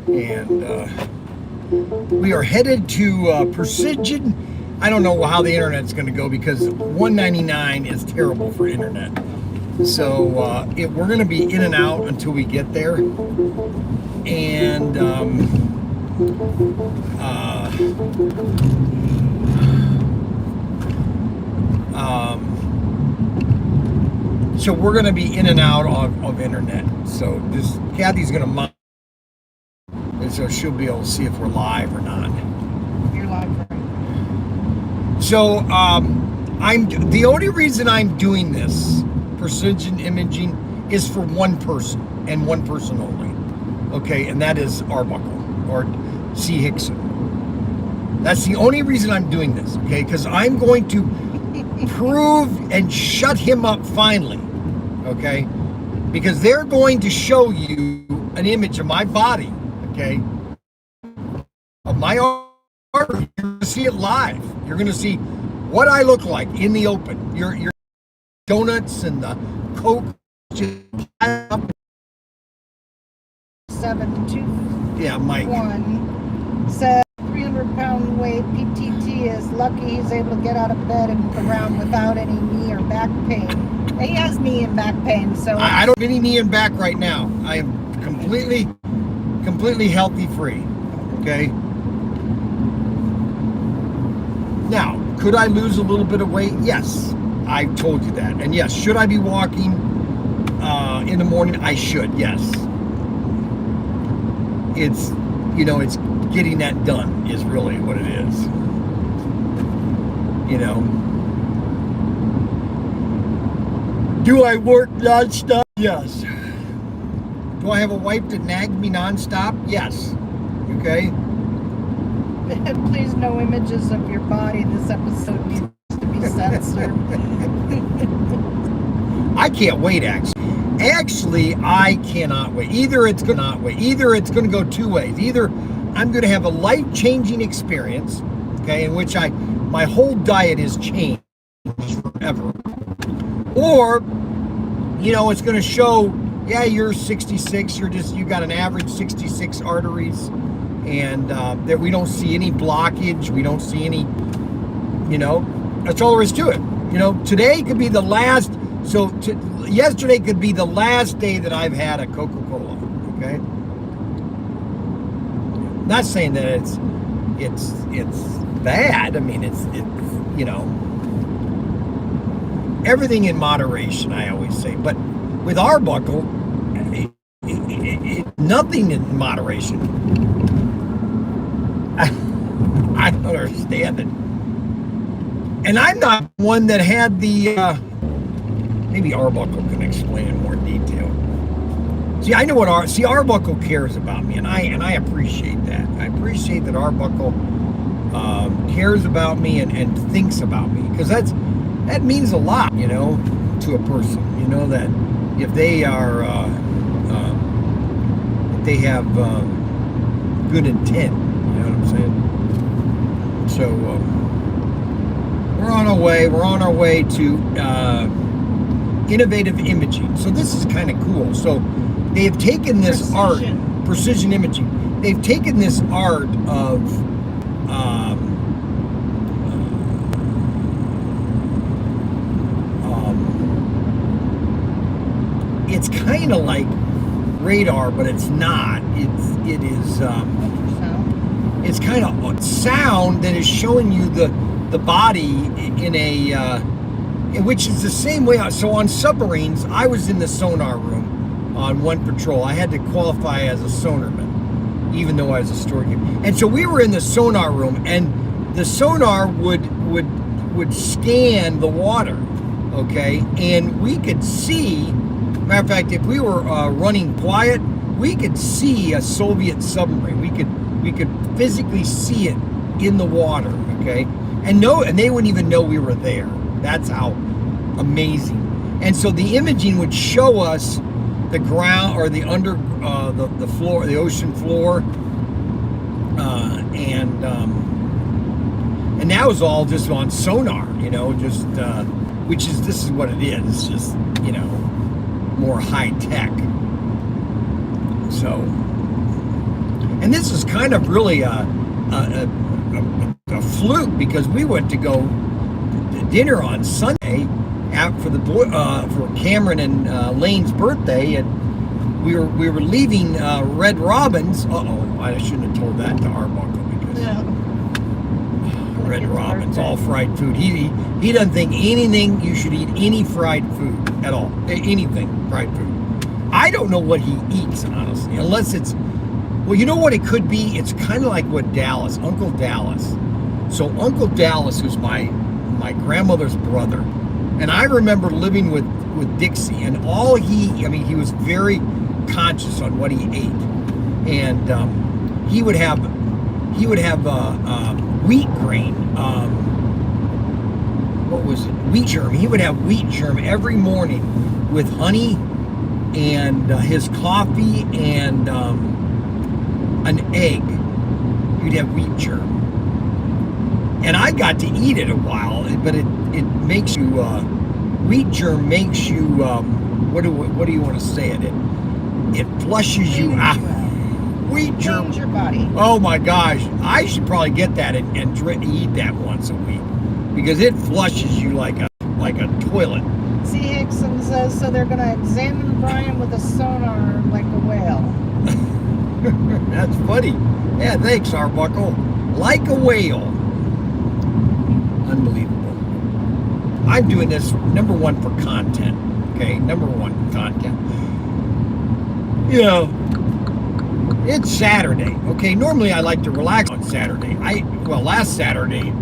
And we are headed to Precision. I don't know how the internet's going to go because $1.99 is terrible for internet. So we're going to be in and out until we get there. And so we're going to be in and out of internet. So this Kathy's going to monitor, and so she'll be able to see if we're live or not. You're live, right? So the only reason I'm doing this precision imaging is for one person and one person only. Okay, and that is Arbuckle or C. Hickson. That's the only reason I'm doing this. Okay, because I'm going to prove and shut him up finally. Okay, because they're going to show you an image of my body. Okay, of my artery. You're going to see it live. You're going to see what I look like in the open. Your donuts and the Coke just up. 721 Yeah, Mike. says 300-pound weight PTT is lucky he's able to get out of bed and move around without any knee or back pain. He has knee and back pain, so I don't have any knee and back right now. I am completely healthy free. Okay. Now, could I lose a little bit of weight? Yes, I told you that. And yes, should I be walking in the morning? I should. Yes. It's it's getting that done is really what it is. Do I work nonstop? Yes. Do I have a wife that nags me nonstop? Yes. Okay. please no images of your body. This episode needs to be censored. I can't wait, actually I cannot wait. Either it's going to go two ways. Either I'm going to have a life-changing experience, okay, in which my whole diet is changed forever, or it's going to show, yeah, you're 66, you got an average 66 arteries, and that we don't see any blockage, we don't see any, that's all there is to it. Today could be the last. So yesterday could be the last day that I've had a Coca-Cola. Okay. Not saying that it's bad. I mean, it's everything in moderation. I always say, but with Arbuckle, nothing in moderation. I don't understand it. And I'm not one that had the. Maybe Arbuckle can explain in more detail. See, I know what Arbuckle cares about me, and I appreciate that. I appreciate that Arbuckle cares about me and thinks about me, because that means a lot, to a person. That if they are if they have good intent, you know what I'm saying? So we're on our way to innovative imaging. So this is kind of cool. So they've taken this precision imaging. They've taken this art of it's kind of like radar, but it's not. It is it's kind of sound that is showing you the body in a which is the same way. So on submarines, I was in the sonar room on one patrol. I had to qualify as a sonarman, even though I was a storekeeper. And so we were in the sonar room, and the sonar would scan the water, okay? And we could see, matter of fact, if we were running quiet, we could see a Soviet submarine. We could physically see it in the water, okay? And they wouldn't even know we were there. That's how amazing. And so the imaging would show us the ground, or the the floor, the ocean floor, and that was all just on sonar, this is what it is. It's just more high tech. So, And this is kind of really a fluke, because we went to go to dinner on Sunday for the boy, for Cameron and Lane's birthday, and we were leaving Red Robin's. I shouldn't have told that to Arbuckle, because Red Robin's all fried food. He doesn't think anything you should eat any fried food at all. Anything fried food. I don't know what he eats, honestly, unless it's, well, you know what it could be? It's kind of like what Dallas, Uncle Dallas. So Uncle Dallas, who's my grandmother's brother, and I remember living with Dixie, and he was very conscious on what he ate, and he would have wheat grain. What was it? Wheat germ. He would have wheat germ every morning with honey and his coffee and an egg. You'd have wheat germ. And I got to eat it a while, but it makes you, wheat germ makes you, what do you want to say it? It flushes you out. Wheat germ. Change your body. Oh my gosh. I should probably get that and eat that once a week, because it flushes you like a toilet. C. Hickson says, so they're going to examine Bryan with a sonar like a whale. That's funny. Yeah, thanks, Arbuckle. Like a whale. Unbelievable. I'm doing this, number one, for content. Okay, number one, content. You know, it's Saturday. Okay, normally I like to relax on Saturday. Last Saturday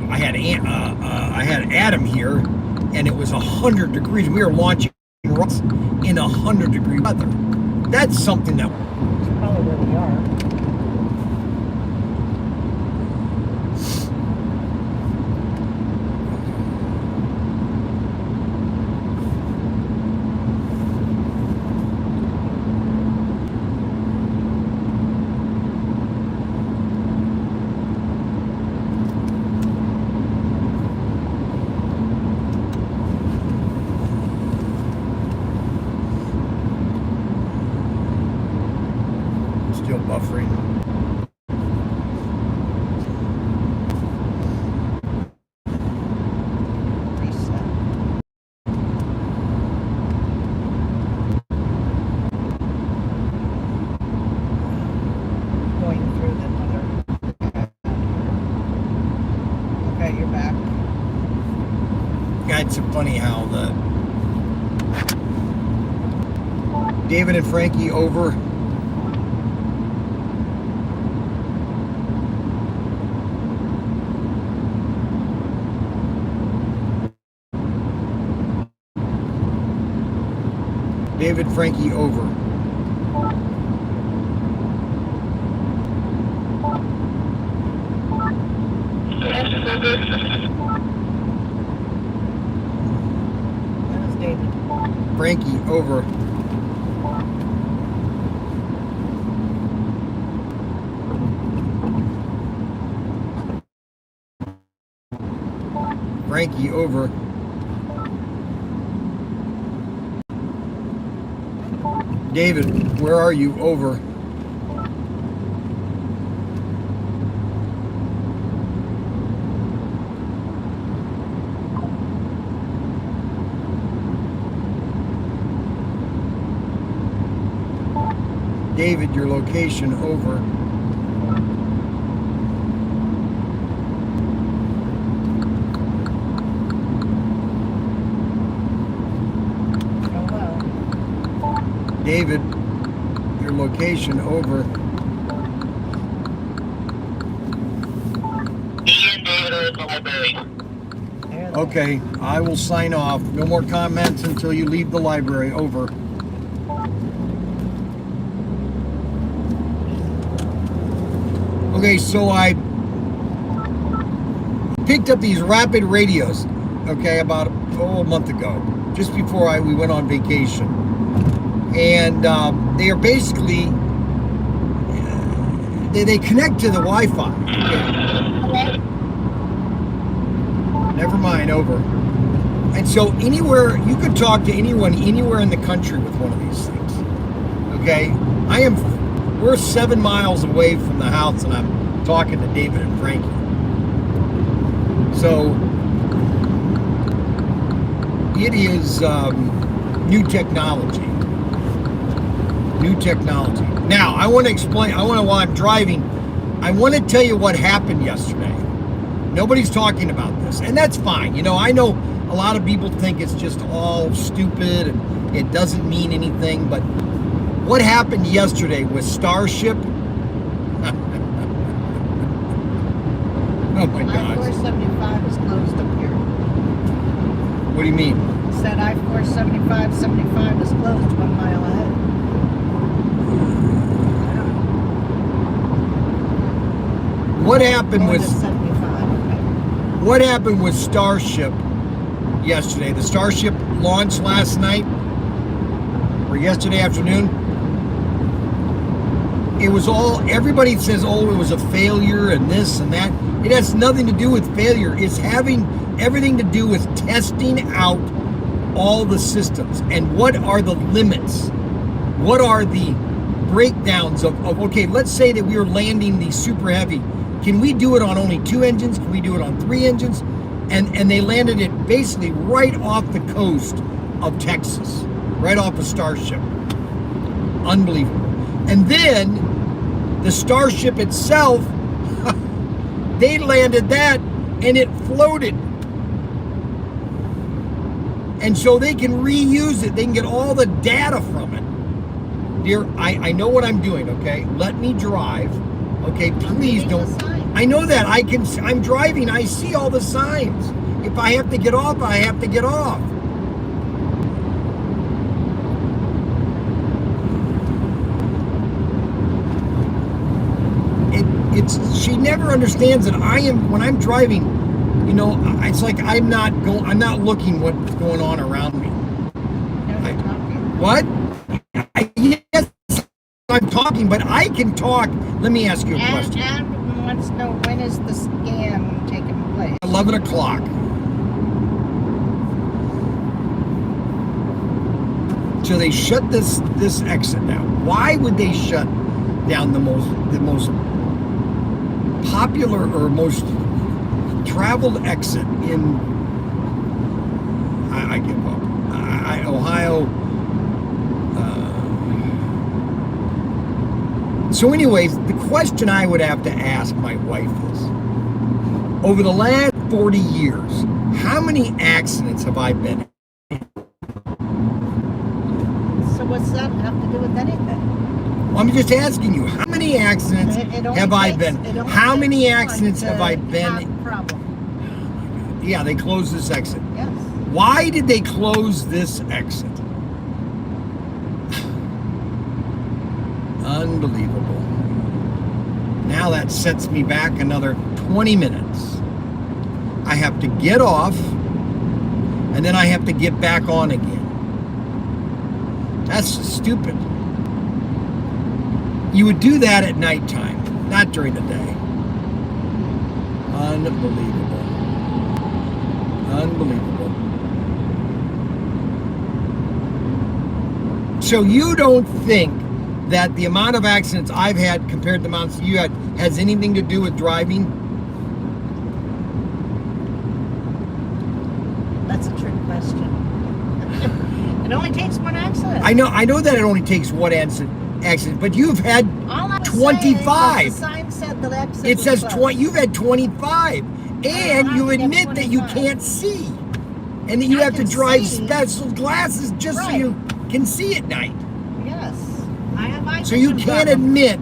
I had Adam here, and it was 100 degrees. We were launching rockets in 100-degree weather. That's something that. That's probably where we are. Buffering. Reset. Going through the other. Okay, you're back. Yeah, it's so funny how David and Frankie over. David, Frankie, over. That is David. Frankie, over. Frankie, over. David, where are you? Over. David, your location, over. David, your location, over. Ian, David are at the library. Okay, I will sign off. No more comments until you leave the library, over. Okay, so I picked up these rapid radios, okay, about a month ago, just before we went on vacation. And they are basically, they connect to the Wi-Fi. Okay. Never mind, over. And so anywhere, you could talk to anyone anywhere in the country with one of these things. Okay? we're 7 miles away from the house, and I'm talking to David and Frankie. So it is new technology. New technology. Now, I want to explain, while I'm driving, I want to tell you what happened yesterday. Nobody's talking about this, and that's fine. You know, I know a lot of people think it's just all stupid and it doesn't mean anything, but what happened yesterday with Starship? Oh my gosh. I-475 is closed up here. What do you mean? Said I-475, 75 is closed 1 mile ahead. What happened Going with to 75, okay. what happened with Starship yesterday? The Starship launched last night or yesterday afternoon. It was all, everybody says, oh, it was a failure and this and that. It has nothing to do with failure. It's having everything to do with testing out all the systems and what are the limits. What are the breakdowns of okay, let's say that we were landing the super heavy. Can we do it on only 2 engines? Can we do it on 3 engines? And they landed it basically right off the coast of Texas, right off of Starship. Unbelievable. And then the Starship itself, they landed that and it floated. And so they can reuse it. They can get all the data from it. Dear, I know what I'm doing, okay? Let me drive. Okay, please don't. I know that. I'm driving. I see all the signs. If I have to get off, I have to get off. She never understands that when I'm driving, you know, it's like I'm not looking what's going on around me. What? Yes, I'm talking, but I can talk. Let me ask you a question. And wants to know, when is the scan taking place? 11 o'clock. So they shut this exit down. Why would they shut down the most popular or most traveled exit in I give up. Ohio. So anyways, the question I would have to ask my wife is, over the last 40 years, how many accidents have I been in? So what's that have to do with anything? Well, I'm just asking you, how many accidents have I been? How many accidents have I been? Yeah, they closed this exit. Yes. Why did they close this exit? Unbelievable. Now that sets me back another 20 minutes. I have to get off, and then I have to get back on again. That's just stupid. You would do that at nighttime, not during the day. Unbelievable. Unbelievable. So you don't think that the amount of accidents I've had compared to the amounts you had has anything to do with driving? That's a trick question. It only takes one accident. I know that it only takes one accident, but you've had 25. The sign said the exit It says was 20. You've had 25, and you admit that you 25. can't see, and that you I have to can drive see. special glasses just so Right. you can see at night. Yes. I have my So you vision can't problem. admit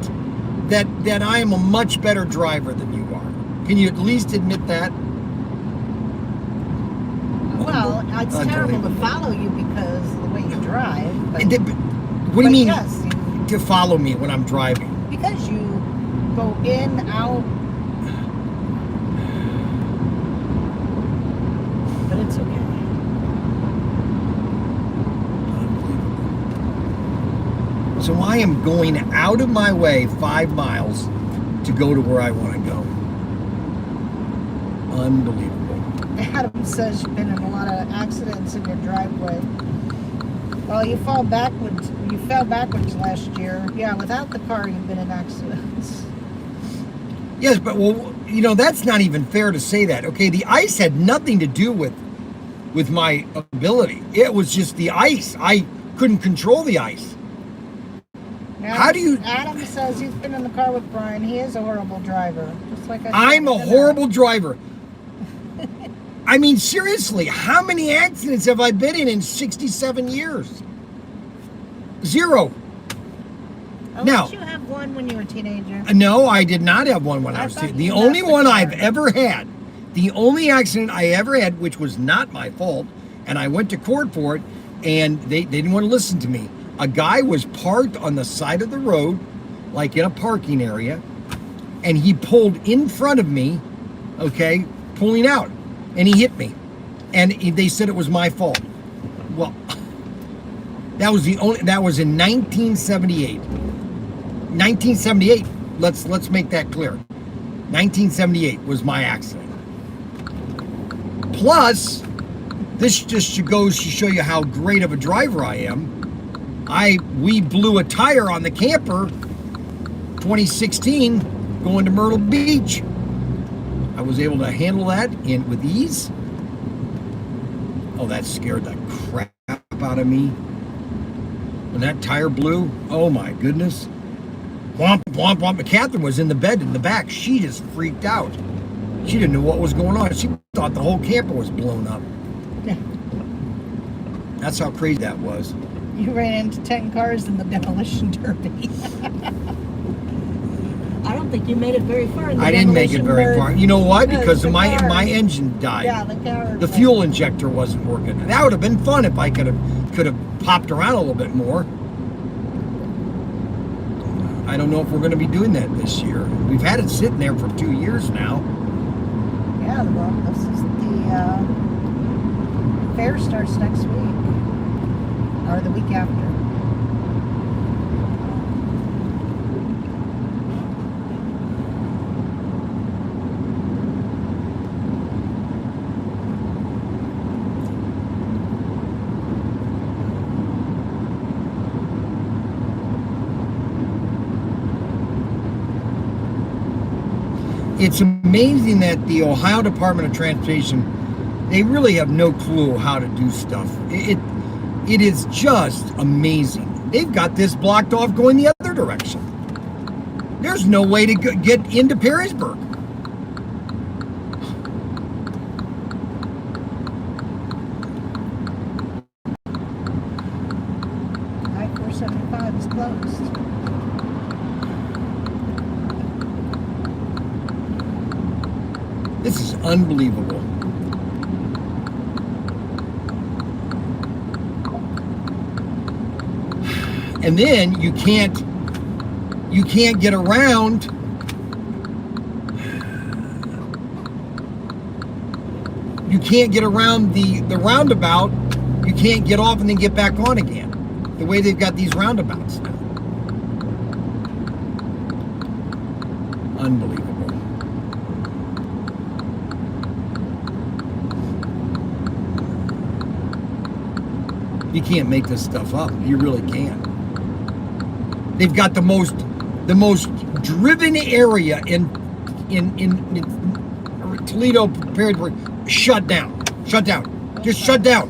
that I am a much better driver than you are. Can you at least admit that? Well, it's terrible to Unbelievable. follow you because of the way you drive. But, What do you mean Yes, to follow me when I'm driving? because you go in, out. But it's okay. So I am going out of my way 5 miles to go to where I want to go. Unbelievable. Adam says you've been in a lot of accidents in your driveway. Well, you fall backwards. You fell backwards last year. Yeah, without the car, you've been in accidents. Yes, but well, you know, that's not even fair to say that. Okay, the ice had nothing to do with my ability. It was just the ice. I couldn't control the ice. How do you? Adam says he's been in the car with Bryan. He is a horrible driver. Just like I said. I'm a horrible driver. I mean, seriously, how many accidents have I been in 67 years? 0. Now, did you have one when you were a teenager? No, I did not have one when I was thought the only one I've ever had, the only accident I ever had, which was not my fault, and I went to court for it, and they didn't want to listen to me. A guy was parked on the side of the road, like in a parking area, and he pulled in front of me, okay, pulling out, and he hit me, and they said it was my fault. Well, that was in 1978. 1978. Let's make that clear. 1978 was my accident. Plus, this just goes to show you how great of a driver I am. We blew a tire on the camper 2016 going to Myrtle Beach. I was able to handle that with ease. Oh, that scared the crap out of me. When that tire blew, oh my goodness. Womp, womp, womp. Catherine was in the bed in the back. She just freaked out. She didn't know what was going on. She thought the whole camper was blown up. Yeah. That's how crazy that was. You ran into 10 cars in the demolition derby. I don't think you made it very far in the I didn't make it very far. You know why? Because my engine died. Yeah, the car. The fuel injector wasn't working. That would have been fun if I could have popped around a little bit more. I don't know if we're going to be doing that this year. We've had it sitting there for 2 years now. Yeah, well, this is the fair starts next week. Or the week after. It's amazing that the Ohio Department of Transportation, they really have no clue how to do stuff. It is just amazing. They've got this blocked off going the other direction. There's no way to get into Perrysburg. I-475 is closed. This is unbelievable. And then you can't get around. You can't get around the roundabout. You can't get off and then get back on again. The way they've got these roundabouts now. Unbelievable. You can't make this stuff up. You really can't. They've got the most driven area in Toledo, Perrysburg. Shut down. Just shut down.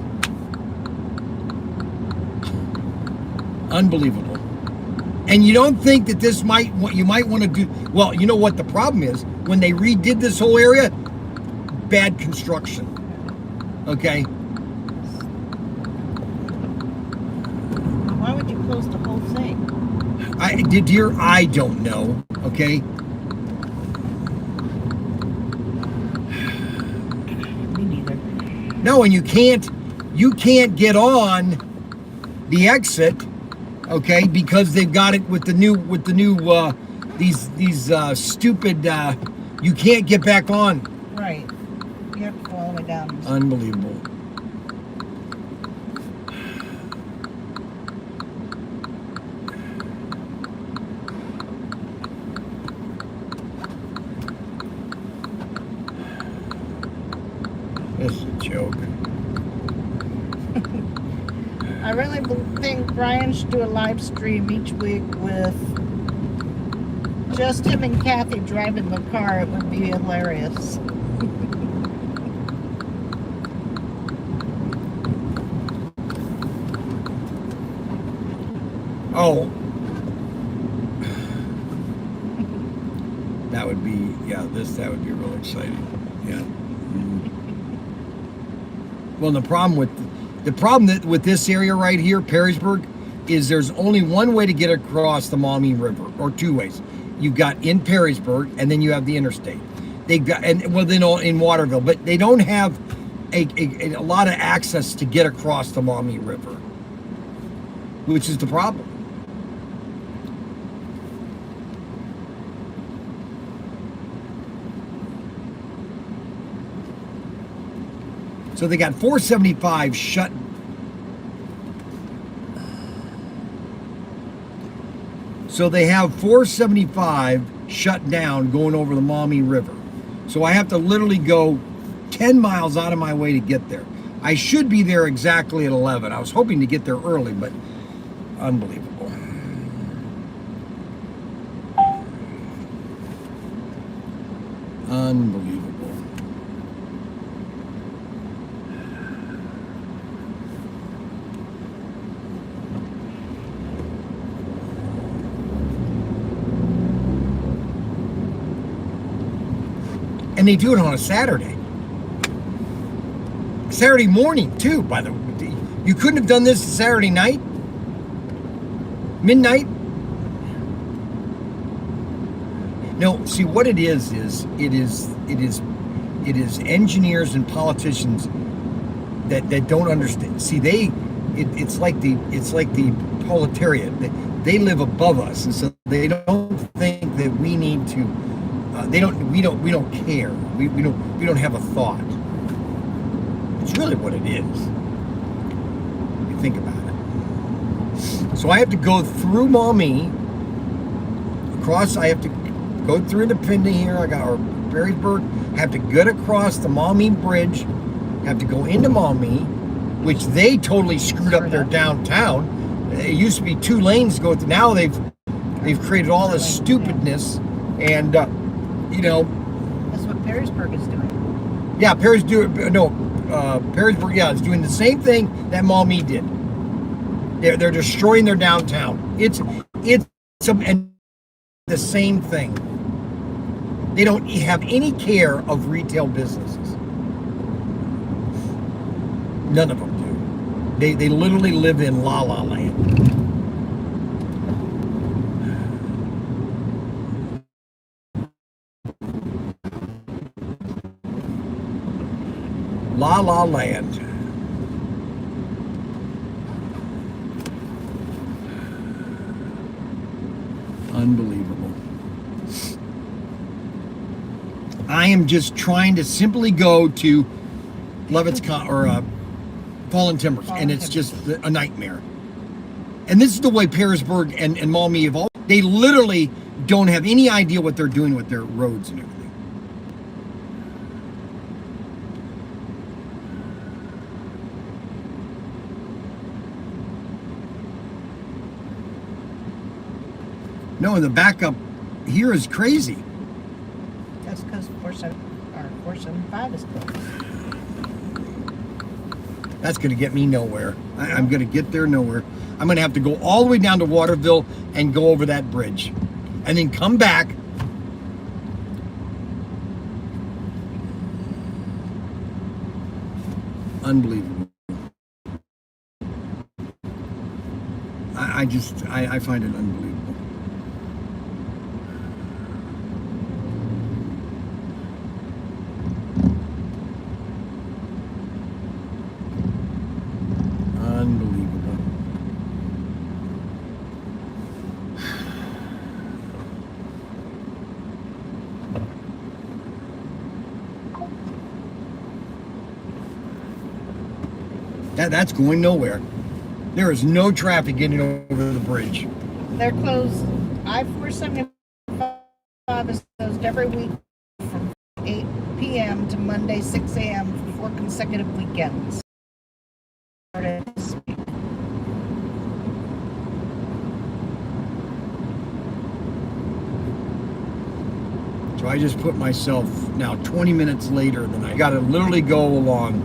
Unbelievable. And you don't think that this you might want to do, well, you know what the problem is? When they redid this whole area, bad construction. Okay? Why would you close the whole thing? I don't know. Okay? Me neither. No, and you can't get on the exit, okay, because they've got it with the new these stupid you can't get back on. Right. You have to go all the way down. Unbelievable. This is a joke. I really think Bryan should do a live stream each week with just him and Kathy driving the car. It would be hilarious. Oh. That would be, yeah, that would be real exciting. Yeah. Mm. Well, the problem with this area right here, Perrysburg, is there's only one way to get across the Maumee River, or two ways. You've got in Perrysburg, and then you have the interstate. They've got, and well, then in Waterville, but they don't have a lot of access to get across the Maumee River, which is the problem. So they got 475 shut. So they have 475 shut down going over the Maumee River. So I have to literally go 10 miles out of my way to get there. I should be there exactly at 11. I was hoping to get there early, but unbelievable. Unbelievable. And they do it on a Saturday. Saturday morning, too, by the way. You couldn't have done this Saturday night? Midnight? No, see, what it is engineers and politicians that don't understand. See, it's like the proletariat. They live above us, and so they don't think that we need to. We don't care. We don't have a thought. It's really what it is. If you think about it. So I have to go through Maumee, across. I have to go through the Pinda here. I got or Perrysburg. Have to get across the Maumee Bridge. Have to go into Maumee, which they totally screwed up their downtown. It used to be 2 lanes go through. Now they've created all this stupidness, and you know. That's what Perrysburg is doing. Yeah, Perrysburg, yeah, is doing the same thing that Maumee did. They're destroying their downtown. It's the same thing. They don't have any care of retail businesses. None of them do. They literally live in La La Land. La La Land. Unbelievable. I am just trying to simply go to Levitt's Fallen Timbers, and it's just a nightmare. And this is the way Perrysburg and Maumee have all. They literally don't have any idea what they're doing with their roads and everything. No, the backup here is crazy. That's because 475 is closed. That's going to get me nowhere. I'm going to get there nowhere. I'm going to have to go all the way down to Waterville and go over that bridge. And then come back. Unbelievable. I find it unbelievable. Unbelievable. That's going nowhere. There is no traffic getting over the bridge. They're closed. I-475 is closed every week from 8 p.m. to Monday 6 a.m. for 4 consecutive weekends. So I just put myself now 20 minutes later than I got to literally go along.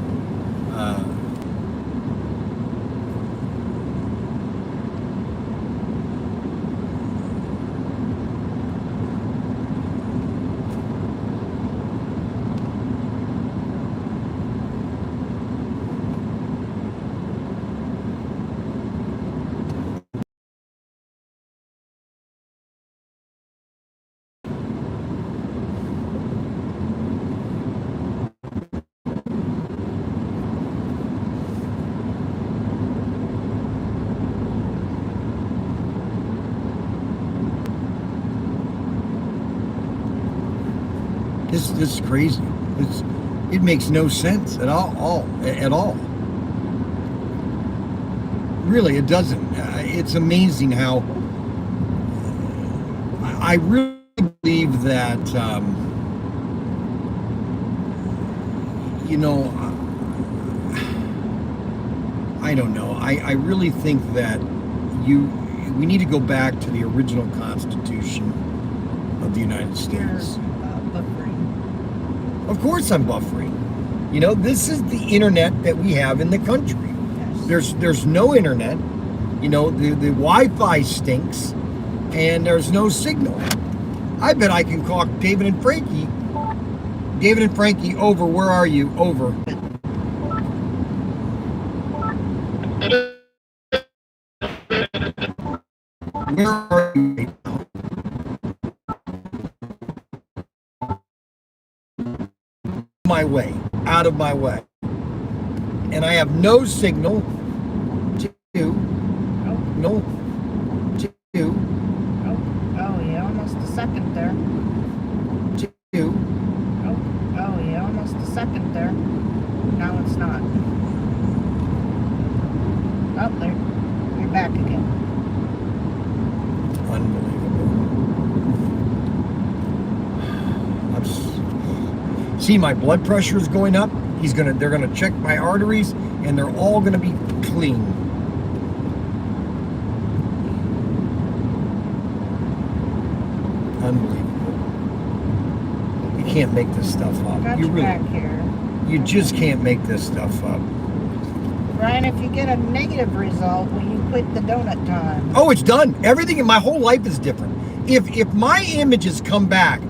This is crazy. It makes no sense at all. Really, it doesn't. It's amazing how I really believe that I don't know. I really think that we need to go back to the original Constitution of the United States. Of course I'm buffering. This is the internet that we have in the country. Yes. There's no internet. The Wi-Fi stinks, and there's no signal. I bet I can call David and Frankie. David and Frankie, over. Where are you? Over. Where are you right now? Out of my way, and I have no signal to Oh, yeah, almost a second there. Oh, yeah, almost a second there. Now it's not. Oh, there. You're back again. Unbelievable. See, my blood pressure is going up. They're gonna check my arteries, and they're all gonna be clean. Unbelievable. You can't make this stuff up. Got You you really, back here. you just can't make this stuff up. Brian, if you get a negative result, will you quit the donut time? Oh, it's done. Everything in my whole life is different. If my images come back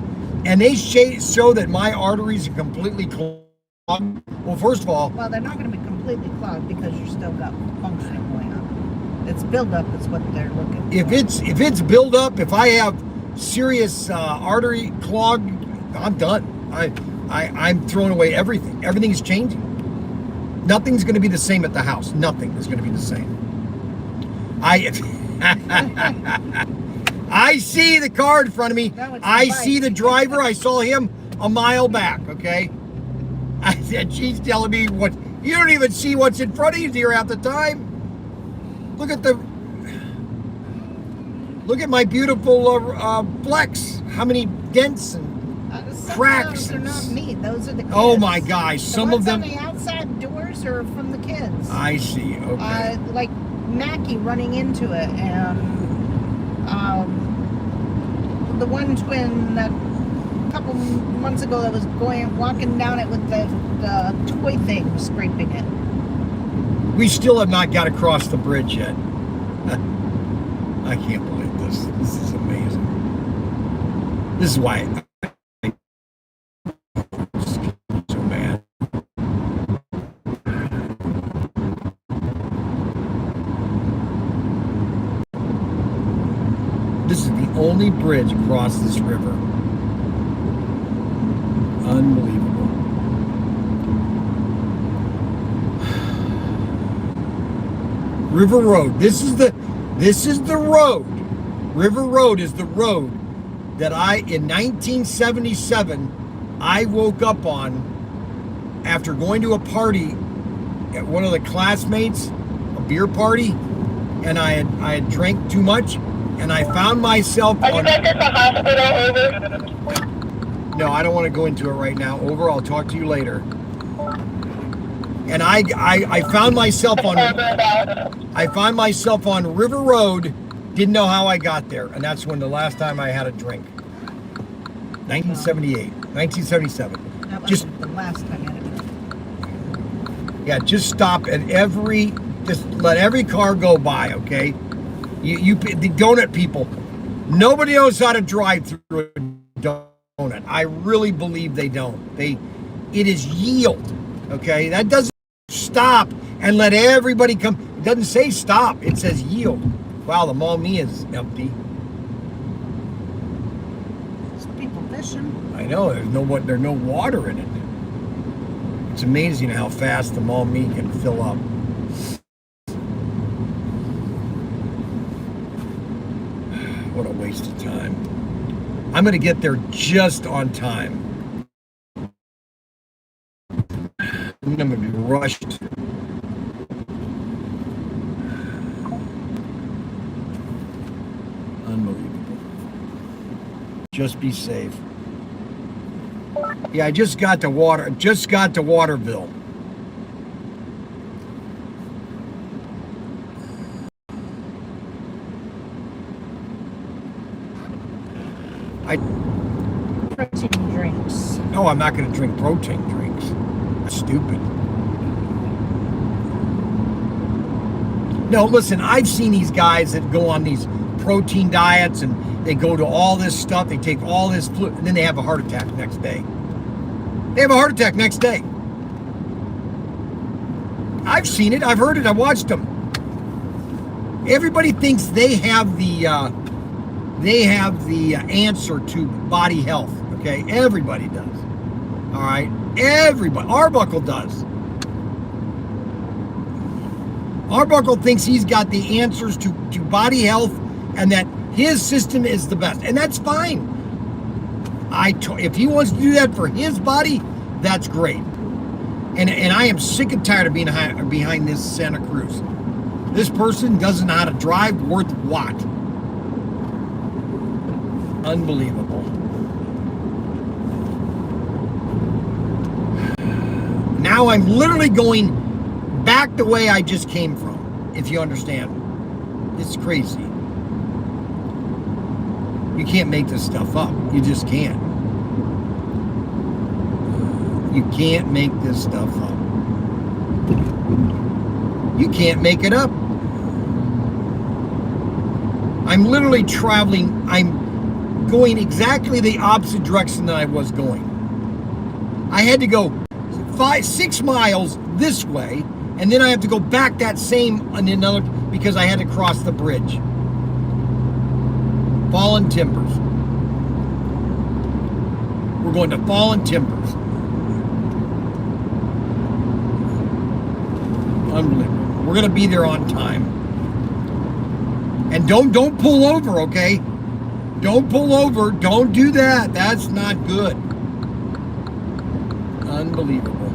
and they show that my arteries are completely clogged, well, first of all, Well, they're not going to be completely clogged because you still got functioning going on. It's buildup is what they're looking for. if it's build up, if I have serious artery clog, I'm done. I'm throwing away everything. Everything's changing. Nothing's going to be the same at the house. Nothing is going to be the same. I see the car in front of me. No, it's I the see bike. the driver. I saw him a mile back. Okay. I said, she's telling me what you don't even see what's in front of you here half the time. Look at my beautiful Flex. How many dents and Some cracks. of those are not me. Those are the kids. oh my gosh, The some ones of them. on the outside doors are from the kids. I see. Okay. Like Mackie running into it, and the one twin that a couple months ago that was walking down it with the toy thing scraping it. We still have not got across the bridge yet. I can't believe this. This is amazing. This is why I'm so mad. This is the only bridge across this river. Unbelievable. River Road. This is the road. River Road is the road that in 1977 I woke up on after going to a party at one of the classmates, a beer party, and I had drank too much, and I found myself Are you on. guys at the hospital? Over. No, I don't want to go into it right now. Over. I'll talk to you later. And I found myself on. I found myself on River Road. Didn't know how I got there, and that's when the last time I had a drink. 1978, 1977. That was Just the last time I had it. Yeah, just stop at just let every car go by, okay? The donut people, nobody knows how to drive through a donut. I really believe they don't. It is yield, okay? That doesn't stop and let everybody come. It doesn't say stop, it says yield. Wow, the Mall Me is empty. There's people fishing. I know, there's no water in it. It's amazing how fast the Mall Me can fill up. What a waste of time. I'm going to get there just on time. I'm going to be rushed. Unbelievable. Just be safe. Yeah, I just got to Waterville. Protein drinks. No, I'm not going to drink protein drinks. That's stupid. No, listen, I've seen these guys that go on these protein diets and they go to all this stuff, they take all this fluid, and then they have a heart attack next day. They have a heart attack next day. I've seen it, I've heard it, I watched them. Everybody thinks they have the answer to body health, okay? Everybody does. All right? Everybody. Arbuckle does. Arbuckle thinks he's got the answers to body health and that his system is the best. And that's fine. If he wants to do that for his body, that's great. And I am sick and tired of being behind this Santa Cruz. This person doesn't know how to drive worth what. Unbelievable. Now I'm literally going back the way I just came from, if you understand. It's crazy. You can't make this stuff up. You just can't. You can't make this stuff up. You can't make it up. I'm literally traveling. I'm going exactly the opposite direction that I was going. I had to go 5-6 miles this way, and then I have to go back that same on another because I had to cross the bridge. Fallen Timbers. We're going to Fallen Timbers. Unbelievable. We're going to be there on time. And don't pull over, okay? Don't pull over. Don't do that. That's not good. Unbelievable.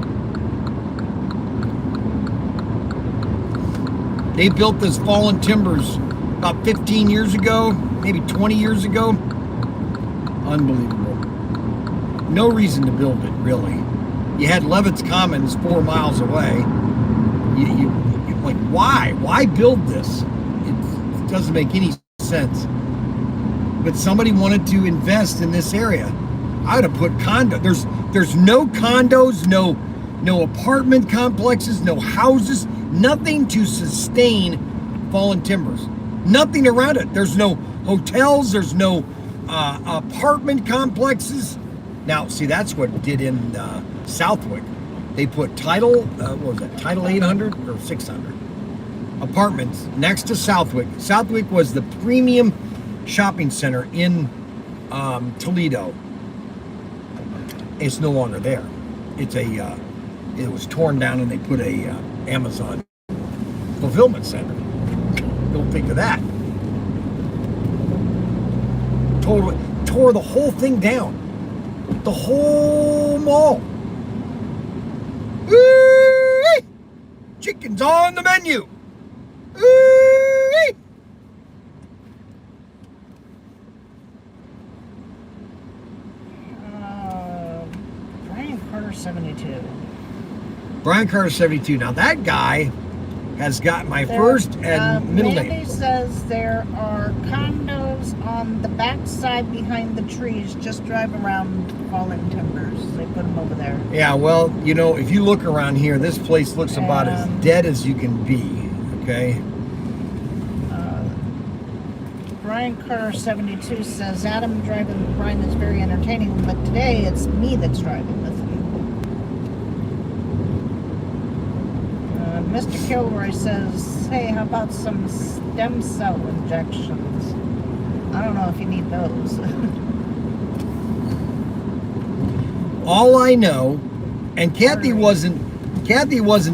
They built this Fallen Timbers about 15 years ago, maybe 20 years ago. Unbelievable. No reason to build it, really. You had Levitt's Commons 4 miles away. You like, why? Why build this? It doesn't make any sense. But somebody wanted to invest in this area. I would have put condo. There's no condos, no apartment complexes, no houses, nothing to sustain Fallen Timbers. Nothing around it. There's no hotels. There's no apartment complexes. Now, see, that's what it did in Southwick. They put Title 800 or 600 apartments next to Southwick. Southwick was the premium shopping center in Toledo. It's no longer there. It was torn down and they put a Amazon fulfillment center. Don't think of that. Tore the whole thing down. The whole mall. Ooh-wee! Chicken's on the menu. Ooh-wee! Bryan Carter 72. Bryan Carter 72. Now that guy has got my first and middle Mandy name. says there are condos on the back side behind the trees. Just drive around fallen timbers. They put them over there. Yeah, well, you know, if you look around here, this place looks about as dead as you can be, okay? Brian Carter 72 says Adam driving with Brian is very entertaining, but today it's me that's driving with him. Mr. Kilroy says, hey, how about some stem cell injections? I don't know if you need those. All I know, and Kathy wasn't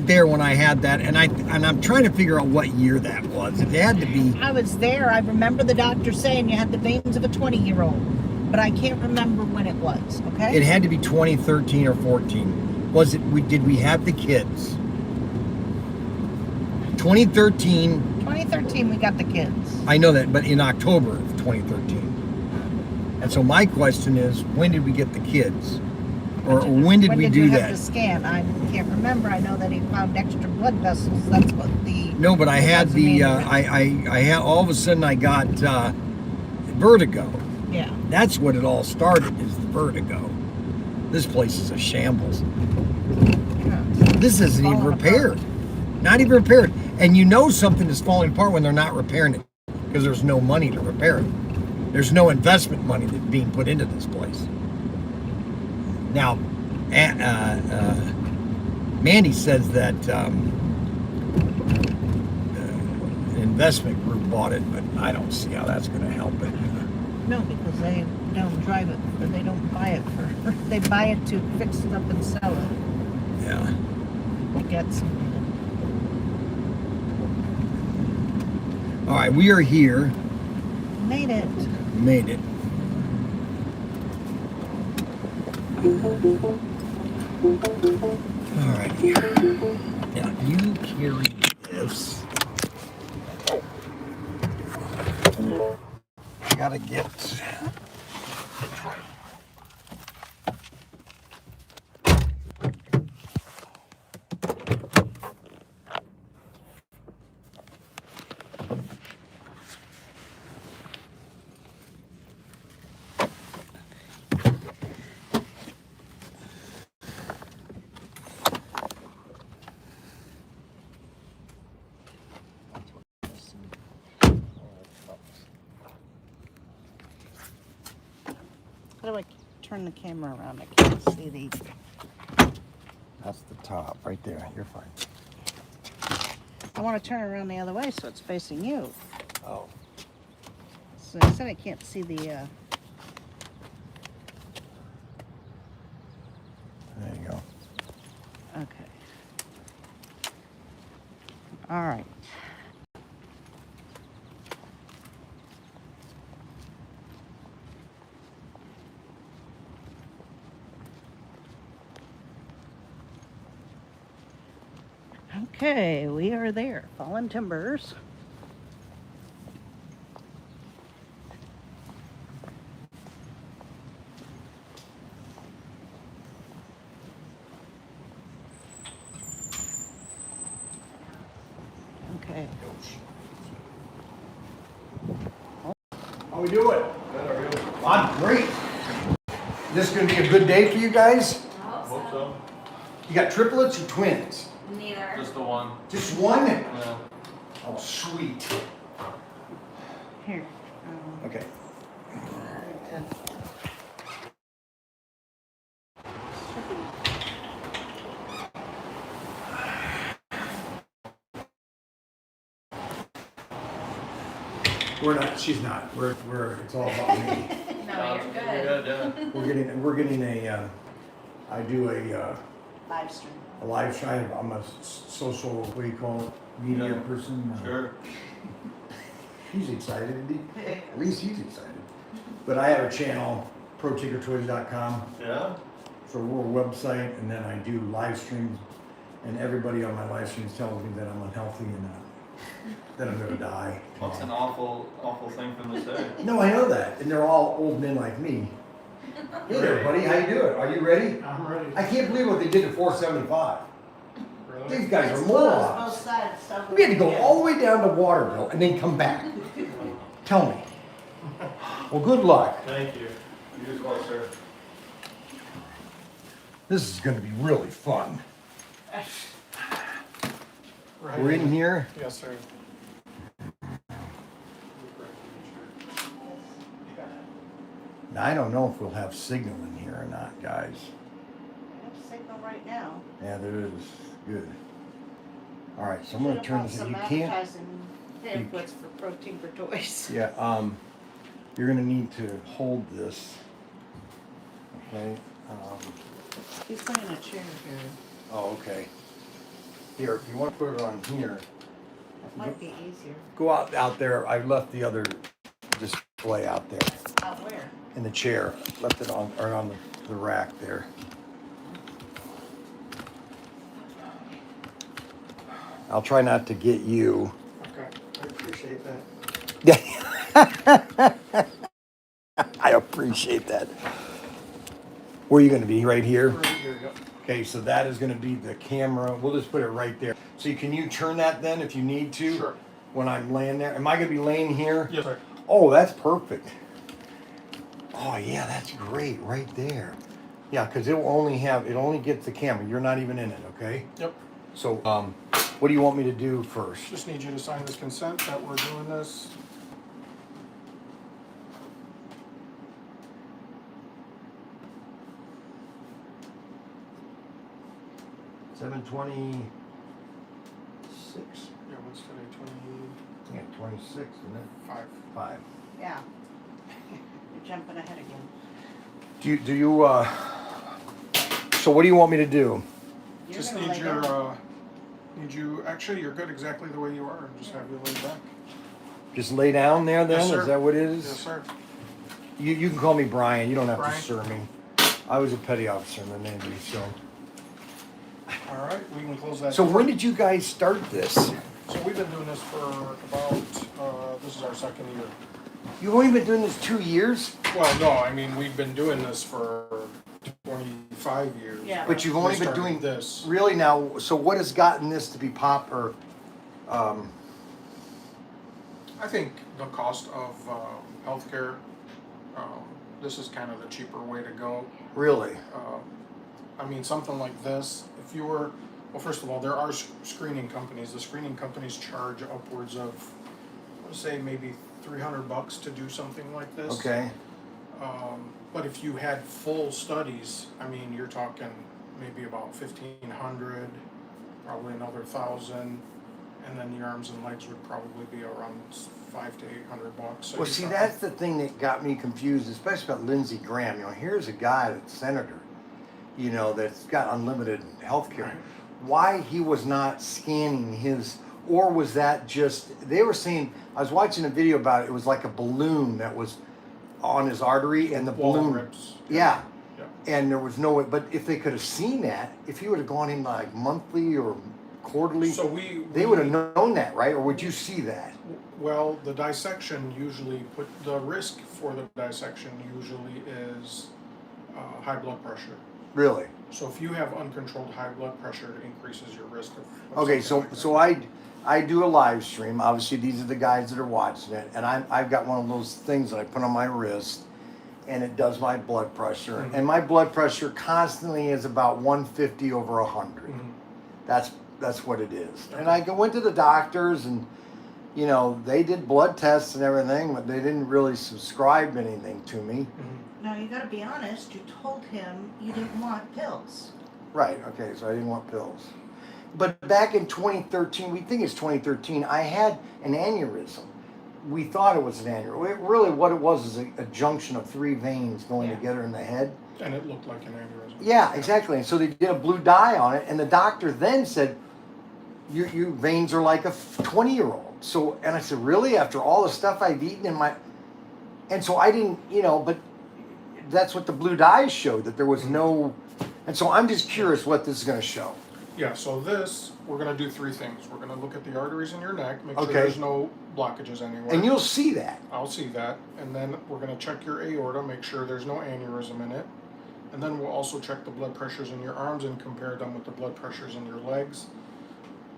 there when I had that, and I'm trying to figure out what year that was. It had to be. I was there. I remember the doctor saying you had the veins of a 20-year-old, but I can't remember when it was. Okay. It had to be 2013 or 14. Was it? Did we have the kids? 2013. 2013, we got the kids. I know that, but in October of 2013. And so my question is, when did we get the kids? Or when did we do you have that? the scan? I can't remember. I know that he found extra blood vessels. That's what the... No, but I had the, I had, all of a sudden I got vertigo. Yeah. That's what it all started, is the vertigo. This place is a shambles. This isn't even repaired. Not even repaired. And you know something is falling apart when they're not repairing it, because there's no money to repair it. There's no investment money that's being put into this place. Now, Mandy says that an investment group bought it, but I don't see how that's going to help it. No, because they don't drive it, or they don't buy it for... They buy it to fix it up and sell it. Yeah. Get some... All right, we are here. Made it. Made it. All right, here. Now, you carry this. I gotta get... How do I turn the camera around? I can't see the... That's the top, right there. You're fine. I want to turn it around the other way so it's facing you. Oh. So I said I can't see the... There you go. Okay. All right. Okay, we are there. Fallen Timbers. Okay. How we doing? I'm great. This gonna be a good day for you guys? I hope so. You got triplets or twins? Neither. Just the one. Just one? Yeah. Oh, sweet. Here. Okay. We're not, she's not. We're, it's all about me. No, you're good. You're good, yeah. We're getting a, I do a Live stream. live stream. I'm a social, what do you call it, media Yeah. person. Sure. He's excited, isn't he? At least he's excited. But I have a channel, Protinkertoys.com. Yeah? It's a rural website, and then I do live streams, and everybody on my live streams tells me that I'm unhealthy and that I'm gonna die. That's an awful thing for them to say. No, I know that, and they're all old men like me. Hey there, buddy, how you doing? Are you ready? I'm ready. I can't believe what they did to 475. Really? These guys are Both morons. sides. So We had to go all the way down to Waterville and then come back. Tell me. Well, good luck. Thank you. You as well, sir. This is going to be really fun. Right. We're in here. Yes, sir. Now, I don't know if we'll have signal in here or not, guys. I have signal right now. Yeah, there is. Good. All right, so I'm going to turn this. Some You can't. advertising pamphlets for Protinkertoys. Yeah. You're going to need to hold this. Okay. He's putting a chair here. Oh, okay. Here, if you want to put it on here, That might be easier. go out there. I left the other display out there Out where? in the chair. Left it on the rack there. I'll try not to get you. Okay, I appreciate that. I appreciate that. Where are you going to be? Right here? Right here, yep. Okay, so that is going to be the camera. We'll just put it right there. So can you turn that then if you need to? Sure. When I'm laying there. Am I going to be laying here? Yes, sir. Oh, that's perfect. Oh, yeah, that's great right there. Yeah, because it only gets the camera. You're not even in it, okay? Yep. So, what do you want me to do first? Just need you to sign this consent that we're doing this. $7:26. Yeah, what's today, 25? Yeah, 26, isn't it? 5. Yeah. You're jumping ahead again. Do you, so what do you want me to do? You're Just gonna need lay your, down. actually, you're good exactly the way you are. Just have you lay back. Just lay down there then? Yes, sir. Is that what it is? Yes, sir. You can call me Bryan. You don't have Bryan. to sir me. I was a petty officer in the Navy, so. All right, we can close that. So door. when did you guys start this? So we've been doing this for about, this is our second year. You've only been doing this 2 years? Well, no, I mean, we've been doing this for 25 years. Yeah. But you've only We been started doing this. really now. So what has gotten this to be popular? I think the cost of healthcare, this is kind of the cheaper way to go. Really? I mean, something like this, if you were, well, first of all, there are screening companies. The screening companies charge upwards of, I would say maybe $300 to do something like this. Okay. But if you had full studies, I mean, you're talking maybe about 1,500, probably another 1,000, and then the arms and legs would probably be around $500 to $800. So Well, you're see, talking- that's the thing that got me confused, especially about Lindsey Graham. You know, here's a guy that's senator, you know, that's got unlimited health care. Right. Why he was not scanning his, or was that just, they were saying, I was watching a video about it, it was like a balloon that was on his artery and the Wall balloon. rips. Yeah. Yeah. And there was no way, but if they could have seen that, if he would have gone in like monthly or quarterly, So they would have known that, right? Or would you see that? Well, the dissection usually the risk for the dissection usually is high blood pressure. Really? So if you have uncontrolled high blood pressure, it increases your risk of Okay, something so like that. I do a live stream. Obviously, these are the guys that are watching it, and I've got one of those things that I put on my wrist, and it does my blood pressure, Mhm. and my blood pressure constantly is about 150 over 100. Mhm. That's what it is. And I went to the doctors, and you know they did blood tests and everything, but they didn't really subscribe anything to me. Mhm. Now, you gotta be honest, you told him you didn't want pills. Right. Okay. So I didn't want pills. But back in 2013, we think it's 2013, I had an aneurysm. We thought it was an aneurysm. Really, what it was is a junction of 3 veins going Yeah. together in the head. And it looked like an aneurysm. Yeah, exactly. And so they did a blue dye on it, and the doctor then said, "Your veins are like a 20-year-old." So, and I said, "Really? After all the stuff I've eaten in my," and so I didn't, you know, but that's what the blue dye showed, that there was no, and so I'm just curious what this is going to show. Yeah, so this, we're gonna do 3 things. We're gonna look at the arteries in your neck, make sure Okay. there's no blockages anywhere. And you'll see that. I'll see that. And then we're gonna check your aorta, make sure there's no aneurysm in it. And then we'll also check the blood pressures in your arms and compare them with the blood pressures in your legs.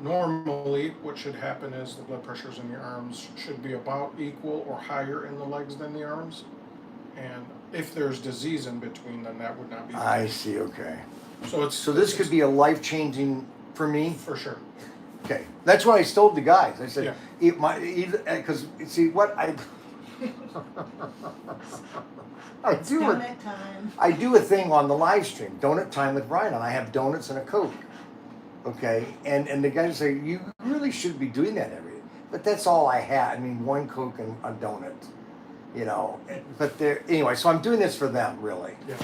Normally, what should happen is the blood pressures in your arms should be about equal or higher in the legs than the arms. And if there's disease in between, then that would not be the I case. see, okay. So it's So this could be a life-changing for me? for sure. Okay, that's what I told the guys. I said, Yeah. eat my, because, see, what I, It's donut time. I do a thing on the live stream, donut time with Bryan, and I have donuts and a Coke. Okay, and the guys say, you really should be doing that every day. But that's all I had. I mean, one Coke and a donut, you know. But anyway, so I'm doing this for them, really. Yeah.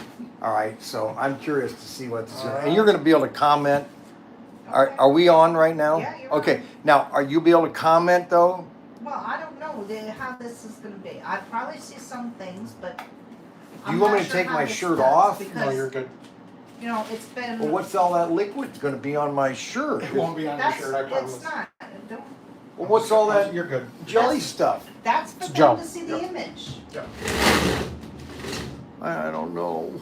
All right, so I'm curious to see what this is. All And you're going to be able to comment. Are we on right now? Yeah, you're okay. on. Now, are you be able to comment though? Well, I don't know how this is going to be. I probably see some things, but Do I'm you want not me to sure take how my this shirt does off? Because, No, you're good. You know, it's been. Well, what's all that liquid going to be on my shirt? It won't be on your That's, shirt, I promise. it's not. Don't, Well, what's all that You're good. jelly stuff? that's for It's them gel. to see the Yep. image. Yeah. I don't know.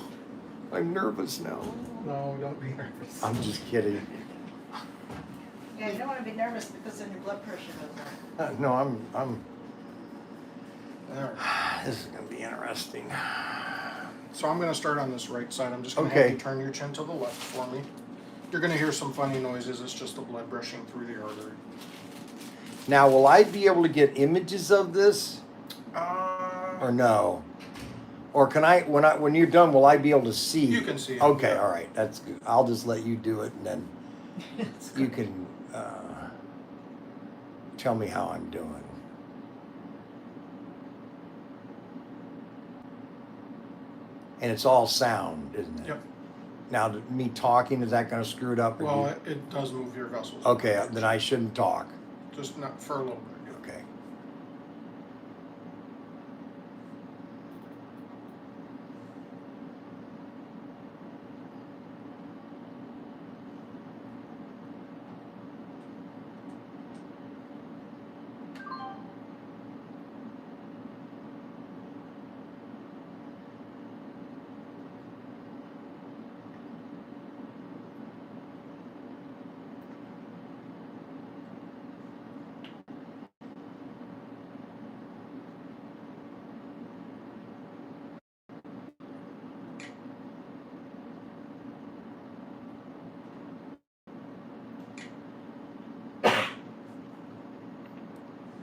I'm nervous now. No, don't be nervous. I'm just kidding. Yeah, you don't want to be nervous because then your blood pressure goes up. No, I'm. All right. This is going to be interesting. So I'm going to start on this right side. I'm just going to Okay. have you turn your chin to the left for me. You're going to hear some funny noises. It's just the blood rushing through the artery. Now, will I be able to get images of this, or no? Or can I, when you're done, will I be able to see? You can see it, Okay, yeah. all right, that's good. I'll just let you do it, and then you can tell me how I'm doing. And it's all sound, isn't it? Yep. Now, me talking, is that going to screw it up? or Well, do it does move your vessels. okay, then I shouldn't talk. Just not for a little bit. Okay.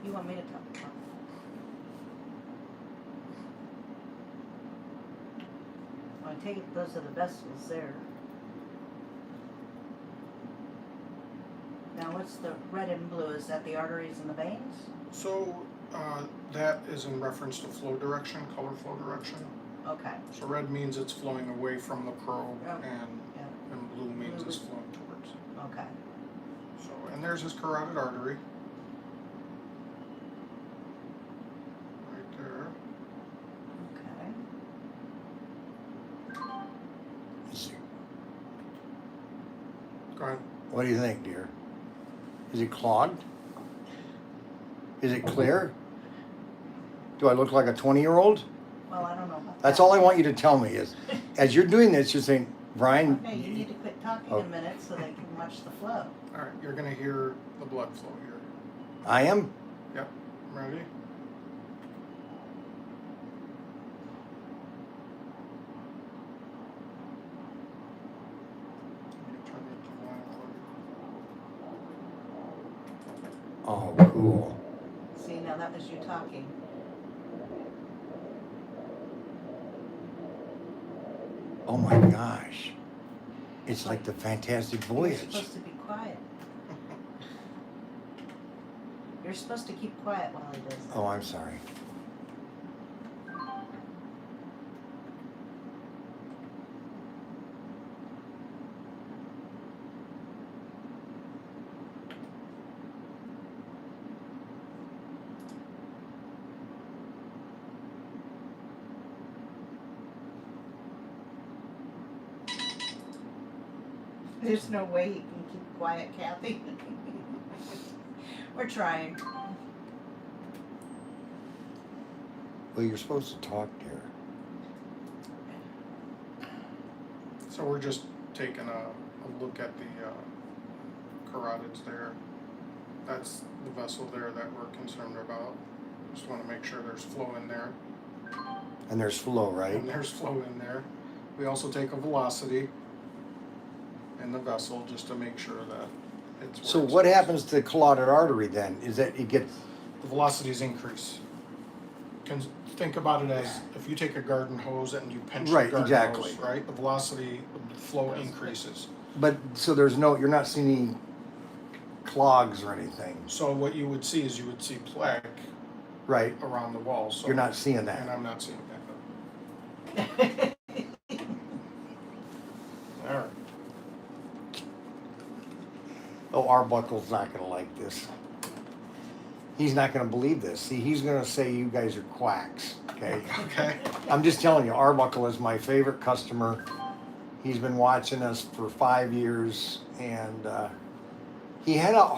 You want me to talk? I take it those are the vessels there. Now what's the red and blue? Is that the arteries and the veins? So that is in reference to flow direction, color flow direction. Okay. So red means it's flowing away from the probe, Oh, and blue means it's flowing towards. Okay. So, and there's his carotid artery. Right there. Okay. Go ahead. What do you think, dear? Is it clogged? Is it clear? Do I look like a 20-year-old? Well, I don't know about That's that. all I want you to tell me is, as you're doing this, you're saying, Bryan, Okay, you need to quit talking Oh. a minute so they can watch the flow. All right, you're gonna hear the blood flow here. I am? Yep. Ready? Turn it to line for you. Oh, cool. See, now that was you talking. Oh my gosh. It's like the Fantastic You're Voyage. supposed to be quiet. You're supposed to keep quiet while he does that. Oh, I'm sorry. There's no way he can keep quiet, Kathy. We're trying. Well, you're supposed to talk, dear. So we're just taking a look at the carotids there. That's the vessel there that we're concerned about. Just want to make sure there's flow in there. And there's flow, right? And there's flow in there. We also take a velocity in the vessel just to make sure that it's. So what happens to the carotid artery then? Is that it gets, The velocities increase. Think about it as if you take a garden hose and you pinch Right, the garden exactly. hose, right? The velocity, the flow increases. but so you're not seeing any clogs or anything, So what you would see is you would see plaque right? around the walls. So, You're not seeing and that. I'm not seeing that. All right. Oh, Arbuckle's not gonna like this. He's not gonna believe this. See, he's gonna say you guys are quacks, okay? Okay. I'm just telling you, Arbuckle is my favorite customer. He's been watching us for 5 years, and he had not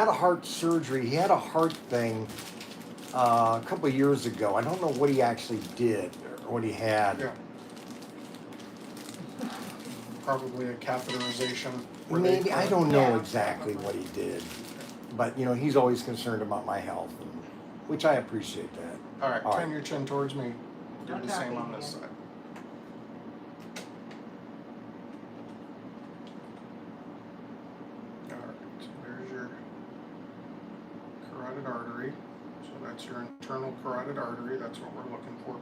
a heart surgery, he had a heart thing a couple of years ago. I don't know what he actually did or what he had. Yeah. Probably a catheterization. where Maybe, they- I don't know Yeah. exactly what he did. But, he's always concerned about my health, which I appreciate that. All right, All turn right. your chin towards me. Do I'll the same copy on this again. side. All right, so there's your carotid artery. So that's your internal carotid artery. That's what we're looking for.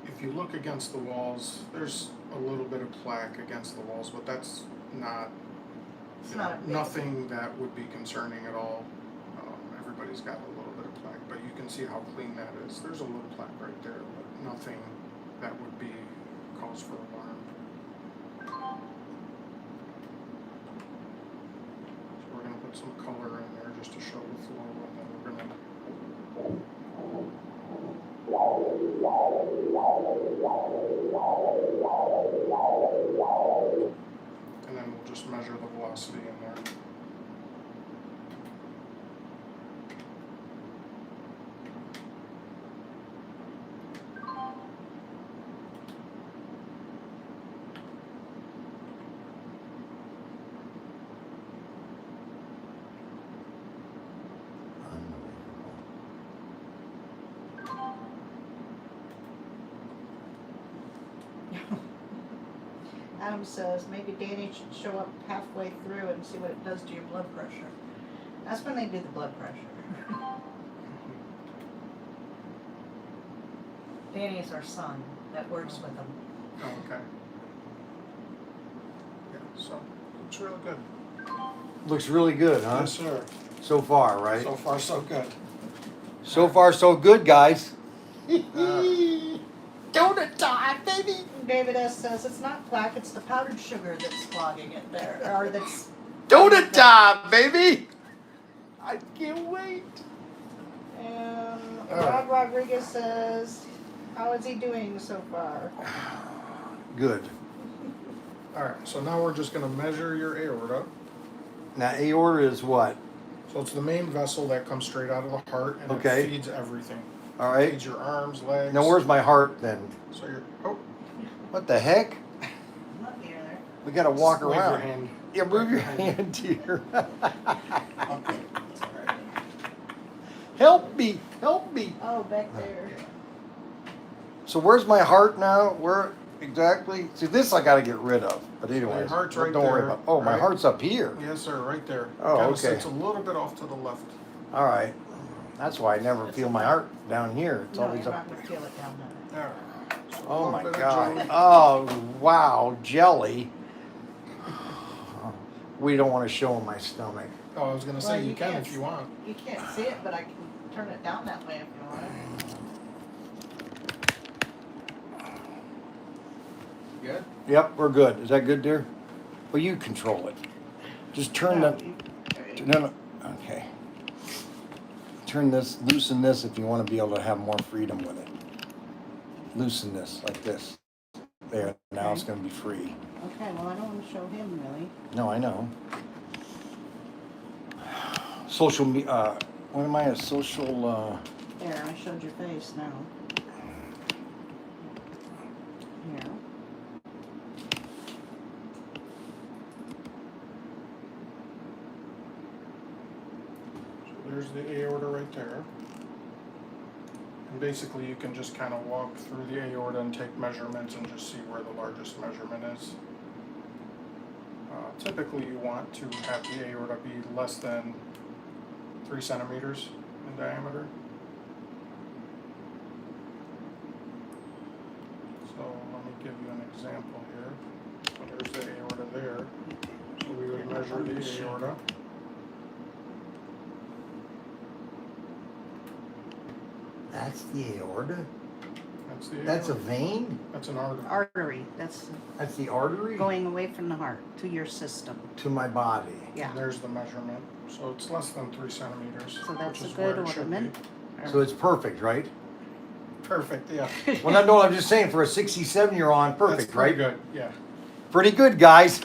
If you look against the walls, there's a little bit of plaque against the walls, but that's not, It's not a big nothing that would be concerning at all. Everybody's got a little bit of plaque, but you can see how clean that is. There's a little plaque right there, but nothing that would be cause for alarm. So we're gonna put some color in there just to show the flow, and then we're gonna and then we'll just measure the velocity in there. Adam says maybe Danny should show up halfway through and see what it does to your blood pressure. That's when they do the blood pressure. Danny is our son that works with them. Oh, okay. Yeah, so it's really good. Looks really good, huh? Yes, sir. So far, right? So far, so good. So far, so good, guys. Donut time, baby! David S. says it's not plaque, it's the powdered sugar that's clogging it there, or that's... Donut time, baby! I can't wait. And Rob Rodriguez says, how is he doing so far? Good. All right, so now we're just going to measure your aorta. Now, aorta is what? So it's the main vessel that comes straight out of the heart, and Okay. it feeds everything. All It right. feeds your arms, legs. Now, where's my heart then? So you're, oh, What the heck? Not near there. We gotta walk wave around. your hand. Yeah, move your hand here. Okay, that's all right. Help me, help me. Oh, back there. So where's my heart now? Where exactly? See, this I gotta get rid of. But anyway, your heart's right don't worry there, about. Oh, my right? heart's up here. Yes, sir, right there. Oh, Kinda okay. sits a little bit off to the left. All right. That's why I never feel my heart down here. It's No, always you're up. not gonna feel it down there. All right. So a Oh little my bit of God. jelly. Oh wow, jelly. We don't want to show them my stomach. Oh, I was going to Well, say, you you can can't if you want. You can't see it, but I can turn it down that way if you want it. Good? Yep, we're good. Is that good, dear? Well, you control it. Just turn No, the. you- No. Okay. Turn this. Loosen this if you want to be able to have more freedom with it. Loosen this like this. There. Now it's going to be free. Okay, well, I don't want to show him really. No, I know. Social media. What am I? A social. There, I showed your face now. Here. there's the aorta right there. And basically you can just kind of walk through the aorta and take measurements and just see where the largest measurement is. Typically you want to have the aorta be less than 3 centimeters in diameter. So let me give you an example here. So there's the aorta there. So we would measure the aorta. That's the aorta? That's the That's a aorta. vein? That's an artery. Artery. That's That's the artery? going away from the heart to your system. To my body. Yeah. And there's the measurement. So it's less than 3 centimeters. So that's which a is good where it should be. ornament. So it's perfect, right? Perfect, yeah. Well, no, I'm just saying for a 67-year-old, perfect, That's pretty right? good, yeah. Pretty good, guys.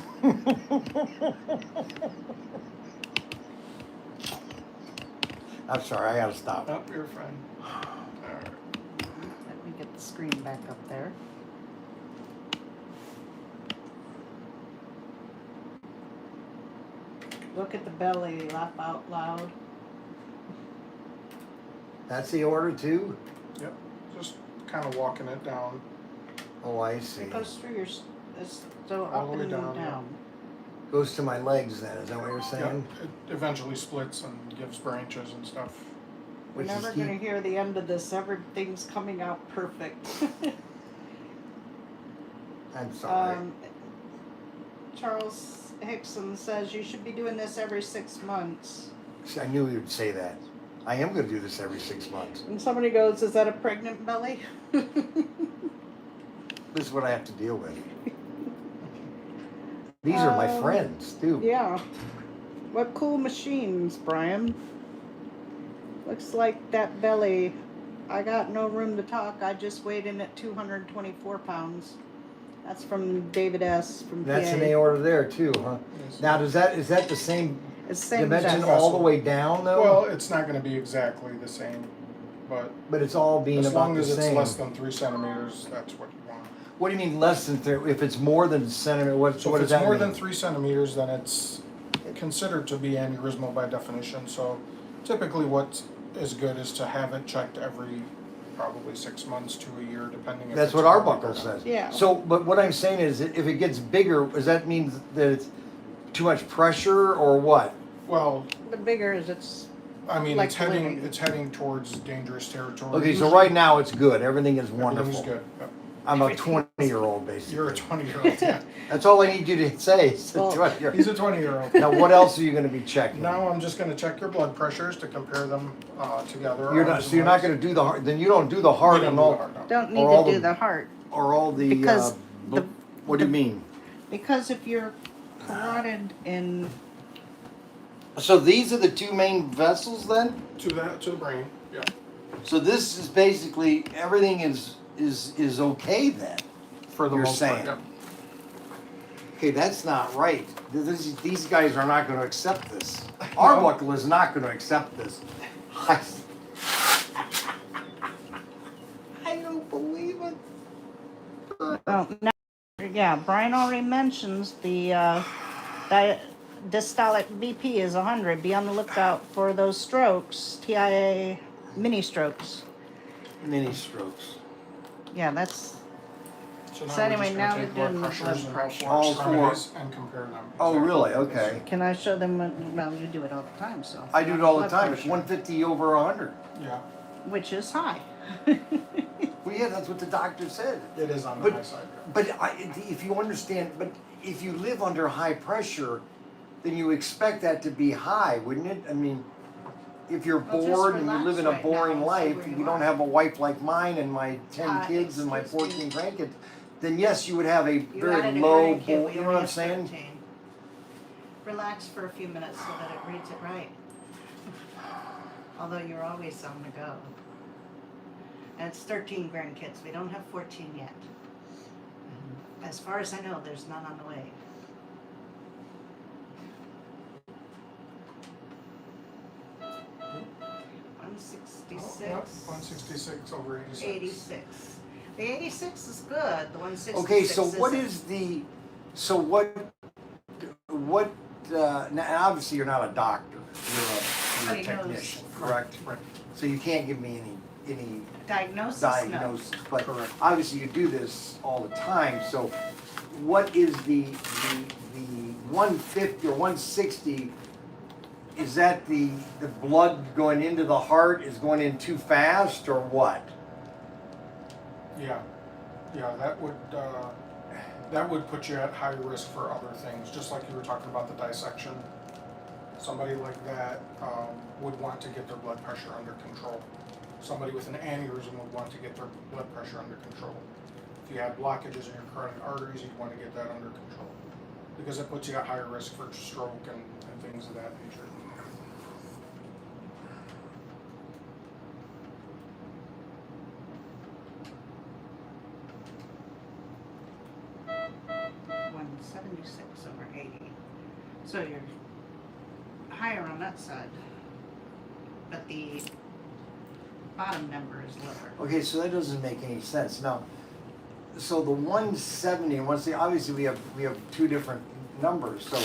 I'm sorry, I gotta stop. Oh, you're fine. Alright. Let me get the screen back up there. Look at the belly, laugh out loud. That's the aorta too? Yep, just kind of walking it down. Oh, I see. It goes through your, it's so All up the way and down, down. yeah. Goes to my legs then, is that what you're Yeah, saying? it eventually splits and gives branches and stuff. We're Which is never deep. gonna hear the end of this. Everything's coming out perfect. I'm sorry. Charles Hickson says you should be doing this every 6 months. See, I knew you would say that. I am gonna do this every 6 months. And somebody goes, is that a pregnant belly? This is what I have to deal with. These are my friends, too. Yeah. What cool machines, Brian. Looks like that belly. I got no room to talk. I just weighed in at 224 pounds. That's from David S. from That's PA. an aorta there, too, huh? Yes. Now, is that the same It's the same dimension vessel. all the way down, though? Well, it's not going to be exactly the same, but But it's all being as about long the as it's same. less than 3 centimeters, that's what you want. What do you mean less than 3? If it's more than a centimeter, what So does if it's that more mean? than 3 centimeters, then it's considered to be aneurysmal by definition. So typically what is good is to have it checked every probably 6 months to a year, depending if That's it's what growing Arbuckle or not. says. Yeah. So, but what I'm saying is, if it gets bigger, does that mean that it's too much pressure or what? Well, The bigger is it's I mean, Like it's heading living. it's heading towards dangerous territory. Okay, so Usually right now it's good. Everything is everything's wonderful. good. Yep. I'm a 20-year-old, basically. You're a 20-year-old. Yeah. That's all I need you to say. is a Well, 20-year-old. He's a 20-year-old. Now, what else are you going to be checking? Now I'm just going to check your blood pressures to compare them together. You're not. So you're not going to do the heart. Then you don't do the heart and all, don't need Or all to do the- the heart. or all the. Because bl- what do you mean? Because if you're carotid in So these are the two main vessels then. to the brain. Yeah. So this is basically everything is okay then. For the You're most saying. part. Okay, that's not right. These guys are not going to accept this. Arbuckle is not going to accept this. I don't believe it. oh now, yeah, Brian already mentions the dystolic BP is 100. Be on the lookout for those strokes, TIA mini strokes. Mini strokes. Yeah, that's So So we're anyway, just now gonna take we're blood doing the pressures blood and all pressure. four All four. extremities and compare them. Oh, Exactly. really? Okay. Can I show them? Well, you do it all the time, so. I do it all the Blood time. It's pressure, 150 over 100. Yeah, which is high. Well, yeah, that's what the doctor said. it is on the But- high side. But if you understand, but if you live under high pressure, then you expect that to be high, wouldn't it? I mean, if you're Well, just bored and you relax live in a right boring now and see life, where and you you don't are. have a wife like mine and my 10 kids and my excuse 14 grandkids, then yes, you would have a You very added a low, grandkid, we you know what only I'm have saying? 13. Relax for a few minutes so that it reads it right. Although you're always on the go. And it's 13 grandkids. We don't have 14 yet. As far as I know, there's none on the way. Oh, yep, 166 over 86. 86. The 86 is good. The 166 Okay, so what isn't. is the, now obviously you're not a doctor, you're a Nobody knows. technician, correct? Right. So you can't give me any Diagnosis, diagnosis, but Correct. obviously you do this all the time, so what is the 150 or 160, is that the blood going into the heart is going in too fast, or what? Yeah, that would put you at high risk for other things, just like you were talking about the dissection. Somebody like that would want to get their blood pressure under control. Somebody with an aneurysm would want to get their blood pressure under control. If you have blockages in your carotid arteries, you'd want to get that under control, because it puts you at higher risk for stroke and things of that nature. no. 176/80. So you're higher on that side, but the bottom number is lower. Okay, so that doesn't make any sense. Now, so the 170 and 160, obviously we have two different numbers, so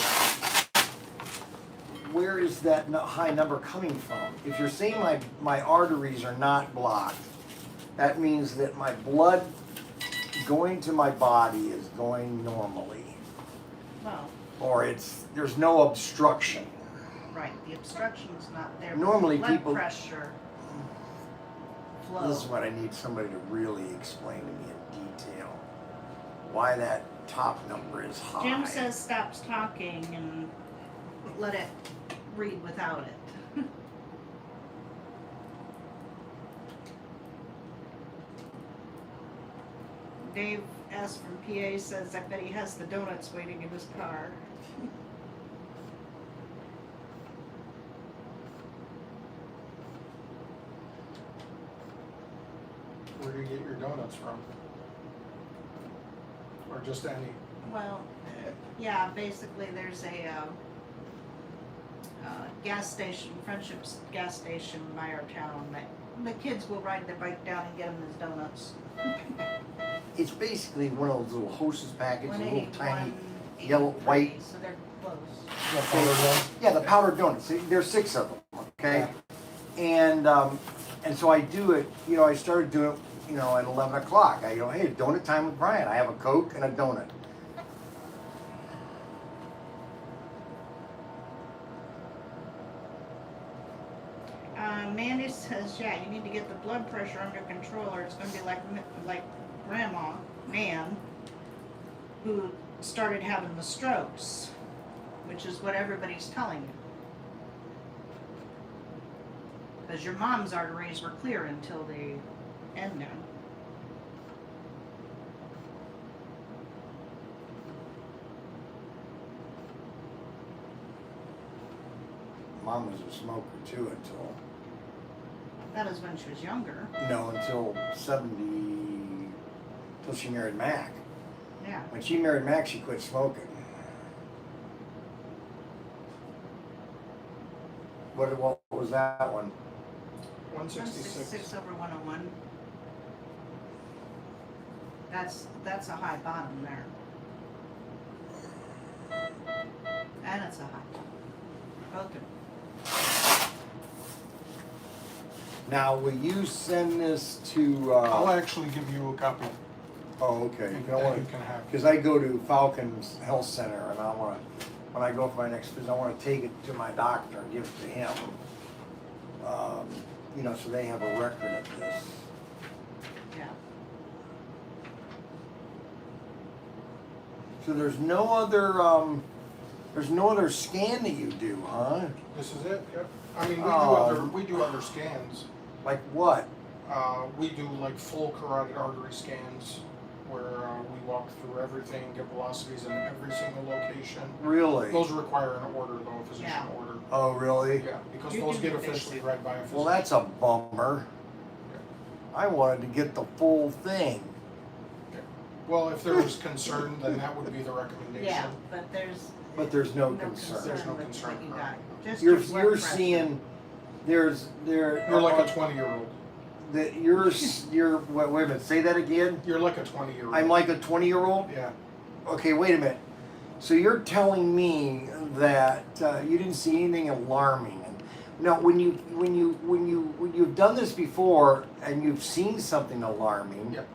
where is that high number coming from? If you're saying my arteries are not blocked, that means that my blood going to my body is going normally, Well, or there's no obstruction. right, the obstruction's not there. but Normally blood people- pressure flow. This is what I need somebody to really explain to me in detail. Why that top number is high. Jim says stops talking and let it read without it. Dave S. from PA says, I bet he has the donuts waiting in his car. Where do you get your donuts from? Or just any? Well, yeah, basically there's a gas station, Friendship's gas station by our town that the kids will ride their bike down and get them as donuts. It's basically one of those little Hostess packets, a little 181, tiny yellow, 83, white. so they're close. Yeah, the powdered donuts. There's 6 of them, okay? And so I do it, I started doing it, at 11 o'clock. I go, hey, donut time with Bryan. I have a Coke and a donut. Mandy says, yeah, you need to get the blood pressure under control or it's going to be like Grandma, Nan, who started having the strokes, which is what everybody's telling you. Because your mom's arteries were clear until the end now. Mom was a smoker too until That is when she was younger. until 70, until she married Mac. Yeah. When she married Mac, she quit smoking. What was that one? 166. 166/101. That's a high bottom there. And it's a high top. Both are. Now, will you send this to? I'll actually give you a copy Oh, okay. that You know what? you can have. Because I go to Falcons Health Center, and I want to, when I go for my next visit, I want to take it to my doctor and give it to him. So they have a record of this. Yeah. So there's no other scan that you do, huh? This is it, yep. I mean, Oh. we do other scans. Like what? We do like full carotid artery scans where we walk through everything, get velocities in every single location. Really? Those require an order though, a physician Yeah. order. Oh, really? Yeah, because You those can get do officially basic. read by a physician. Well, that's a bummer. I wanted to get the full thing. Well, if there was concern, then that would be the recommendation. Yeah, but there's But there's no no concern. There's no with concern. what you got. Just You're your blood you're pressure. seeing there You're like a 20-year-old. that you're wait a minute, say that again. You're like a 20-year-old. I'm like a 20-year-old? Yeah. Okay, wait a minute. So you're telling me that you didn't see anything alarming. And Now, when you've done this before and you've seen something alarming, Yep.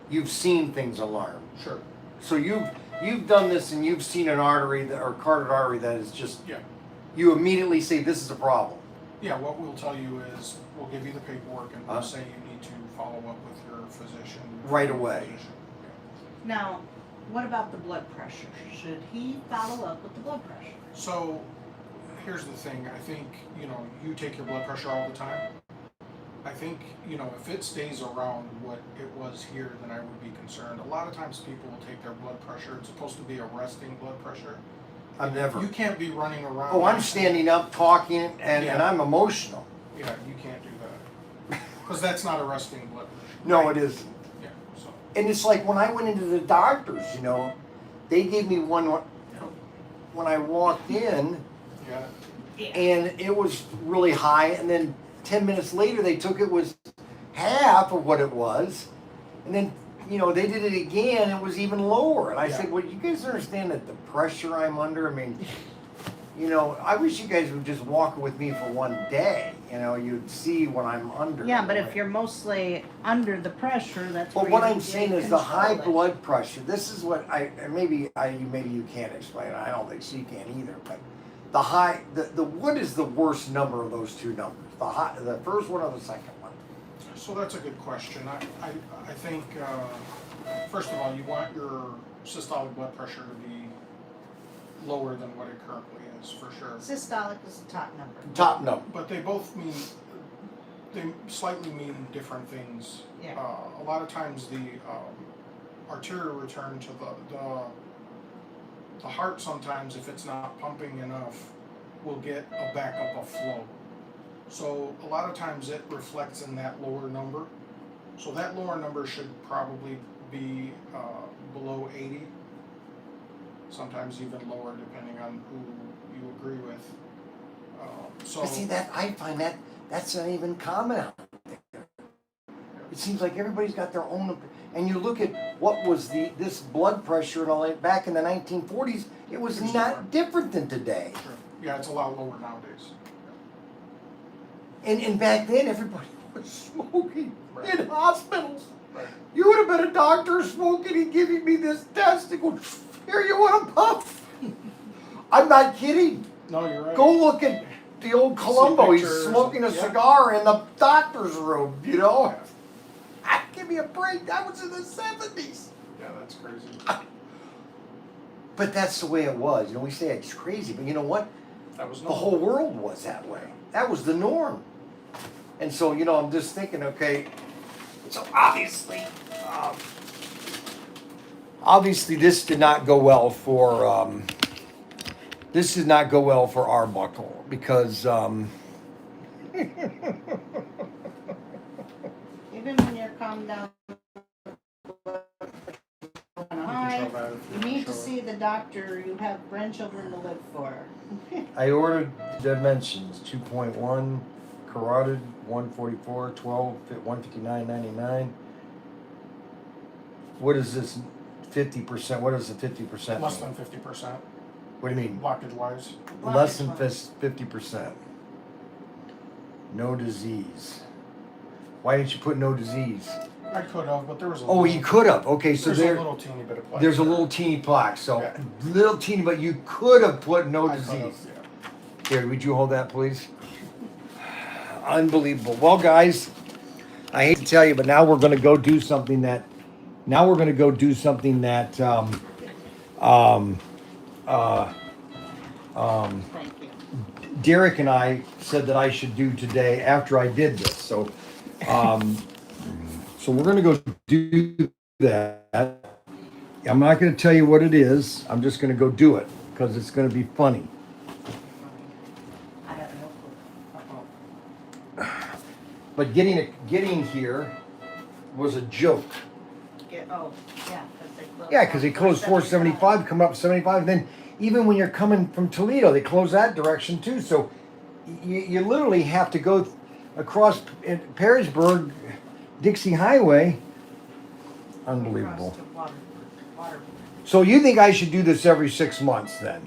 you've seen things alarm. Sure. So you've done this and you've seen an artery or carotid artery that is just, Yeah. you immediately say this is a problem. Yeah, what we'll tell you is, we'll give you the paperwork and we'll Huh? say you need to follow up with your physician. Right away. Now, what about the blood pressure? Should he follow up with the blood pressure? So, here's the thing, I think, you take your blood pressure all the time. I think, if it stays around what it was here, then I would be concerned. A lot of times people will take their blood pressure, it's supposed to be a resting blood pressure. I've never. You can't be running around. Oh, I'm standing up talking and I'm emotional. Yeah, you can't do that. Because that's not a resting blood pressure. No, it isn't. Yeah, so. And it's like when I went into the doctors, they gave me one when I walked in, Yeah. and it was really high, and then 10 minutes later they took it was half of what it was, and then they did it again, it was even lower, and I said, well, you guys understand that the pressure I'm under? I mean, I wish you guys would just walk with me for one day, you'd see what I'm under. Yeah, but if you're mostly under the pressure, that's But where what you I'm need to saying is the high control it. blood pressure. This is what maybe you can't explain. I don't think she can either. But the what is the worst number of those two numbers? The first one or the second one? So that's a good question. I think, first of all, you want your systolic blood pressure to be lower than what it currently is, for sure. Systolic is the top number. Top number. But they both they slightly mean different things. Yeah. A lot of times the arterial return to the heart, sometimes if it's not pumping enough, will get a backup of flow. So a lot of times it reflects in that lower number. So that lower number should probably be below 80. Sometimes even lower depending on who you agree with. But see I find that's not even common out there. It seems like everybody's got their own. And you look at what was this blood pressure and all that back in the 1940s. It was not different than today. Sure. Yeah, it's a lot lower nowadays. And back then everybody was smoking in hospitals. Right. You would have been a doctor smoking and giving me this test and go, here, you want a puff? I'm not kidding. No, you're right. Go look at the old Columbo. He's pictures smoking a and- yeah. cigar in the doctor's room, Give me a break. That was in the 70s. Yeah, that's crazy. But that's the way it was. We say it's crazy, but you know what? That was The whole world was that way. That was the norm. And so, I'm just thinking, okay, so obviously this did not go well for, Arbuckle because, Even when you're calmed down high, you need to see the doctor. You have grandchildren to live for. I ordered dimensions 2.1 carotid 144 12 159.99. What is this 50%? What is the 50%? Less than 50%. What do you mean? Blockage wise. Less than 50%. No disease. Why didn't you put no disease? I could have, but there was a Oh, you could have. Okay, so there's a there, little teeny bit of plaque. there's a little teeny plaque. So Yeah. little teeny, but you could have put no I could have, disease. yeah. Here, would you hold that, please? Unbelievable. Well, guys, I hate to tell you, but now we're going to go do something that. Thank you. Derek and I said that I should do today after I did this. So we're going to go do that. I'm not going to tell you what it is. I'm just going to go do it because it's going to be funny. I have no clue. But getting here was a joke. Oh, yeah, because they closed. Yeah, because they closed 475, come up 75, and then even when you're coming from Toledo, they close that direction too. So you literally have to go across Perrysburg, Dixie Highway. Unbelievable. Water. So you think I should do this every 6 months then?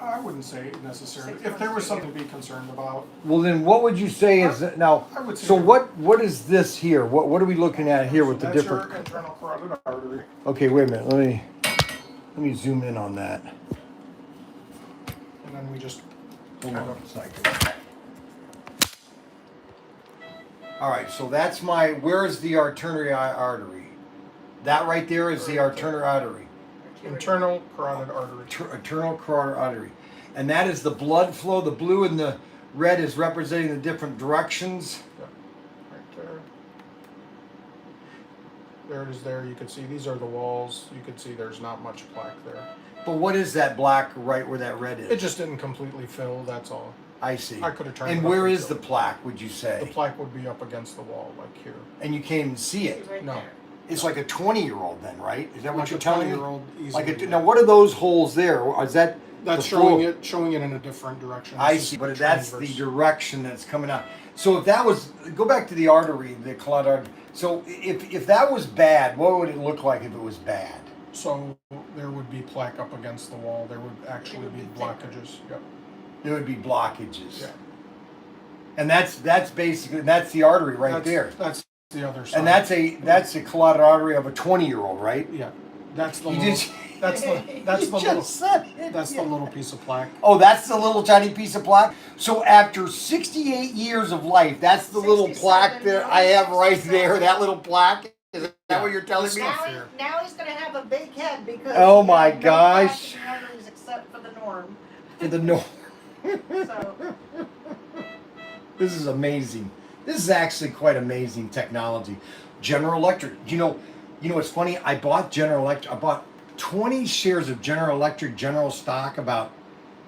I wouldn't say necessarily. If there was something to be concerned about, Well, then what would you say is now? I would say So what is this here? What are we looking at here with the that's different? your internal carotid artery. Okay, wait a minute. Let me zoom in on that. And then we just Hold kind on of a second. All right, so that's where is the arterial artery? That right there is the arterial artery. internal carotid artery. Arterial carotid artery. And that is the blood flow. The blue and the red is representing the different directions. Yep. Right there. There it is there. You can see these are the walls. You can see there's not much plaque there. But what is that black right where that red is? It just didn't completely fill, that's all. I see. I could have turned And it up where and is the filled. plaque, would you say? The plaque would be up against the wall, like here. And you can't even see it. Right No. there. It's like a 20-year-old then, right? Is that what Like you're a telling me? 20-year-old Like easily. now, what are those holes there? Is that That's the showing flow? it in a different direction. I This is see, but that's the transverse. direction that's coming out. So if that was, go back to the artery, the carotid artery. So if that was bad, what would it look like if it was bad? So there would be plaque up against the wall. There would actually be blockages. Yep. There would be blockages. Yeah. And that's basically the artery right there. That's the other side. And that's a carotid artery of a 20-year-old, right? Yeah. That's the You little, just- that's the You little just said it. that's the little piece of plaque. Oh, that's the little tiny piece of plaque. So after 68 years of life, that's the little 67, plaque that I have right there. 67. That little plaque. Is that what you're telling me? Now he's gonna have a big head because Oh he my had no gosh. plaque in the arteries except for the norm. For the no. So This is amazing. This is actually quite amazing technology. General Electric. You know what's funny? I bought General Electric. I bought 20 shares of General Electric general stock about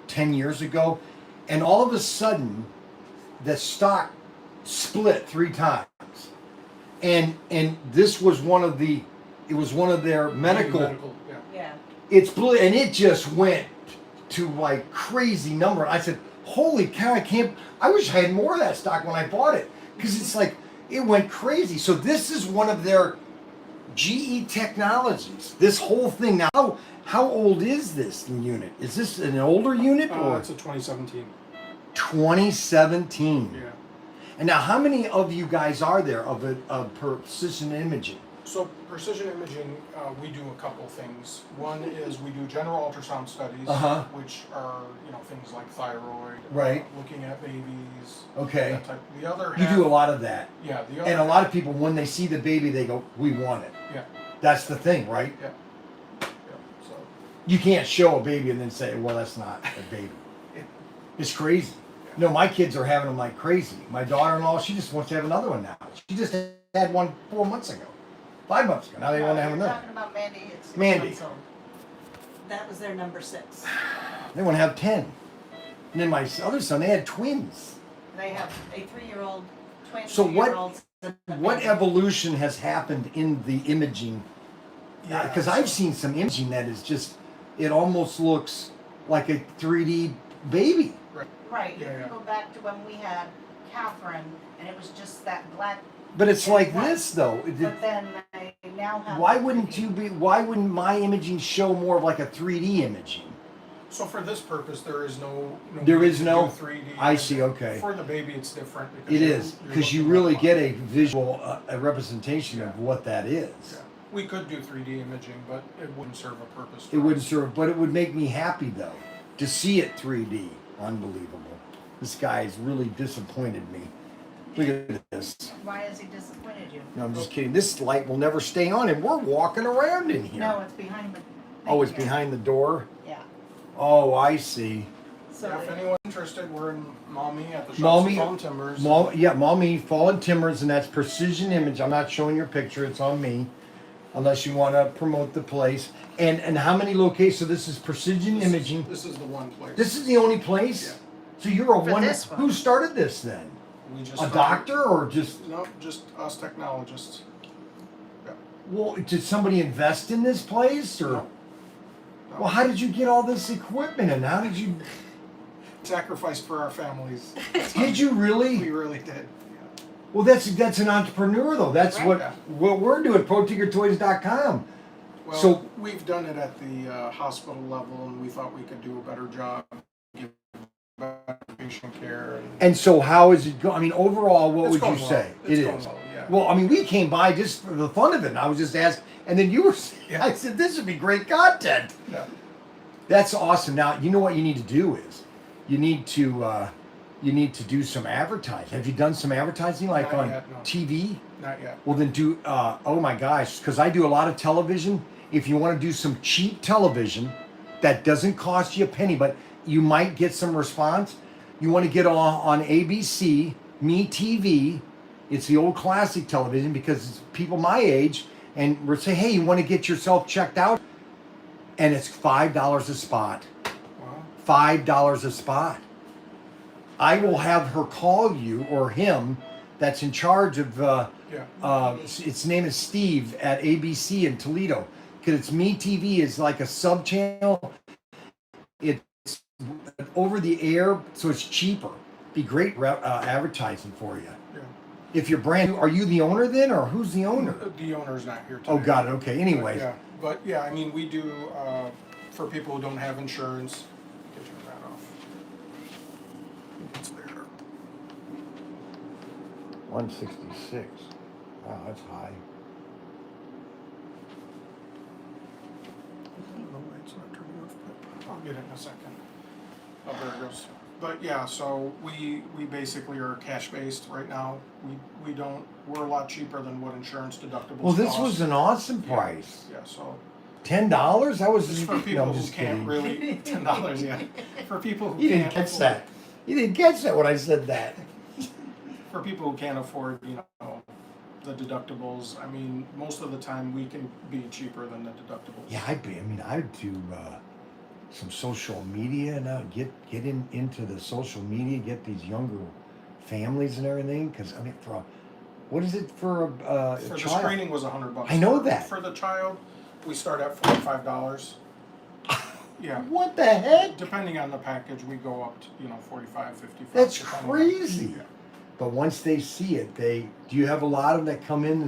10 years ago, and all of a sudden, the stock split 3 times. And this was one of their medical. Yeah. yeah. It split, and it just went to like crazy number. I said, "Holy cow! I wish I had more of that stock when I bought it, because it's like it went crazy." So this is one of their GE technologies. This whole thing now. How old is this unit? Is this an older unit or It's a 2017. 2017? Yeah. And now, how many of you guys are there of precision imaging? So precision imaging, we do a couple things. One is we do general ultrasound studies, Uh-huh. which are things like thyroid, Right. Looking at babies. Okay. That type. The other You half, do a lot of that. Yeah. The other And a lot of people, when they see the baby, they go, "We want it." Yeah. That's the thing, right? Yeah. Yeah. So You can't show a baby and then say, "Well, that's not a baby." It's crazy. No, my kids are having them like crazy. My daughter-in-law, she just wants to have another one now. She just had one 4 months ago, 5 months ago. Now they want to have You're another. talking about Mandy. It's 6 Mandy. months old. That was their number 6. They want to have 10. And then my other son, they had twins. They have a 3-year-old, twin So what- 2-year-olds. What evolution has happened in the imaging? Yeah, Because I've seen some imaging that is just, it almost looks like a 3D baby. Right. Yeah, You yeah. go back to when we had Catherine, and it was just that black. But it's like this though. But then they now have. Why wouldn't my imaging show more of like a 3D imaging? So for this purpose, there is no. There need is to no- do 3D. I see, okay. For the baby, it's different. It you're- is, you're because you looking really at get a visual a representation of Yeah. what that is. Yeah. We could do 3D imaging, but it wouldn't serve a purpose. It wouldn't serve, but it would make me happy though to see it 3D. Unbelievable. This guy's really disappointed me. Look at this. Why has he disappointed you? No, I'm just kidding. This light will never stay on, and we're walking around in here. No, it's behind the. Oh, it's thing here. behind the door? Yeah. Oh, I see. So Yeah, if anyone's interested, we're in Maumee at the Shops Maumee- of Fallen Timbers. Maumee Fallen Timbers, and that's precision image. I'm not showing your picture, it's on me. Unless you want to promote the place. And how many locations? So this is precision imaging. This is the one place. This is the only place? Yeah. So you're a For one. this one. Who started this then? We just A started- doctor or just, No, just us technologists. Yeah. well, did somebody invest in this place or? No. No. Well, how did you get all this equipment and how did you, Sacrifice for our families. did you We really? really did. Yeah. Well, that's an entrepreneur though. That's Right. what we're doing, Protinkertoys.com. Well, So- we've done it at the hospital level, and we thought we could do a better job, give better patient care. And so how is it going? I mean, overall, what It's would you going well. say? It's It going is. well, yeah. Well, I mean, we came by just for the fun of it. And I was just asking, and then you were. Yeah. I said, "This would be great content." Yeah. That's awesome. Now, you know what you need to do is, you need to do some advertising. Have you done some advertising like Not on yet, no. TV? Not yet. Well, then do. Oh my gosh, because I do a lot of television. If you want to do some cheap television, that doesn't cost you a penny, but you might get some response. You want to get on ABC, Me TV. It's the old classic television because it's people my age, and we're saying, hey, you want to get yourself checked out, and it's $5 a spot. Wow. $5 a spot. I will have her call you or him that's in charge of, its name is Steve at ABC in Toledo. Because it's Me TV is like a sub channel. It's over the air, so it's cheaper. Be great advertising for you. Yeah. If you're brand new, are you the owner then, or who's the owner? The owner's not here today. Oh, got it. Okay. Anyways, But yeah, I mean, we do, for people who don't have insurance, get your that off. It's there. 166. Wow, that's high. I don't know why it's not turning off, but I'll get it in a second. Oh, there it goes. But yeah, so we basically are cash based right now. We're a lot cheaper than what insurance deductibles Well, this cost. was an awesome price. Yeah, so $10? That was it's for no, people I'm who just can't kidding. really $10, yeah. For people who You didn't can't catch afford, that. You didn't catch that when I said that. For people who can't afford, the deductibles, I mean, most of the time we can be cheaper than the deductibles. Yeah, I mean, I'd do some social media now. Get into the social media. Get these younger families and everything. Because I mean, what is it for a For the child? screening was $100. I know that. For the child, we start at $45. Yeah. What the heck? Depending on the package, we go up to, 45, 55. That's depending. crazy. Yeah. But once they see it, do you have a lot of them that come in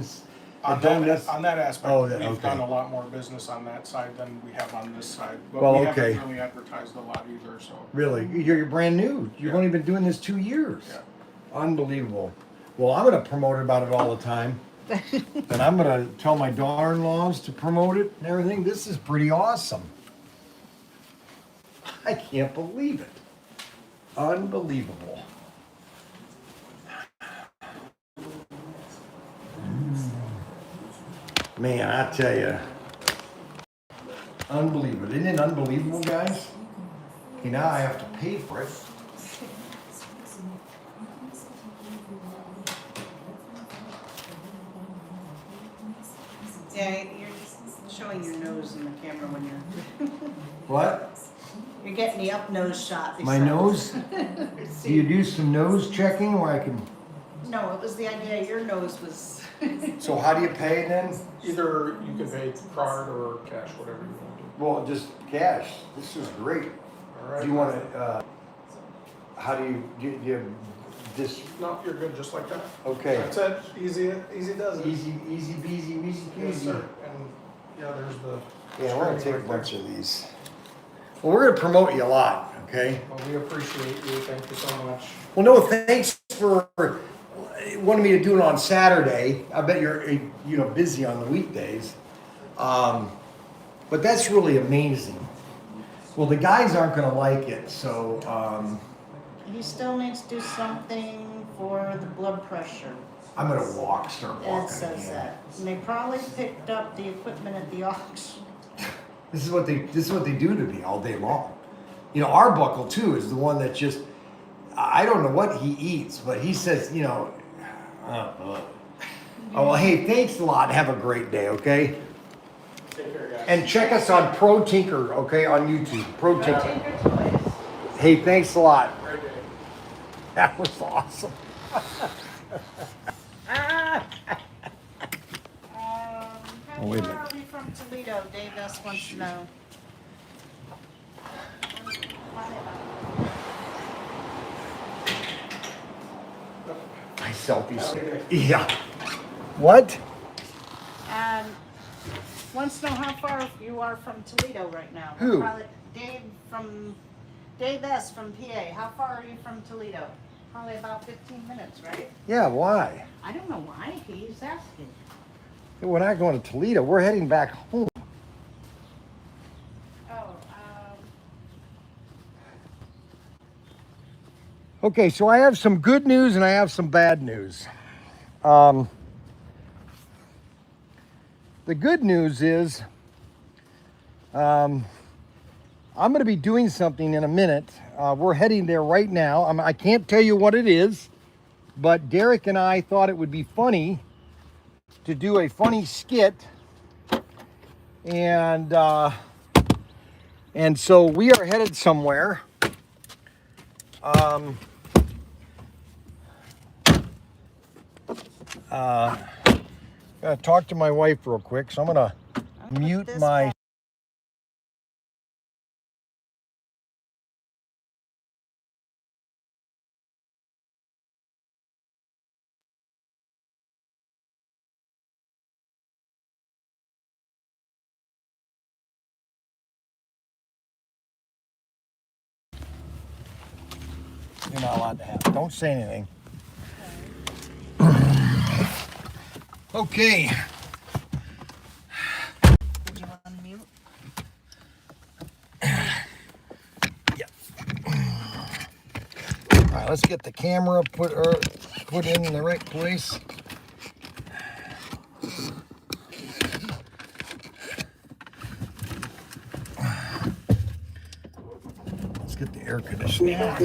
On that don't that aspect, Oh, we've okay. done a lot more business on that side than we have on this side. But Well, we okay. haven't really advertised a lot either, so. Really? You're brand new. You've Yeah. only been doing this 2 years. Yeah. Unbelievable. Well, I'm going to promote about it all the time. And I'm going to tell my daughter-in-laws to promote it and everything. This is pretty awesome. I can't believe it. Unbelievable. Man, I tell you. Unbelievable. Isn't it unbelievable, guys? Okay, now I have to pay for it. Yeah, you're showing your nose in the camera when you're What? you're getting the up nose shot. My nose? Do you do some nose checking where I can... No, it was the idea your nose was. So how do you pay then? Either you can pay card or cash, whatever you want to do. Well, just cash. This is great. All right. Do you want to, how do you this, No, you're good, just like that. okay. That's it. Easy does it. Easy peasy, easy Yes, peasy. sir. And yeah, there's the. Yeah, I want to screening take a right there. bunch of these. Well, we're going to promote you a lot, okay? Well, we appreciate you. Thank you so much. Well, no, thanks for wanting me to do it on Saturday. I bet you're busy on the weekdays. But that's really amazing. Well, the guys aren't going to like it, so He still needs to do something for the blood pressure. I'm going to start walking. It says again. that. And they probably picked up the equipment at the auction. This is what they do to me all day long. Arbuckle too is the one that just, I don't know what he eats, but he says, oh well, hey, thanks a lot. Have a great day, okay? Take care, guys. And check us on Protinker, okay, on YouTube. Protinker. Protinkertoys. Hey, thanks a lot. Great day. That was awesome. How wait a far minute. are we from Toledo? Dave S. wants to know. My selfies. Yeah. What? Um, Wants to know how far you are from Toledo right now. Who? Probably Dave S. from PA. How far are you from Toledo? Probably about 15 minutes, right? Yeah, why? I don't know why. He's asking. We're not going to Toledo. We're heading back home. Oh, Okay, so I have some good news and I have some bad news. The good news is I'm going to be doing something in a minute. We're heading there right now. I can't tell you what it is, but Derek and I thought it would be funny to do a funny skit, and so we are headed somewhere. Gotta talk to my wife real quick, so I'm gonna mute my. You're not allowed to have. Don't say anything. Okay. did you unmute? Yeah. All right, let's get the camera put in the right place. Let's get the air conditioning on.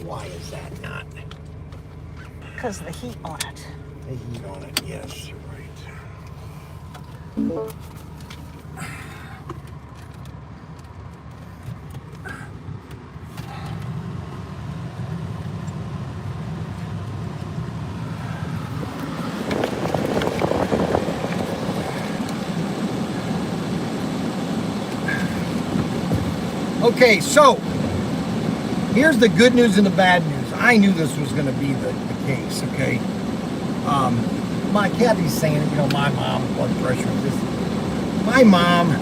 Why is that not? Because of the heat on it. The heat on it, yes, you're right. Okay, so here's the good news and the bad news. I knew this was going to be the case, okay? My Kathy's saying, you know, my mom, blood pressure, this. My mom. Your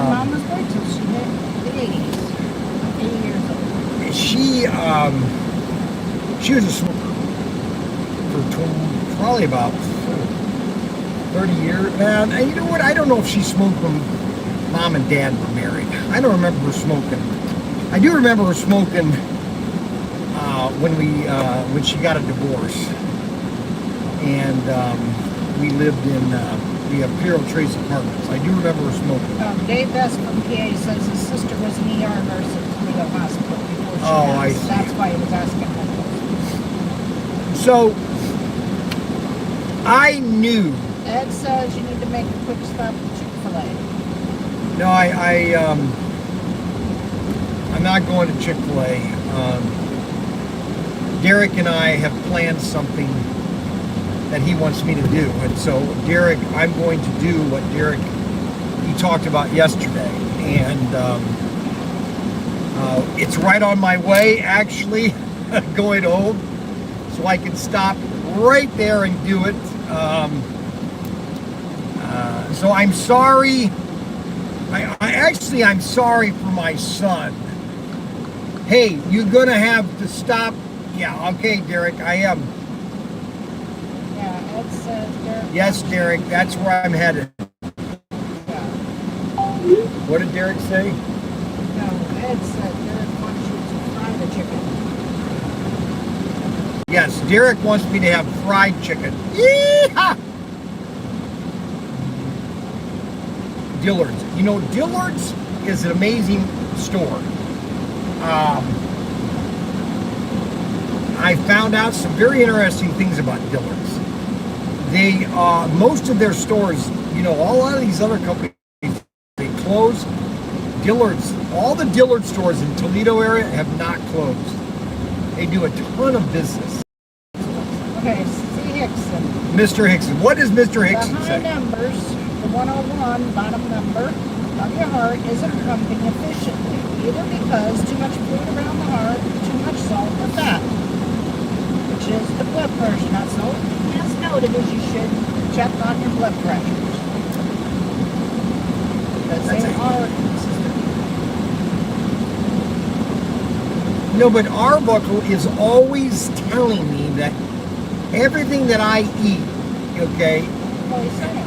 mom was good till she hit the 80s. 80 years old. She was a smoker for probably about 30 years. And you know what? I don't know if she smoked when Mom and Dad were married. I don't remember her smoking. I do remember her smoking when she got a divorce, and we lived in the Imperial Trace Apartments. I do remember her smoking. Dave Best from PA says his sister was an ER nurse at Toledo Hospital before she passed. I see. That's why he was asking that question. So I knew. Ed says you need to make a quick stop at Chick-fil-A. No, I'm not going to Chick-fil-A. Derek and I have planned something that he wants me to do. And so, Derek, I'm going to do what Derek, he talked about yesterday. And it's right on my way, actually, going home. So I can stop right there and do it. So I'm sorry. I'm sorry for my son. Hey, you're gonna have to stop. Yeah, okay, Derek, I am. Yeah, Ed says Derek. Yes, Derek, that's where I'm headed. Yeah. What did Derek say? No, Ed said Derek wants you to fry the chicken. Yes, Derek wants me to have fried chicken. Yeehaw! Dillard's. You know, Dillard's is an amazing store. I found out some very interesting things about Dillard's. They, most of their stores, you know, a lot of these other companies, they close. Dillard's, all the Dillard stores in Toledo area have not closed. They do a ton of business. Okay, C. Hickson. Mr. Hickson. What does Mr. Hickson The high say? numbers, the 101 bottom number of your heart isn't pumping efficiently, either because too much fluid around the heart, too much salt or fat, which is the blood pressure. Not so as noted as you should check on your blood pressures. Because That's they it. are consistent. No, but Arbuckle is always telling me that everything that I eat, okay, Well, he's saying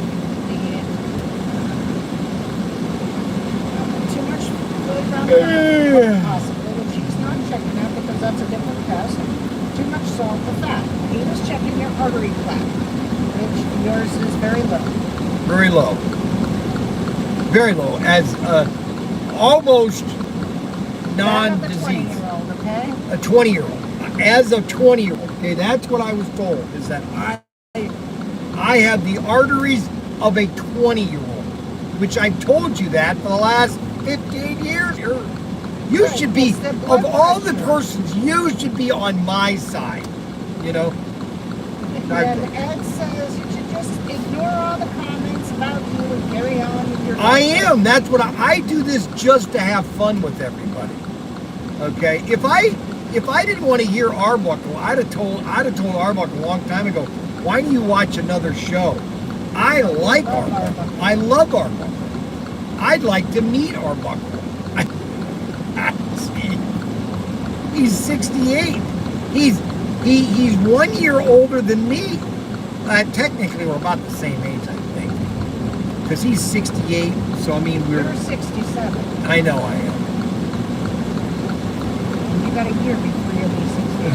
too much fluid around the heart, possibly, which he's not checking out because that's a different test. Too much salt or fat. He was checking your artery plaque, which yours is very low. very low. Very low, as almost That of a non-disease. 20-year-old, okay? A 20-year-old. As a 20-year-old, okay, that's what I was told, is that I have the arteries of a 20-year-old, which I've told you that for the last 15 years. You Right, should be, it's the blood of all the pressure. persons, you should be on my side, you know? And Ed says you should just ignore all the comments about you and carry on with your life. I am. That's what I do this just to have fun with everybody. Okay? If I didn't want to hear Arbuckle, I'd have told Arbuckle a long time ago, why do you watch another show? I like Arbuckle. I love Arbuckle. I'd like to meet Arbuckle. He's 68. He's 1 year older than me. Technically, we're about the same age, I think. Because he's 68, so I mean, You're 67. I know I am. You got a year before you'll be 68.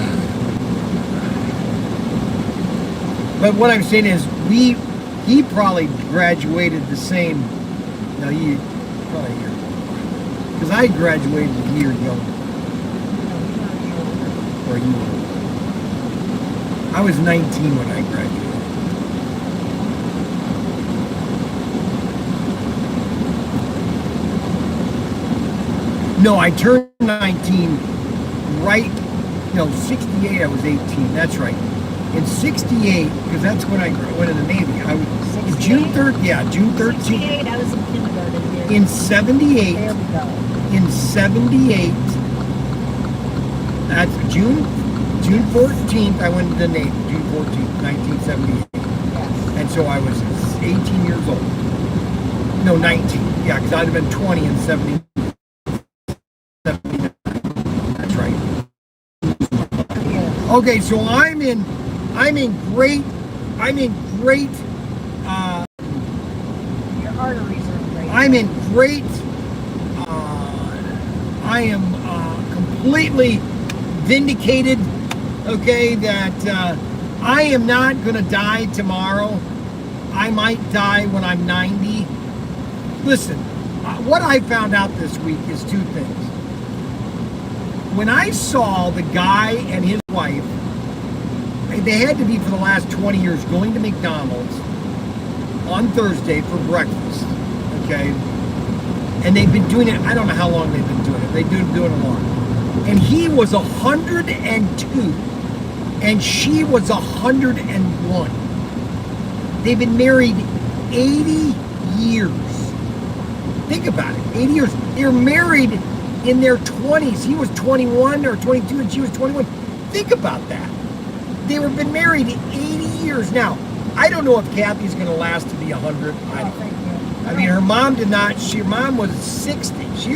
But what I'm saying is, he probably graduated the same. No, he probably a year. Because I graduated a year younger. Or you were. I was 19 when I graduated. No, I turned 19 right, no, 68 I was 18, that's right. In 68, because that's when I went in the Navy, I was, June 3rd, yeah, June 13th. 68, I was in kindergarten here. In 78, There we go. in 78, that's June 14th, I went to the Navy, June 14th, 1978. Yes. And so I was 18 years old. No, 19. Yeah, because I'd have been 20 in 79. That's right. Yes. Okay, so I'm in great, Your arteries are great. I am completely vindicated, okay, that I am not going to die tomorrow. I might die when I'm 90. Listen, what I found out this week is two things. When I saw the guy and his wife, they had to be for the last 20 years going to McDonald's on Thursday for breakfast, okay? And they've been doing it, I don't know how long they've been doing it. They've been doing it long. And he was 102 and she was 101. They've been married 80 years. Think about it, 80 years. They're married in their 20s. He was 21 or 22 and she was 21. Think about that. They were been married 80 years. Now, I don't know if Kathy's going to last to be 100. I don't know. I mean, her mom did not. Her mom was 60. She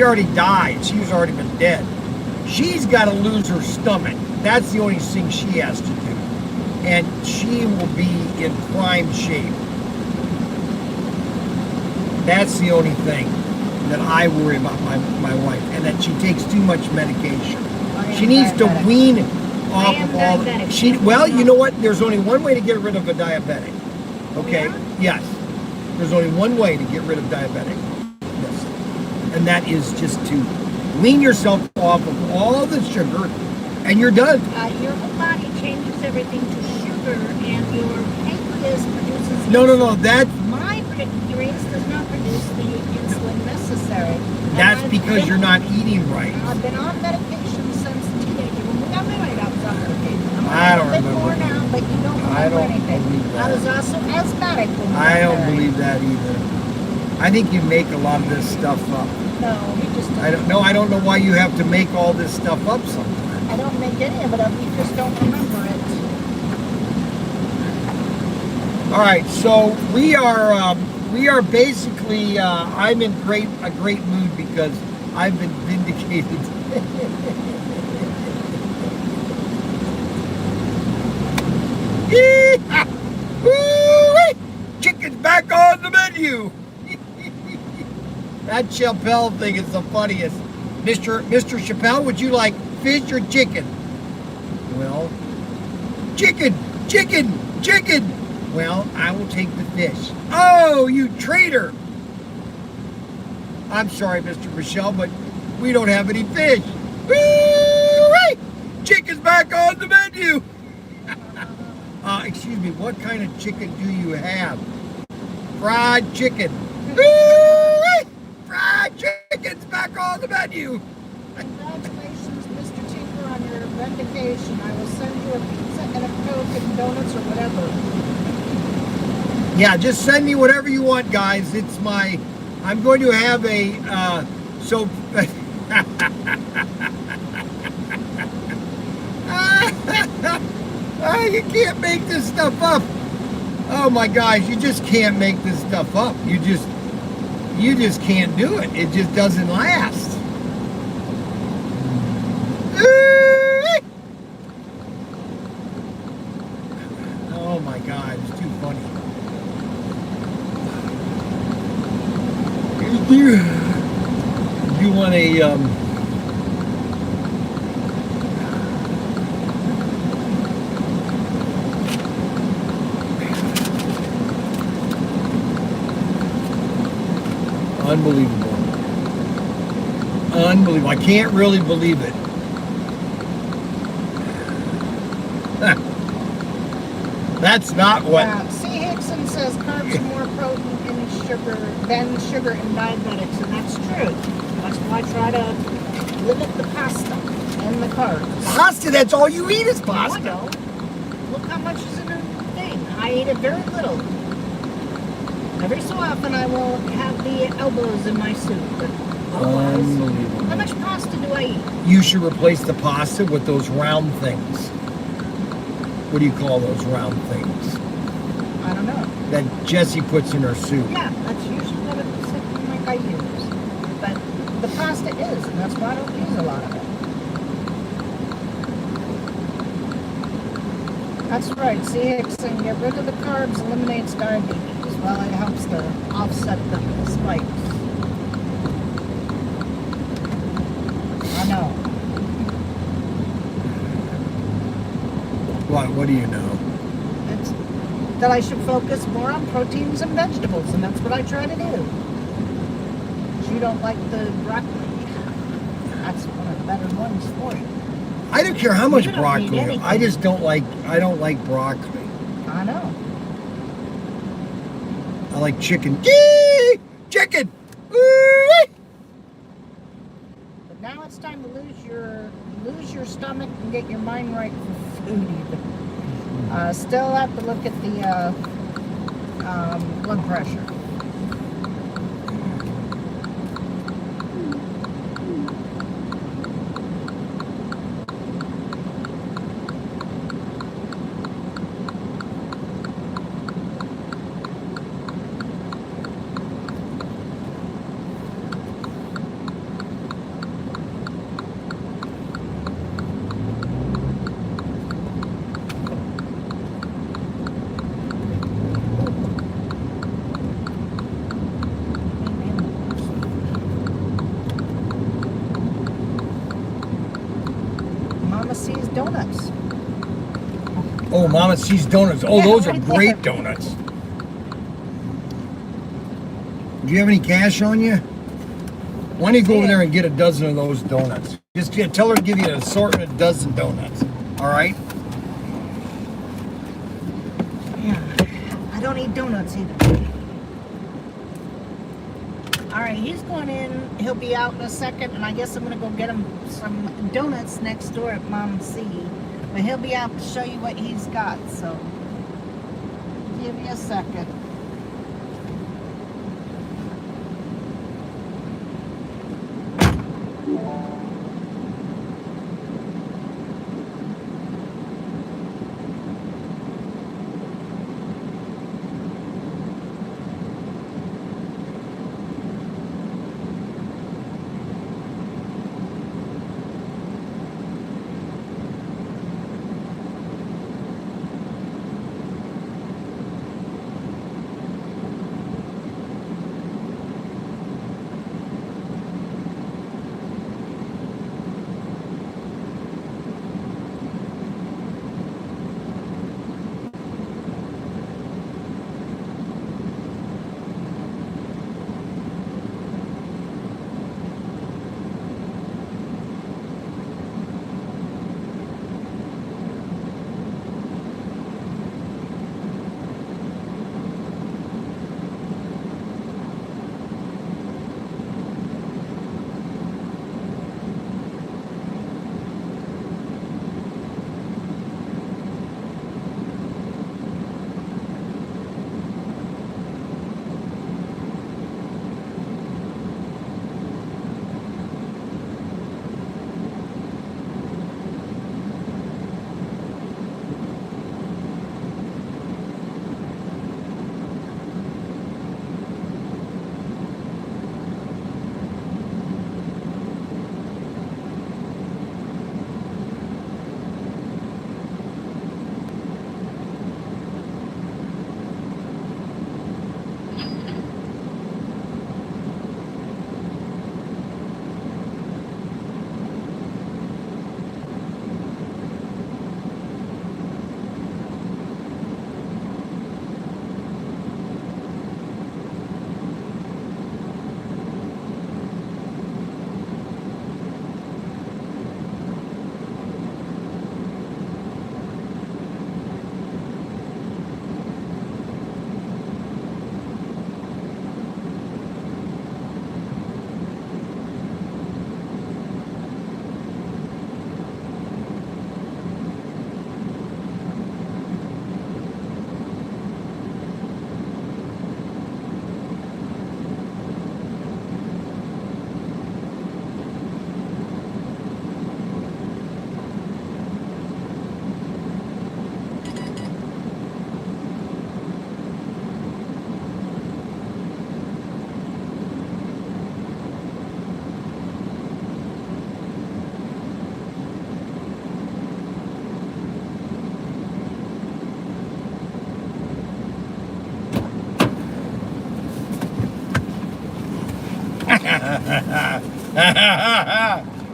already died. She was already been dead. She's got to lose her stomach. That's the only thing she has to do. And she will be in prime shape. That's the only thing that I worry about my wife, and that she takes too much medication. She needs to wean off of all. Well, you know what? There's only one way to get rid of a diabetic. Okay? Yes. There's only one way to get rid of diabetic. Yes. And that is just to wean yourself off of all the sugar, and you're done. Your whole body changes everything to sugar, and your pancreas produces. No. That. My pancreas does not produce the insulin necessary. That's because you're not eating right. I've been on medication since teenager. When we got married, I was on medication. I'm I don't a bit remember. more now, but you don't remember I don't anything. believe that. I was also asthmatic when we I got don't married. believe that either. I think you make a lot of this stuff up. No, you just don't. I don't know why you have to make all this stuff up sometimes. I don't make any of it up. You just don't remember it. All right, so we are basically. I'm in a great mood because I've been vindicated. Woo-wee! Chicken's back on the menu. That Chappelle thing is the funniest. Mr. Chappelle, would you like fish or chicken? Well, chicken. Well, I will take the fish. Oh, you traitor! I'm sorry, Mr. Michelle, but we don't have any fish. Woo-wee! Chicken's back on the menu. Excuse me, what kind of chicken do you have? Fried chicken. Woo-wee! Fried chicken's back on the menu. Congratulations, Mr. Tinker, on your vindication. I will send you a pizza and a Coke and donuts or whatever. Yeah, just send me whatever you want, guys. I'm going to have you can't make this stuff up. Oh my gosh, you just can't make this stuff up. You just can't do it. It just doesn't last. Oh my God, it's too funny. You want a unbelievable. I can't really believe it. That's not what. C. Hickson says carbs are more potent than sugar in diabetics, and that's true. That's why I try to limit the pasta and the carbs. Pasta, that's all you eat is No, I pasta. don't. Look how much is in a thing. I eat it very little. Every so often I will have the elbows in my soup, but otherwise, Unbelievable. how much pasta do I eat? You should replace the pasta with those round things. What do you call those round things? I don't know. That Jessie puts in her soup. Yeah, that's usually what it's like I use. But the pasta is, and that's why I don't use a lot of it. That's right, C. Hickson, get rid of the carbs, eliminates diabetes. Well, it helps to offset the spikes. I know. What do you know? It's that I should focus more on proteins and vegetables, and that's what I try to do. You don't like the broccoli. That's one of the better ones for you. I don't care how much You don't need broccoli. anything. I don't like broccoli. I know. I like chicken. Yee! Chicken! Woo-wee! But now it's time to lose your stomach and get your mind right for food. Still have to look at the blood pressure. Mama sees donuts. Oh, Mama C's donuts. Oh, Yeah, those are right great there. donuts. Do you have any cash on you? Why don't you go over there and get a dozen of those donuts? Just tell her to give you an assortment of dozen donuts. All right? Yeah. I don't eat donuts either. All right, he's going in. He'll be out in a second, and I guess I'm going to go get him some donuts next door at Mom C. But he'll be out to show you what he's got, so give me a second.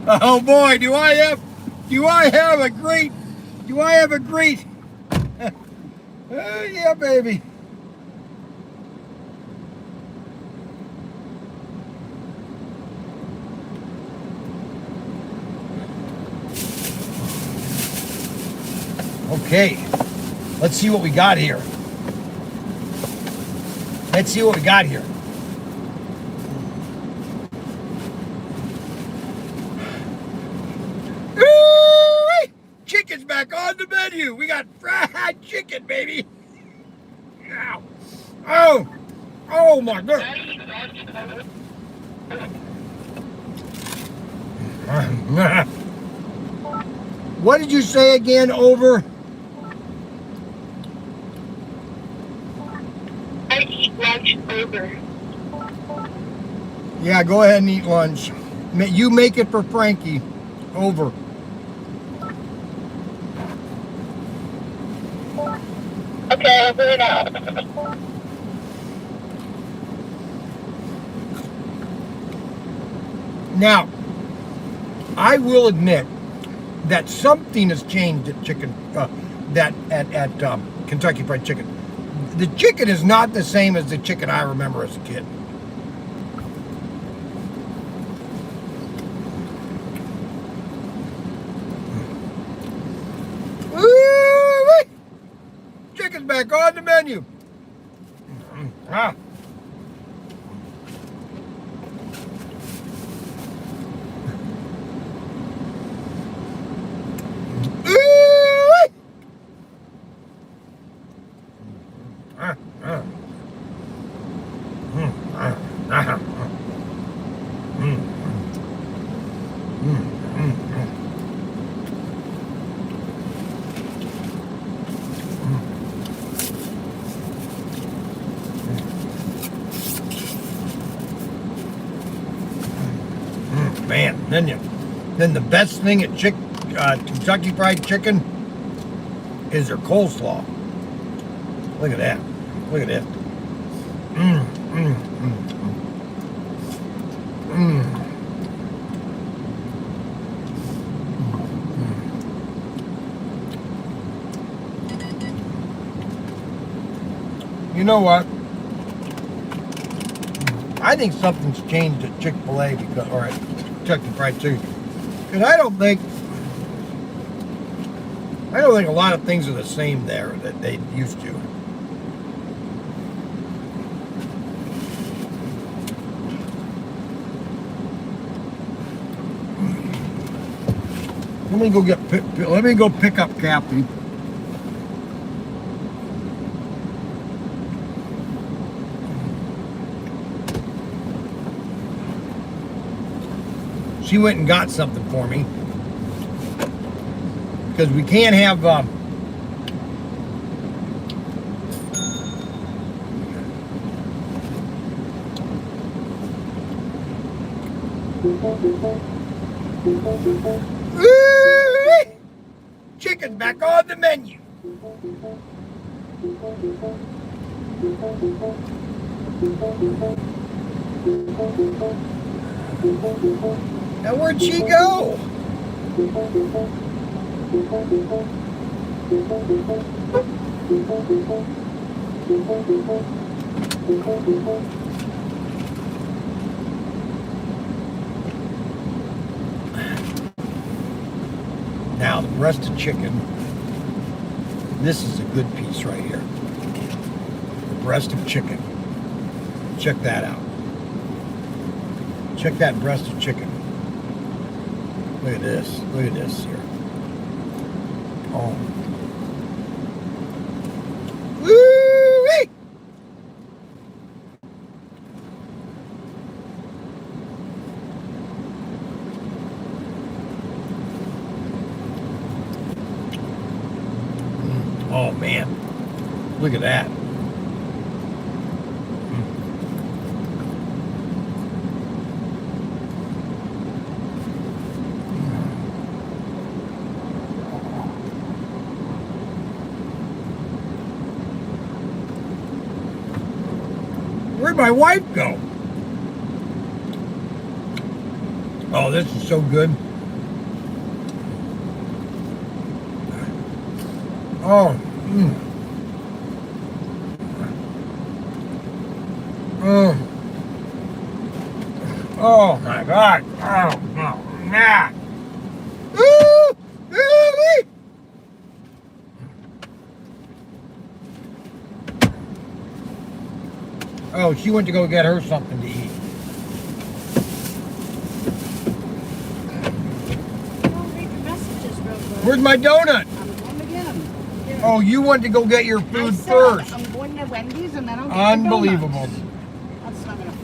Oh boy, do I have a great, yeah, baby. Okay, let's see what we got here. Ooh-wee! Chicken's back on the menu. We got fried chicken, baby. Ow. Oh my goodness. What did you say again? Over? I eat lunch over. Yeah, go ahead and eat lunch. You make it for Frankie. Over. Okay, I'll do it out. Now, I will admit that something has changed at Kentucky Fried Chicken. The chicken is not the same as the chicken I remember as a kid. Woo-wee! Chicken's back on the menu. Ah. Ooh! man, then the best thing at Kentucky Fried Chicken is their coleslaw. Look at that. Look at that. You know what? I think something's changed at Chick-fil-A or at Kentucky Fried Chicken. Because I don't think a lot of things are the same there that they used to. Let me go pick up Kathy. She went and got something for me. Because we can't have chicken back on the menu. Now where'd she go? Now the breast of chicken. This is a good piece right here. The breast of chicken. Check that out. Check that breast of chicken. Look at this. Look at this here. Oh. Woo-wee! Oh man. Look at that. Where'd my wife go? Oh, this is so good. Oh. Oh my God. Oh no. Nah. Ooh. Ooh-wee. Oh, she went to go get her something to eat. Read the messages real quick. Where's my donut? I'm going again. Here. Oh, you went to go get your I food said first. I'm going to Wendy's and then I'll get the Unbelievable. donuts. That's not enough.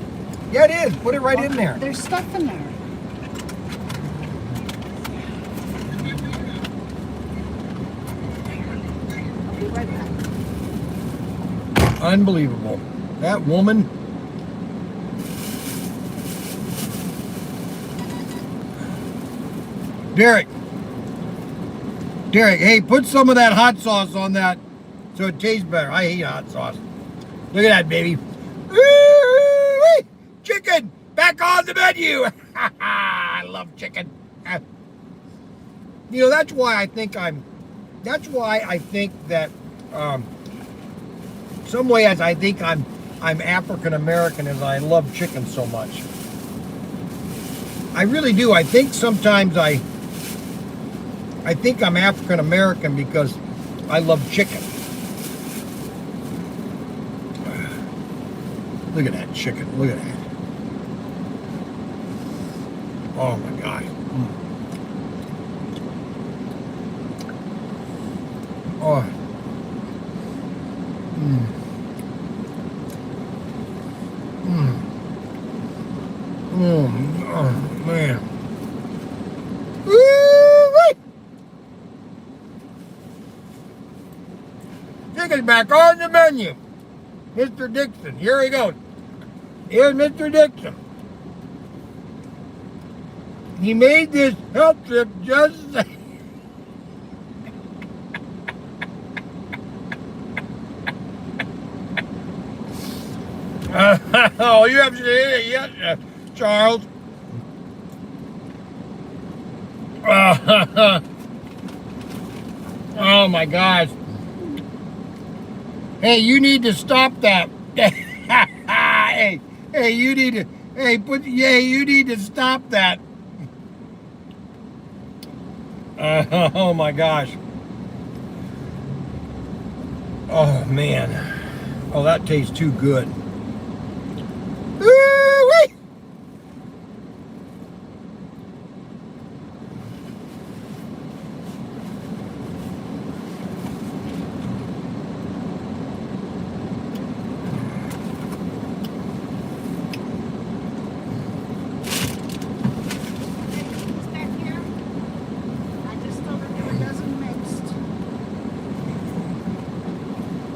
Yeah, it is. Put it right in there. There's stuff in there. I'll be right back. Unbelievable. That woman. Derek, hey, put some of that hot sauce on that so it tastes better. I hate hot sauce. Look at that, baby. Woo-wee! Chicken back on the menu. I love chicken. You know, that's why I think that some ways I think I'm African American as I love chicken so much. I really do. I think sometimes I think I'm African American because I love chicken. Look at that chicken. Look at that. Oh my God. Oh. Oh man. Woo-wee! Chicken's back on the menu. Mr. Dixon, here he goes. Here's Mr. Dixon. He made this health trip just. Oh, you haven't seen it yet, Charles. Oh my gosh. Hey, you need to stop that. hey, you need to. You need to stop that. Oh my gosh. Oh man. Oh, that tastes too good. Woo-wee! He's back here. I just told her do a dozen mixed.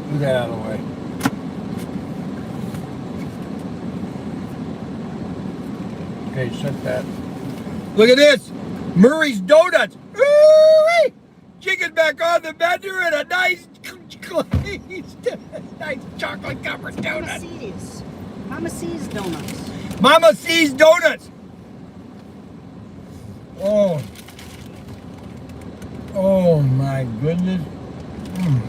Move that out of the way. Okay, set that. Look at this. Murray's Donuts. Ooh-wee! Chicken back on the menu and a nice glazed, nice chocolate covered Mama donut. C's. Mama C's donuts. Mama C's Donuts. Oh. Oh my goodness. Mm.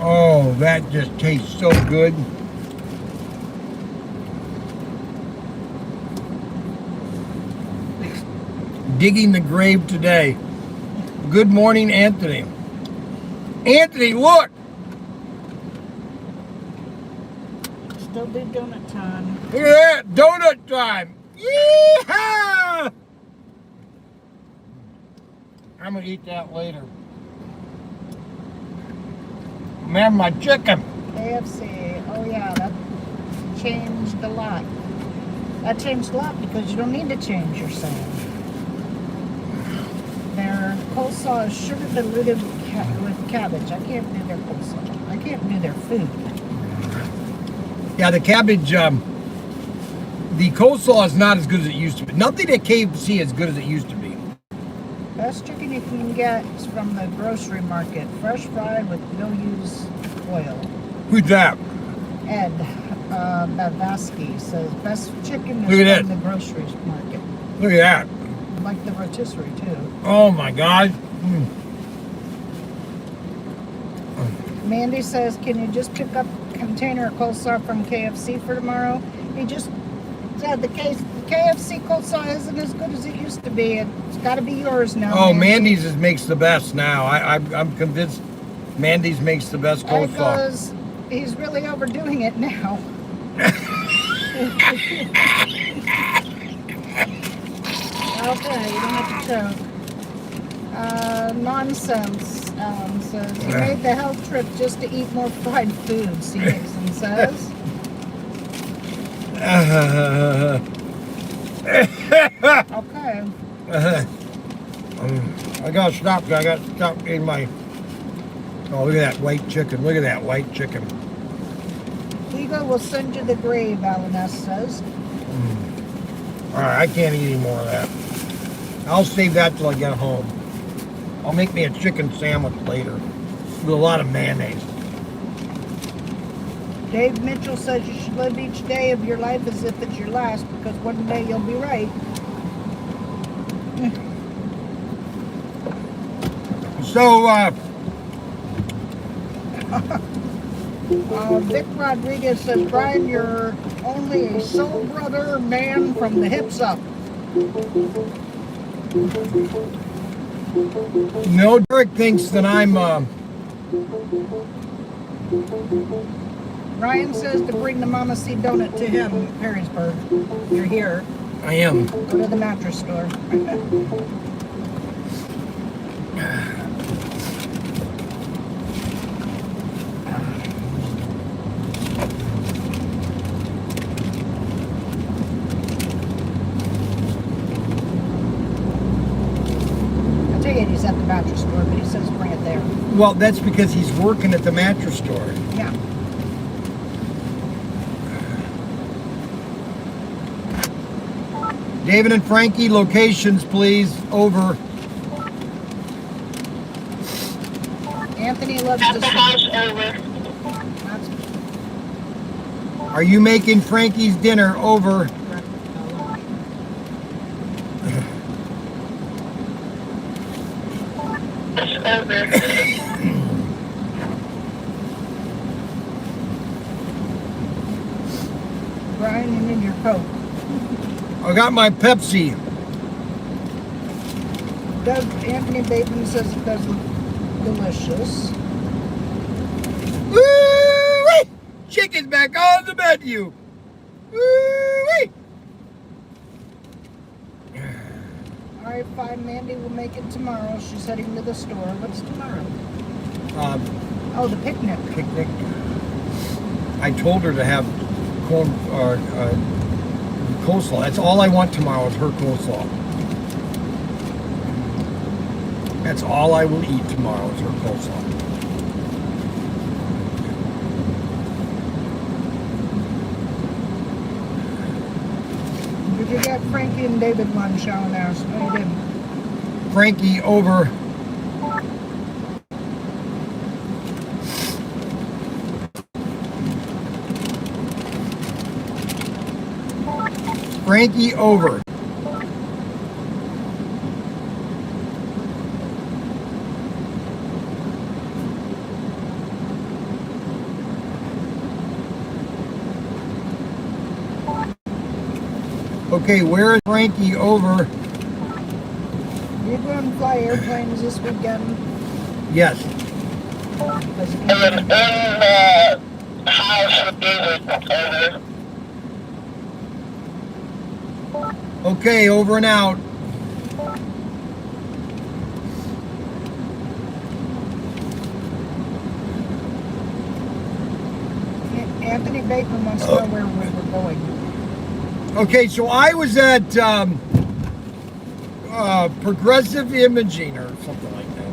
Oh, that just tastes so good. Digging the grave today. Good morning, Anthony. Anthony, look. Still do donut time. Look at that. Donut time. Yeehaw! I'm going to eat that later. Man, my chicken. KFC. Oh yeah, that changed a lot. That changed a lot because you don't need to change, you're saying. Their coleslaw is sugar diluted with cabbage. I can't do their coleslaw. I can't do their food. Yeah, the cabbage, the coleslaw is not as good as it used to be. Nothing at KFC as good as it used to be. Best chicken you can get is from the grocery market. Fresh fried with no use oil. Who's that? Ed Bavasky says best chicken Look at is from that. the grocery market. Look at that. Like the rotisserie too. Oh my God. Mm. Mandy says, can you just pick up a container of coleslaw from KFC for tomorrow? He just said the KFC coleslaw isn't as good as it used to be. It's got to be yours now. Oh, Mandy. Mandy's makes the best now. I'm convinced Mandy's makes the best coleslaw. Because he's really overdoing it now. Okay, you don't have to choke. Nonsense, says. He made the health trip just to eat more fried food, C. Nixon says. Okay. I gotta stop. I gotta stop eating my. Oh, look at that white chicken. Look at that white chicken. Ego will send you the grave, Alan S. says. All right, I can't eat any more of that. I'll save that till I get home. I'll make me a chicken sandwich later with a lot of mayonnaise. Dave Mitchell says you should live each day of your life as if it's your last, because one day you'll be right. So, Vic Rodriguez says, Bryan, you're only a soul brother man from the hips up. no, Derek thinks that I'm, Ryan says to bring the Mama C donut to him in Perrysburg. You're here. I am. Go to the mattress store. I tell you, he's at the mattress store, but he says bring it there. Well, that's because he's working at the mattress store. Yeah. David and Frankie, locations, please. Over. Anthony loves At to the house, over. That's Are you making Frankie's dinner? Over. correct. It's over. Brian, you need your coat. I got my Pepsi. Anthony Bateman says it does look delicious. Woo-wee! Chicken's back on the menu. Woo-wee! All right, fine. Mandy will make it tomorrow. She's heading to the store. What's tomorrow? Oh, the picnic. Picnic. I told her to have corn coleslaw. That's all I want tomorrow is her coleslaw. That's all I will eat tomorrow is her coleslaw. Did you get Frankie and David lunch? Alan asked. No, you didn't. Frankie, over. Frankie, over. Okay, where is Frankie? Over. You going to fly airplanes this weekend? Yes. Because In the house with David, over. Okay, over and out. Anthony Bateman wants to know where we were going. Okay, so I was at Progressive Imaging or something like that.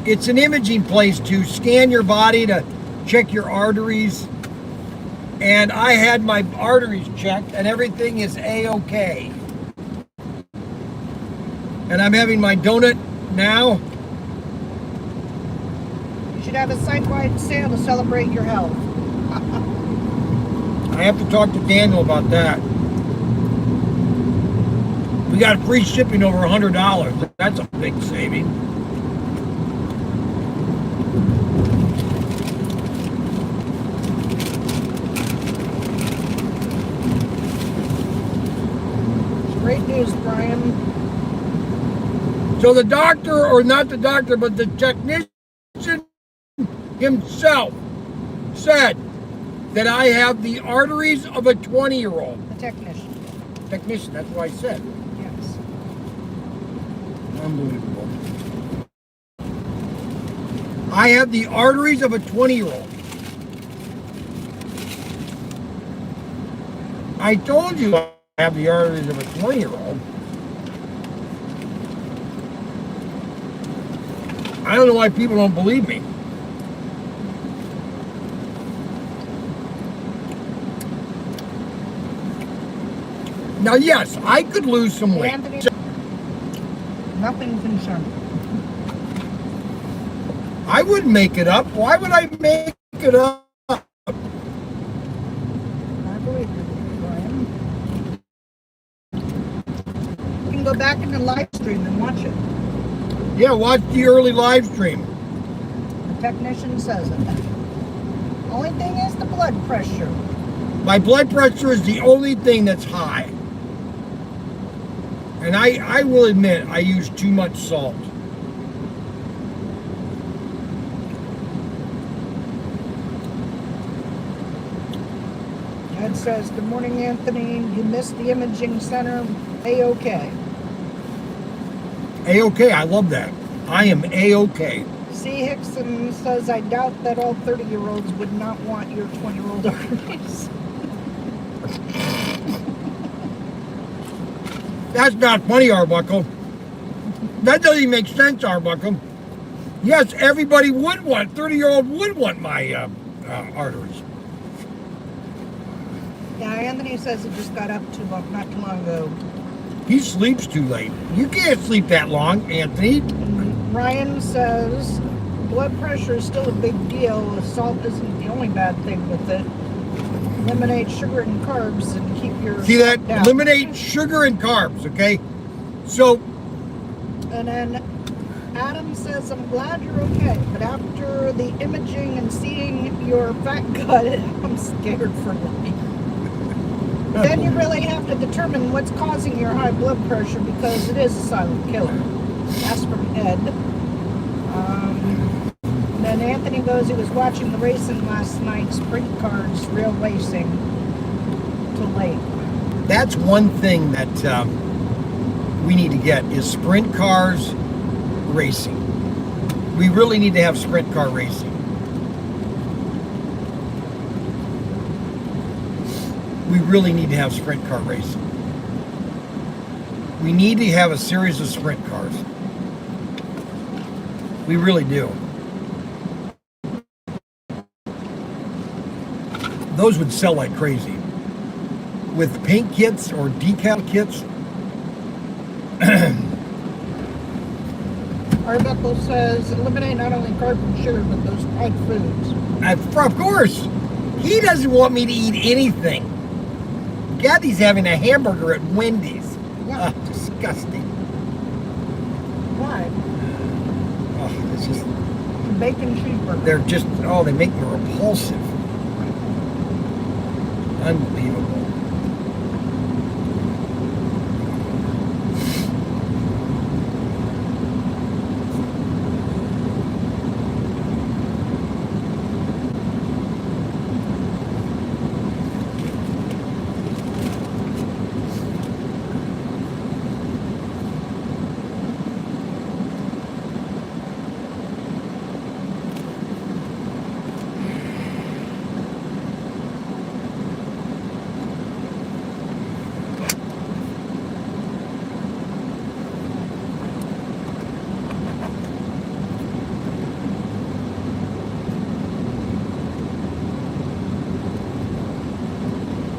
It's an imaging place to scan your body to check your arteries. And I had my arteries checked and everything is A-okay. And I'm having my donut now. You should have a site-wide sale to celebrate your health. I have to talk to Daniel about that. We got free shipping over $100. That's a big saving. Great news, Brian. So the doctor, or not the doctor, but the technician himself said that I have the arteries of a 20-year-old. The technician. Technician, that's what I said. Yes. Unbelievable. I have the arteries of a 20-year-old. I told you I have the arteries of a 20-year-old. I don't know why people don't believe me. Now, yes, I could lose some weight. Anthony, nothing concerning. I wouldn't make it up. Why would I make it up? I believe you, Brian. You can go back in the live stream and watch it. Yeah, watch the early live stream. The technician says it. Only thing is the blood pressure. My blood pressure is the only thing that's high. And I will admit, I use too much salt. Ed says, good morning, Anthony. You missed the imaging center. A-okay. A-okay, I love that. I am A-okay. C. Hickson says, I doubt that all 30-year-olds would not want your 20-year-old arteries. That's not funny, Arbuckle. That doesn't even make sense, Arbuckle. Yes, everybody would want, 30-year-old would want my arteries. Yeah, Anthony says he just got up not too long ago. He sleeps too late. You can't sleep that long, Anthony. Ryan says blood pressure is still a big deal. Salt isn't the only bad thing with it. Eliminate sugar and carbs and keep your See that? salt down. Eliminate sugar and carbs, okay? So, And then Adam says, I'm glad you're okay, but after the imaging and seeing your fat gut, I'm scared for life. Then you really have to determine what's causing your high blood pressure because it is a silent killer. That's from Ed. Then Anthony goes, he was watching the racing last night, sprint cars, real racing, till late. that's one thing that we need to get is sprint cars racing. We really need to have sprint car racing. We really need to have sprint car racing. We need to have a series of sprint cars. We really do. Those would sell like crazy. With paint kits or decal kits. Arbuckle says, eliminate not only carbs and sugar, but those fried foods. Of course, he doesn't want me to eat anything. Kathy's having a hamburger at Wendy's. Yeah. Disgusting. Why? Oh, it's just, Bacon cheeseburger. they're just, oh, they make me repulsive. Unbelievable.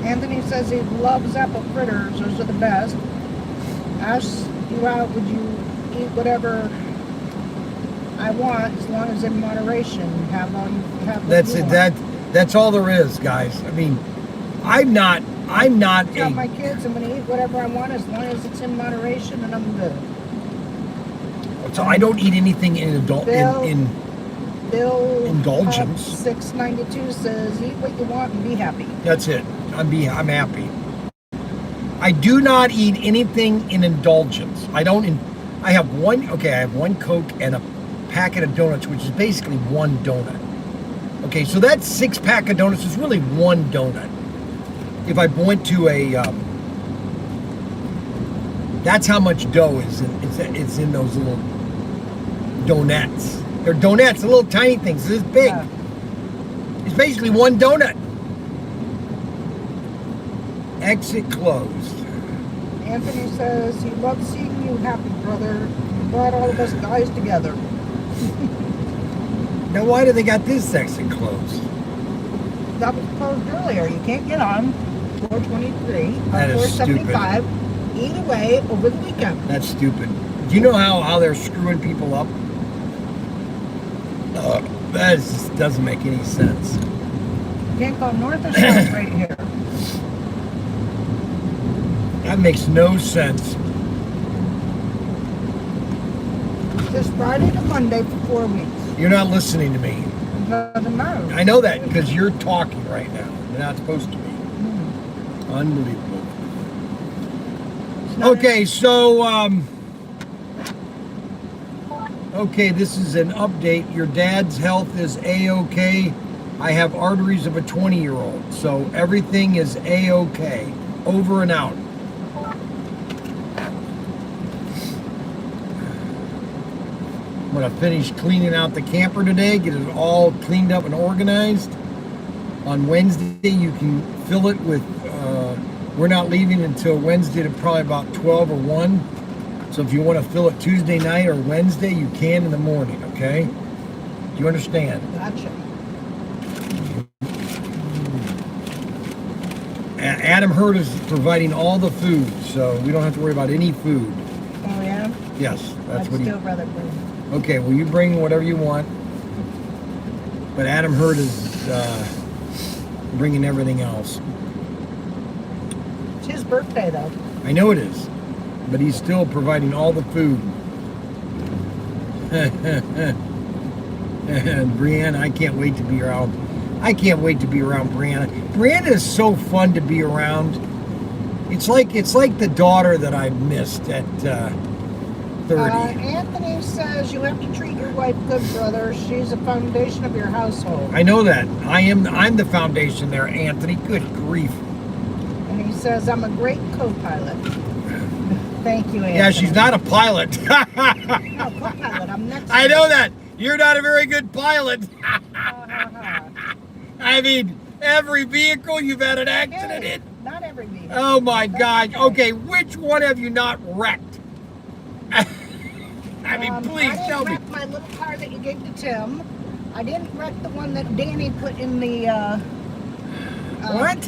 Anthony says he loves apple fritters. Those are the best. Ask you out, would you eat whatever I want as long as in moderation? Have all you have. That's it. That's all there is, guys. I mean, I'm not Tell a, my kids I'm going to eat whatever I want as long as it's in moderation and I'm good. so I don't eat anything in adult in Bill Indulgence. 692 says eat what you want and be happy. That's it. I'm happy. I do not eat anything in indulgence. I have one Coke and a packet of donuts, which is basically one donut. Okay, so that 6-pack of donuts is really one donut. If I went to that's how much dough is it's in those little donuts. They're donuts, the little tiny things. This big. Yeah. It's basically one donut. Exit closed. Anthony says he loves seeing you happy, brother. He brought all of us guys together. Now, why do they got this exit closed? That was closed earlier. You can't get on 423 or That is 475. Either way, over the weekend. That's stupid. Do you know how they're screwing people up? That just doesn't make any sense. You can't go north or south right here. That makes no sense. This Friday to Monday for 4 weeks. You're not listening to me. It doesn't matter. I know that because you're talking right now. You're not supposed to be. Unbelievable. It's not Okay, so, okay, this is an update. Your dad's health is A-OK. I have arteries of a 20-year-old, so everything is A-OK. Over and out. I'm going to finish cleaning out the camper today, get it all cleaned up and organized. On Wednesday, you can fill it with, we're not leaving until Wednesday to probably about 12 or 1. So if you want to fill it Tuesday night or Wednesday, you can in the morning, okay? Do you understand? Gotcha. Adam Hurd is providing all the food, so we don't have to worry about any food. Oh, yeah? Yes, that's I'd what he. still rather bring. Okay, well, you bring whatever you want. But Adam Hurd is bringing everything else. It's his birthday, though. I know it is, but he's still providing all the food. And Brianna, I can't wait to be around. I can't wait to be around Brianna. Brianna is so fun to be around. It's like the daughter that I missed at 30. Anthony says you have to treat your wife good, brother. She's the foundation of your household. I know that. I'm the foundation there, Anthony. Good grief. And he says I'm a great co-pilot. Thank you, Anthony. Yeah, she's not a pilot. No, co-pilot. I'm next. I know that. You're not a very good pilot. I mean, every vehicle you've had an accident in. Not every vehicle. Oh my God. Okay, which one have you not wrecked? I mean, please tell me. I didn't wreck my little car that you gave to Tim. I didn't wreck the one that Danny put in the. What?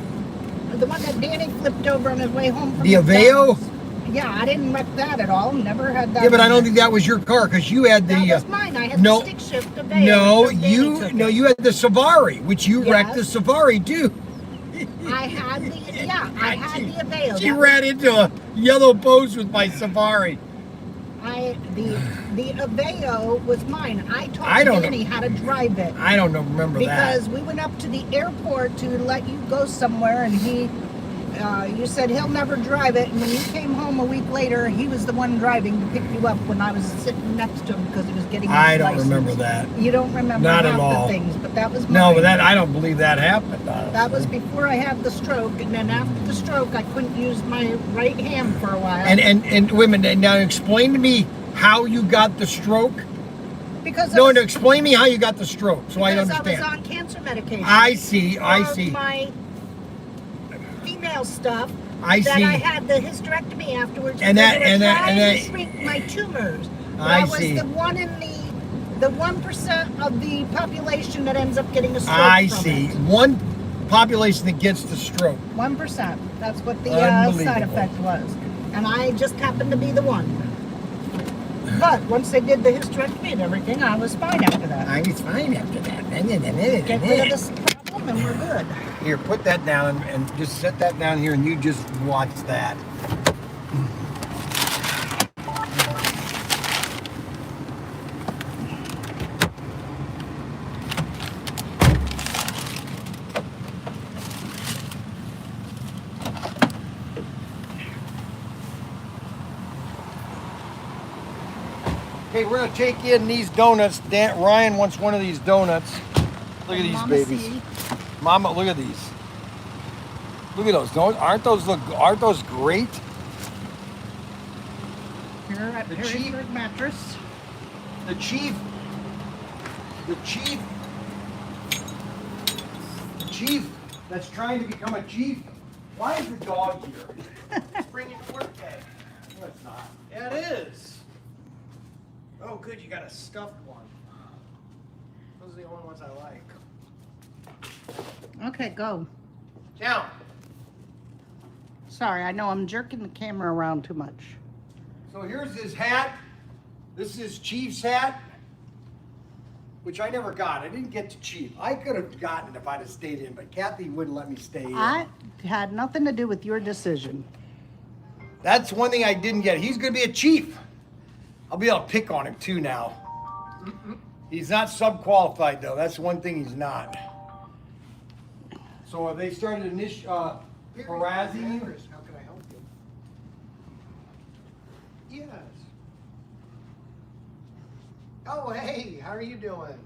The one that Danny flipped over on his way home from The Aveo? McDonald's. Yeah, I didn't wreck that at all. Never had that. Yeah, but I don't think that was your car because you had the. That was mine. I had no, the stick shift Aveo. No, so Danny took it. you had the Savari, which you wrecked the Yes. Savari too. I had the the Aveo. She That ran into a yellow post with my Savari. The Aveo was mine. I told I don't Danny how to drive it. I don't remember Because that. we went up to the airport to let you go somewhere, and you said he'll never drive it. And when you came home a week later, he was the one driving to pick you up when I was sitting next to him because he was getting his I don't license. remember that. You don't remember Not half at all. the things, but that was mine. No, but I don't believe that happened. That was before I had the stroke, and then after the stroke, I couldn't use my right hand for a while. And women, now explain to me how you got the stroke. because No, explain me how you got the stroke so I understand. I was on cancer medication. I see. For my female stuff. I That see. I had the hysterectomy afterwards. And because that- they were and that- trying and that- to shrink my tumors. But I I was see. the one in the 1% of the population that ends up getting a stroke. I from see. It. One population that gets the stroke. 1%. That's what the Unbelievable. side effect was. And I just happened to be the one. But once they did the hysterectomy and everything, I was fine after that. I was fine after that. Get rid of this problem and we're good. Here, put that down and just set that down here and you just watch that. Okay, we're gonna take in these donuts. Ryan wants one of these donuts. Look at these Mama babies. C. Mama, look at these. Look at those. Aren't those great? Here at The cheap- Harrisburg Mattress. The chief that's trying to become a chief. Why is the dog here? It's bringing work day. No, it's not. Yeah, it is. Oh, good. You got a stuffed one. Those are the only ones I like. Okay, go. Down. Sorry, I know I'm jerking the camera around too much. So here's his hat. This is Chief's hat, which I never got. I didn't get to Chief. I could have gotten it if I'd have stayed in, but Kathy wouldn't let me stay in. I had nothing to do with your decision. That's one thing I didn't get. He's going to be a chief. I'll be able to pick on him too now. He's not sub-qualified though. That's one thing he's not. So have they started harassing you? How can I help you? Yes. Oh, hey, how are you doing?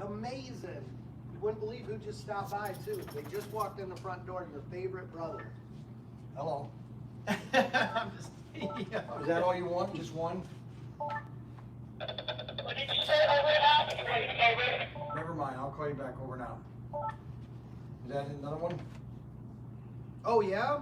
Amazing. You wouldn't believe who just stopped by, too. They just walked in the front door, your favorite brother. Hello. I'm just, yeah. Is that all you want? Just one? Never mind. I'll call you back over now. Is that another one? Oh, yeah?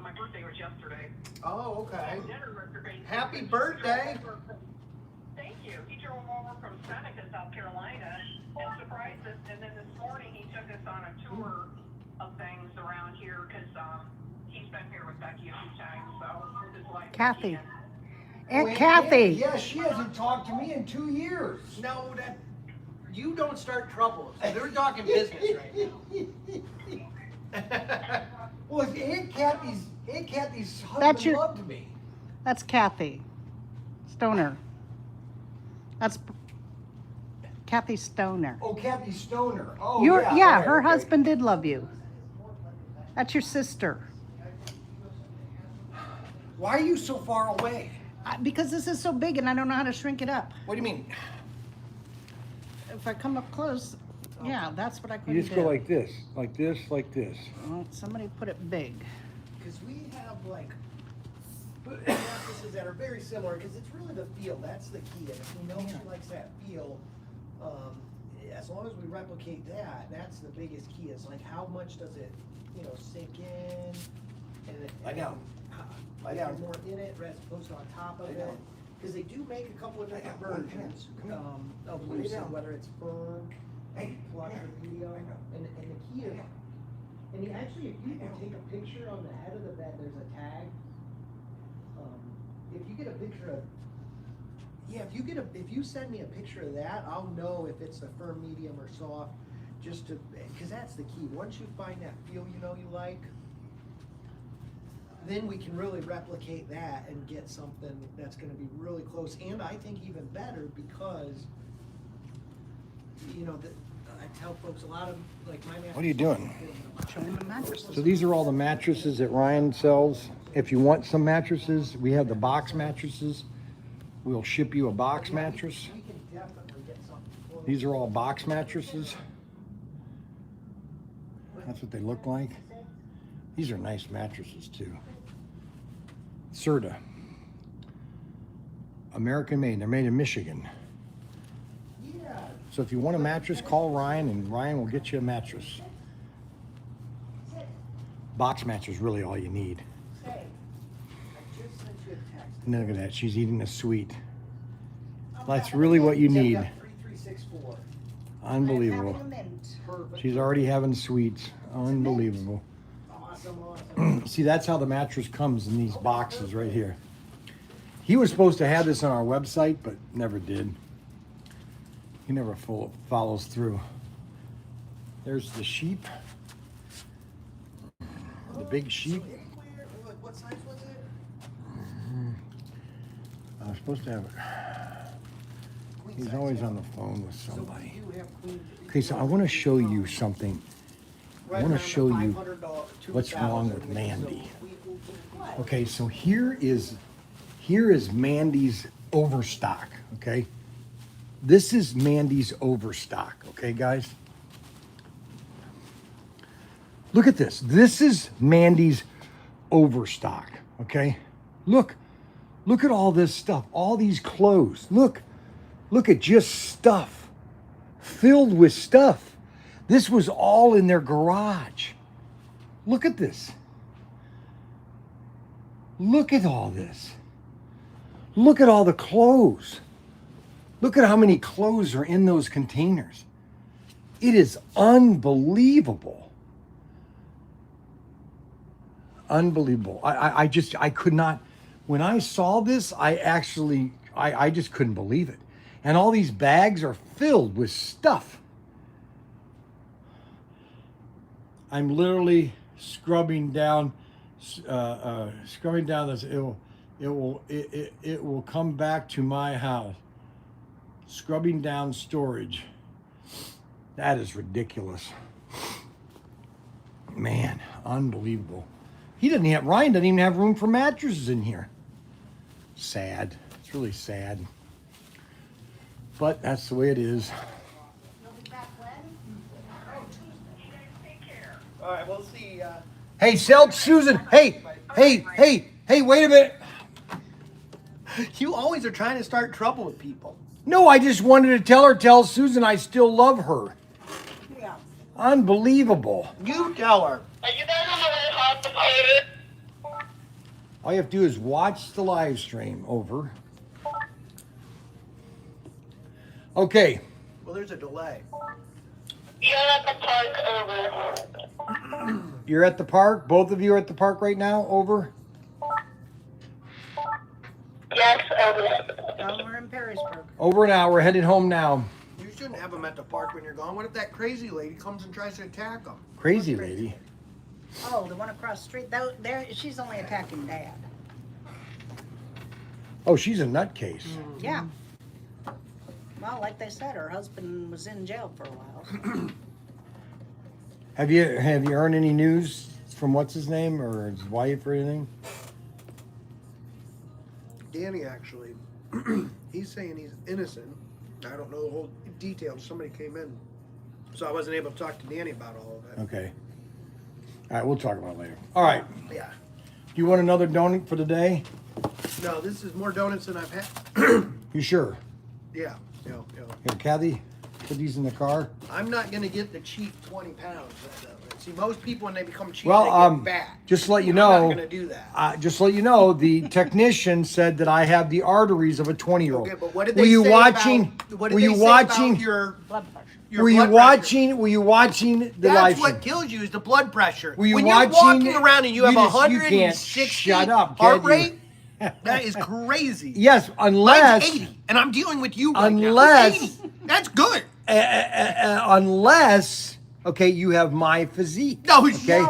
My birthday was yesterday. Oh, okay. Dinner reservation. Happy birthday. Thank you. He drove over from Seneca, South Carolina, and surprised us. And then this morning he took us on a tour of things around here because he's been here with Becky a few times. So with his wife, Kathy. Becky, Aunt Wait, Kathy. Yeah, she hasn't talked to me in 2 years. No, that you don't start trouble. They're talking business right now. Well, Aunt Kathy's That's husband your- loved me. That's Kathy Stoner. That's Kathy Stoner. Oh, Kathy Stoner. Oh, Your yeah. all right, her okay. husband did love you. That's your sister. Why are you so far away? Because this is so big and I don't know how to shrink it up. What do you mean? If I come up close, yeah, that's what I couldn't You just do. go like this, like this, like this. Well, somebody put it big. Because we have like mattresses that are very similar. Because it's really the feel. That's the key. And if we know she likes that feel, as long as we replicate that, that's the biggest key. Is like how much does it, sink in, and Lie down. Lie is down. there more in it as opposed to on top of Lie it. down. Because they do make a couple of different Lie down. versions Come here. of Lay Lucid, down. whether it's firm, Hey, plush, come or here. medium. I know. And the key is, and actually, if you can take a picture on the head of the bed, there's a tag. If you get a picture of, yeah, if you send me a picture of that, I'll know if it's a firm, medium, or soft. Just to, because that's the key. Once you find that feel you like, then we can really replicate that and get something that's going to be really close, and I think even better because, I tell folks a lot of like my. What are you doing? Showing the mattresses. So these are all the mattresses that Ryan sells. If you want some mattresses, we have the box mattresses. We'll ship you a box mattress. We can definitely get something close. These are all box mattresses. That's what they look like. These are nice mattresses too. Serta. American made. They're made in Michigan. Yeah. So if you want a mattress, call Ryan and Ryan will get you a mattress. Box mattress is really all you need. Say, I just sent you a text. And look at that, she's eating a sweet. That's really what you need. 3364. Unbelievable. Having a mint. Perfect. She's already having sweets. Unbelievable. Awesome. See, that's how the mattress comes in these boxes right here. He was supposed to have this on our website, but never did. He never follows through. There's the sheep. The big sheep. What size was it? I was supposed to have it. He's always on the phone with somebody. So we do have queen. Okay, so I want to show you something. I want to show you $500 what's wrong with $2,000. Mandy. So Okay, so here is Mandy's overstock, okay? This is Mandy's overstock, okay, guys? Look at this. This is Mandy's overstock, okay? Look at all this stuff, all these clothes. Look at just stuff, filled with stuff. This was all in their garage. Look at this. Look at all this. Look at all the clothes. Look at how many clothes are in those containers. It is unbelievable. Unbelievable. I could not, when I saw this, I just couldn't believe it. And all these bags are filled with stuff. I'm literally scrubbing down this. It will come back to my house. Scrubbing down storage. That is ridiculous. Man, unbelievable. Ryan doesn't even have room for mattresses in here. Sad. It's really sad. But that's the way it is. All right, we'll see. Hey, Susan. Hey, wait a minute. You always are trying to start trouble with people. No, I just wanted to tell Susan I still love her. Yeah. Unbelievable. You tell her. Are you guys on the way home? All you have to do is watch the live stream. Over. Okay. Well, there's a delay. You're at the park, over. You're at the park? Both of you are at the park right now? Over? Yes, over. We're in Perrysburg. Over now. We're headed home now. You shouldn't have them at the park when you're gone. What if that crazy lady comes and tries to attack them? Crazy lady. Oh, the one across the street. There, she's only attacking Dad. Oh, she's a nutcase. Yeah. Well, like they said, her husband was in jail for a while. Have you heard any news from what's his name or his wife or anything? Danny, actually, he's saying he's innocent. I don't know the whole details. Somebody came in. So I wasn't able to talk to Danny about all of it. Okay. All right, we'll talk about it later. All right. Yeah. Do you want another donut for the day? No, this is more donuts than I've had. You sure? Yeah. Here, Kathy, put these in the car. I'm not going to get the cheap 20 pounds. See, most people, when they become cheap, Well, they get fat. just to let you I'm know, not going to do that. just to let you know, the technician said that I have the arteries of a 20-year-old. Okay, but what did they Were you say watching? About, what did Were they you say watching? About your Blood pressure. your Were you blood pressure? watching? Were you watching the That's live what stream? kills you is the blood pressure. Were you when watching? you're walking around and you have just- 160 you can't shut up, heart can you? rate, that is crazy. Yes, Mine's unless 80, and I'm dealing with you right now. Unless- 80. That's good. unless okay, you have my physique. No, okay.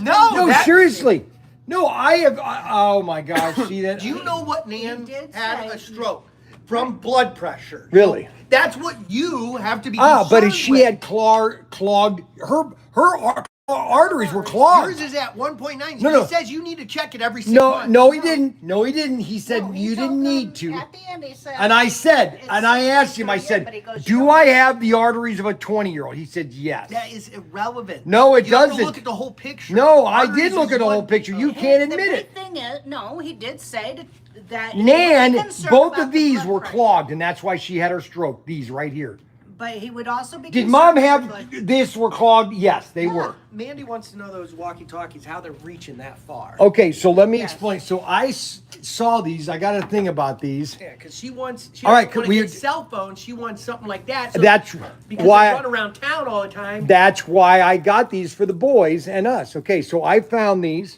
no, that- seriously. No, I have. Oh my gosh, see that? Do you know what Nan did had say- a stroke from blood pressure? Really? That's what you have to be. But concerned she with. had clogged. Her arteries were clogged. Yours is at 1.9. No. He says you need to check it every 6 months. No, he didn't. No, he didn't. He said No, he you told didn't them need to. At the end, he said. And I said, it's and I asked him, I for a year, but said, he goes, you do don't I need have the arteries of a 20-year-old? He said, yes. That is irrelevant. No, it you have doesn't. to look at the whole picture. No, I Arteries did look is at the whole one- picture. You to- can't the admit big it. thing is, no, he did say that. he was Nan, concerned both about of the these blood were pressure. clogged, and that's why she had her stroke. These right here. But he would also be. Did concerned Mom with have the blood- this were clogged? Yes, they were. Mandy wants to know those walkie-talkies, how they're reaching that far. Okay, so let me Yes. explain. So I saw these. I got a thing about these. Yeah, because she wants. She All right, doesn't want we- to get cell phones. She wants something like that. So That's because why. they run around town all the time. That's why I got these for the boys and us. Okay, so I found these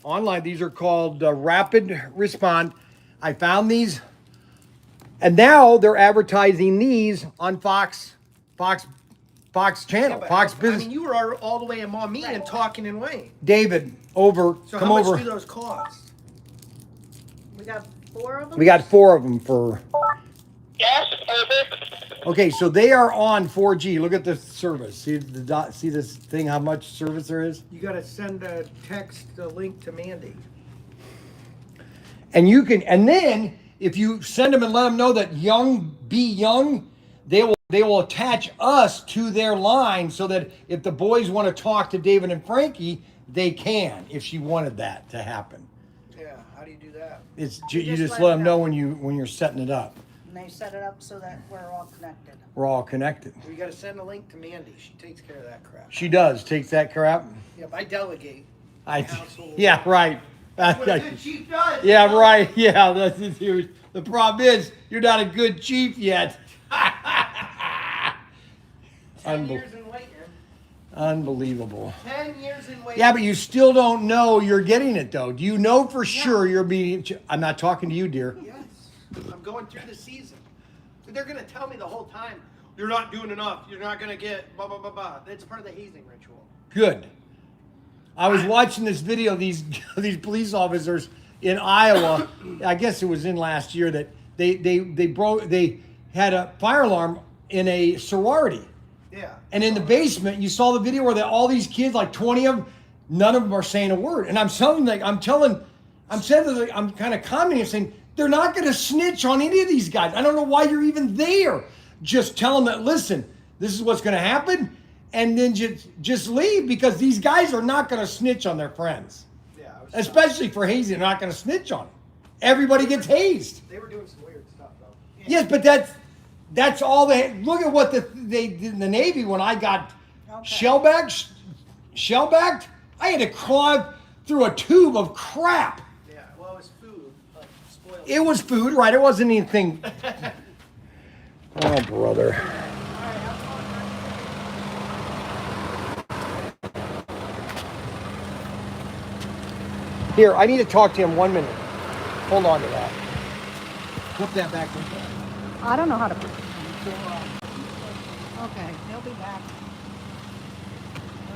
online. These are called Rapid Respond. I found these, and now they're advertising these on Fox channel, Yeah, but Fox I Business. mean, you were all the way in Maumee and talking in Wayne. David, over. So come how much over. do those cost? We got 4 of them. We got 4 of them for. Yes, over. Okay, so they are on 4G. Look at the service. See the dot. See this thing? How much service there is? You got to send a text, a link to Mandy. And you can, and then if you send them and let them know that be young, they will attach us to their line so that if the boys want to talk to David and Frankie, they can. If she wanted that to happen, Yeah, how do you do that? it's You you just just let let them them know know. when you're setting it up. And they set it up so that we're all connected. We're all connected. You got to send a link to Mandy. She takes care of that crap. She does takes that crap. Yep, I delegate. Yeah, right. What a good chief does. Yeah, right. Yeah, that's it. The problem is you're not a good chief yet. 10 years in waiting. Unbelievable. 10 years in waiting. Yeah, but you still don't know you're getting it, though. Do you know for sure you're being... I'm not talking to you, dear. Yes. I'm going through the season. They're going to tell me the whole time, you're not doing enough. You're not going to get blah, blah, blah, blah. It's part of the hazing ritual. Good. I was watching this video of these police officers in Iowa. I guess it was in last year that they had a fire alarm in a sorority. Yeah. And in the basement, you saw the video where all these kids, like 20 of them, none of them are saying a word. And I'm kind of commenting and saying, they're not going to snitch on any of these guys. I don't know why you're even there. Just tell them that, listen, this is what's going to happen. And then just leave, because these guys are not going to snitch on their friends. Yeah. Especially for hazing, they're not going to snitch on them. Everybody gets hazed. They were doing some weird stuff, though. Yes, but that's all they look at what they did in the Navy when I got shellbacked. I had to climb through a tube of crap. Yeah. Well, It was food, right? It wasn't anything. Oh, brother. Here, I need to talk to him 1 minute. Hold on to that. Flip that back. I don't know how to put it. Okay, he'll be back.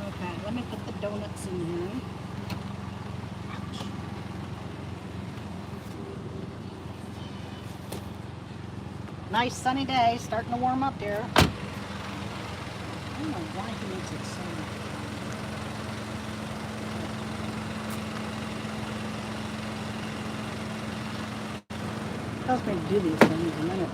Okay, let me put the donuts in here. Nice sunny day, starting to warm up here. I don't know why he makes it so. Tells me to do these things in a minute.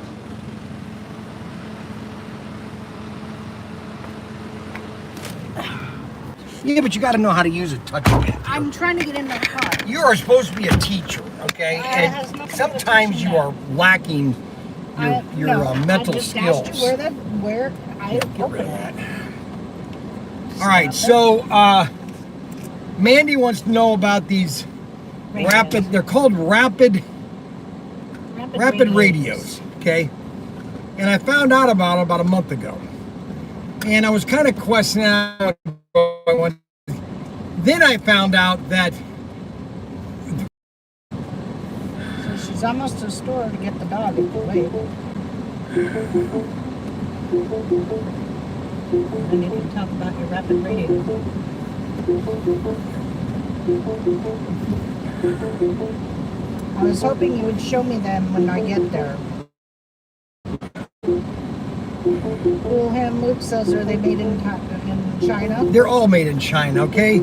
Yeah, but you got to know how to use a touchpad. I'm trying to get in the car. You are supposed to be a teacher, okay? has nothing to do And with sometimes teaching you are lacking your mental I just skills. asked you where I Get rid open of it. that. All right, so Mandy wants to know about these rapid. They're called rapid radios, okay? And I found out about it about a month ago, and I was kind of questioning out. Then I found out that. So she's almost to the store to get the dog if you wait. And you can talk about your rapid radio. I was hoping you would show me them when I get there. Cool Hand Luke says, are they made in China? They're all made in China, okay?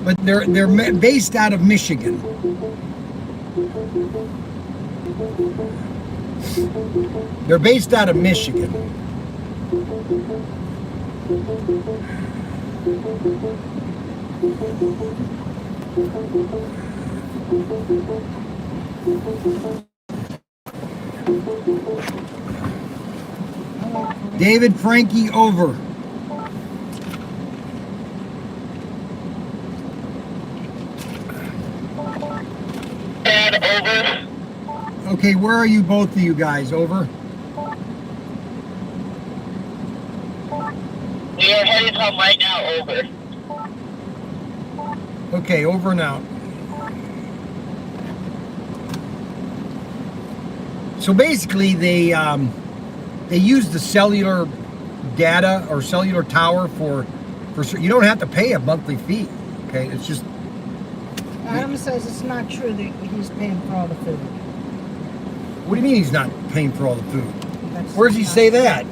But they're based out of Michigan. They're based out of Michigan. David Frankie over. Dad, over. Okay, where are you, both of you guys? Over. We are headed home right now, over. Okay, over and out. So basically, they use the cellular data or cellular tower for you don't have to pay a monthly fee. Okay, it's just. Adam says it's not true that he's paying for all the food. What do you mean he's not paying for all the food? That's Where does he not say true. that?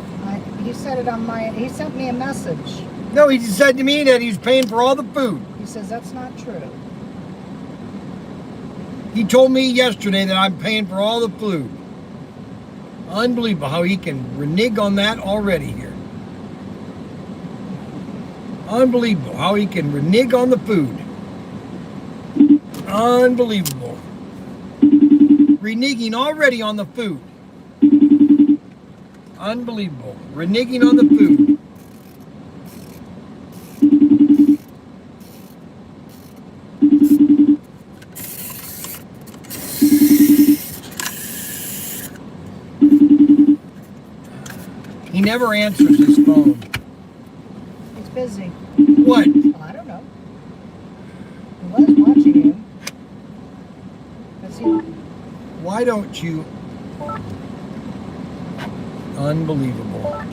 He said it on he sent me a message. No, he just said to me that he's paying for all the food. He says that's not true. He told me yesterday that I'm paying for all the food. Unbelievable how he can renege on that already here. Unbelievable how he can renege on the food. Unbelievable. Reneging already on the food. Unbelievable. Reneging on the food. He never answers his phone. He's busy. What? Well, I don't know. He was watching you. Why don't you? Unbelievable.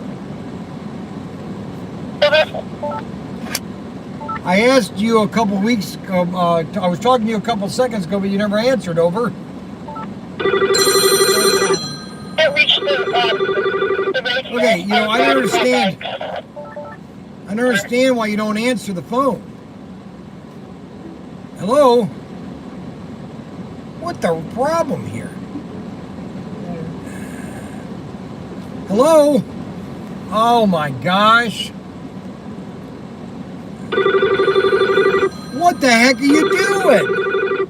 I asked you a couple weeks ago, I was talking to you a couple seconds ago, but you never answered, over. It reached the Okay, you know, I don't understand. I don't understand why you don't answer the phone. Hello? What the problem here? Hello? Oh my gosh. What the heck are you doing?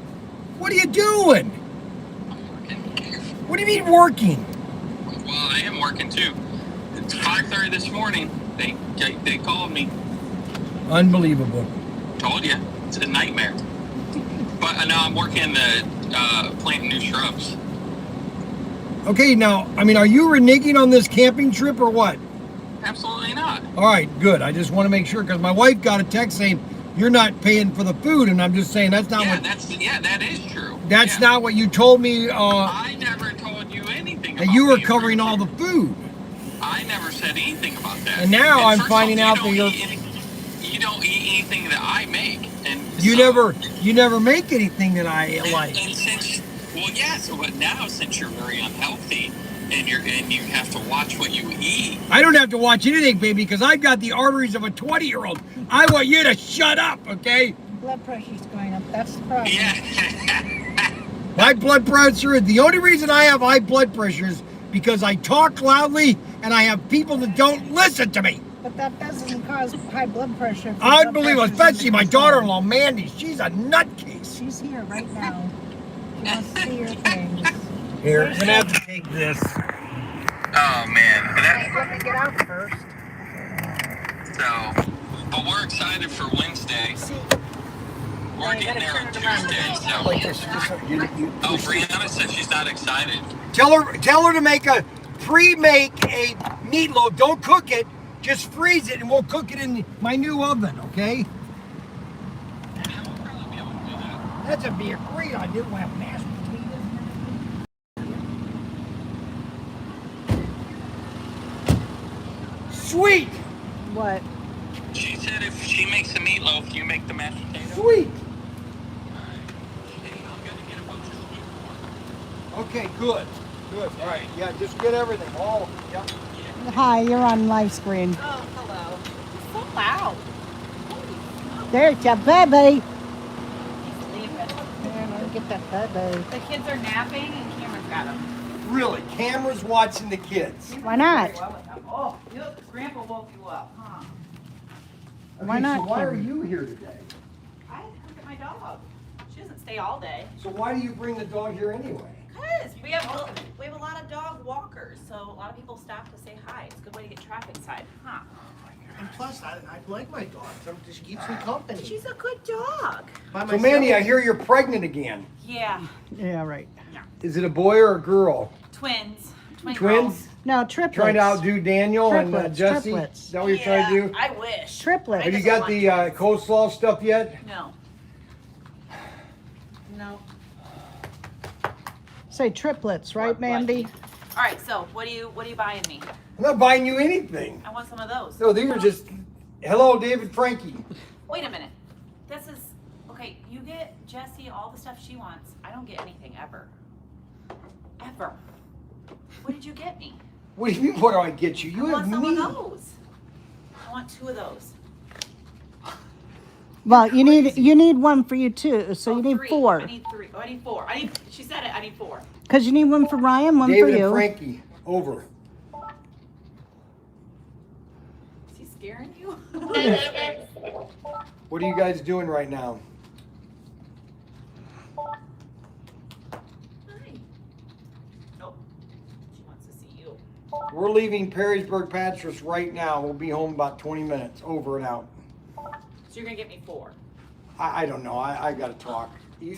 What are you doing? What do you mean working? Well, I am working too. It's 5:30 this morning. They called me. Unbelievable. Told you, it's a nightmare. But I know I'm working the planting new shrubs. Okay, now, I mean, are you reneging on this camping trip or what? Absolutely not. All right, good. I just want to make sure because my wife got a text saying you're not paying for the food, and I'm just saying that's not what. That is true. That's not what you told me. I never told you anything That about you were being covering rude. all the food. I never said anything about that. And now I'm first of all, finding out that you're. You don't eat anything that I make, and You never make anything that I like. And since, well, yeah. So, but now since you're very unhealthy, and you have to watch what you eat. I don't have to watch anything, baby, because I've got the arteries of a 20-year-old. I want you to shut up, okay? Blood pressure's going up. That's the problem. Yeah. My blood pressure. The only reason I have high blood pressure is because I talk loudly and I have people that don't listen to me. But that doesn't cause high blood pressure. if your blood Unbelievable, pressure's especially under my control. daughter-in-law, Mandy. She's a nutcase. She's here right now. She wants to see your things. Here, I'm gonna have to take this. Oh man, Let me get out first. but we're excited for Wednesday. We're getting there on Tuesday. So. Like this. Oh, Brianna said she's not excited. Tell her to make a meatloaf. Don't cook it. Just freeze it, and we'll cook it in my new oven. Okay? Yeah, we'll probably be able to do that. That'd be a great idea. We'll have mashed potatoes. Sweet. What? She said if she makes the meatloaf, you make the mashed potatoes. Sweet. Hey, I'm gonna get a bunch of sweet corn. Okay, good. Good. All right. Yeah, just get everything. All. Yep. Hi, you're on live screen. Oh, hello. It's so loud. There's your baby. He's leaving. There, let me get that baby. The kids are napping and Cameron's got them. Really, camera's watching the kids. Why not? Oh, Grandpa woke you up, huh? Why not, So why are Cameron? you here today? I had to look at my dog. She doesn't stay all day. So why do you bring the dog here anyway? Because we have a lot of dog walkers, so a lot of people stop to say hi. It's a good way to get traffic side, huh? And plus, I like my dog. She keeps me company. She's a good dog. By So Mandy, I hear you're pregnant again. Yeah, Yeah, right. Is it a boy or a girl? twins. Twins? Girls. No, triplets. Trying to outdo Daniel and Triplets, Jesse? triplets. Is that what you're trying to do? I wish. Triplets. Have you just got want the twins. coleslaw stuff yet? No. No. Say triplets, right, Mandy? All right, so what are you buying me? I'm not buying you anything. I want some of those. No, these are just, hello, David Frankie. Wait a minute. This is okay. You get Jessie all the stuff she wants. I don't get anything ever. Ever. What did you get me? What do you mean, what do I get you? You I have want some me. of those. I want 2 of those. Well, you need one for you too, so you need 3. 4. I need 3. Oh, I need 4. She said it. I need 4. Because you need one for Ryan, one David for you. and Frankie, over. Is he scaring you? What are you guys doing right now? Hi. Oh, she wants to see you. We're leaving Perrysburg Patras right now. We'll be home about 20 minutes, over and out. So you're gonna get me 4. I don't know. I got to talk.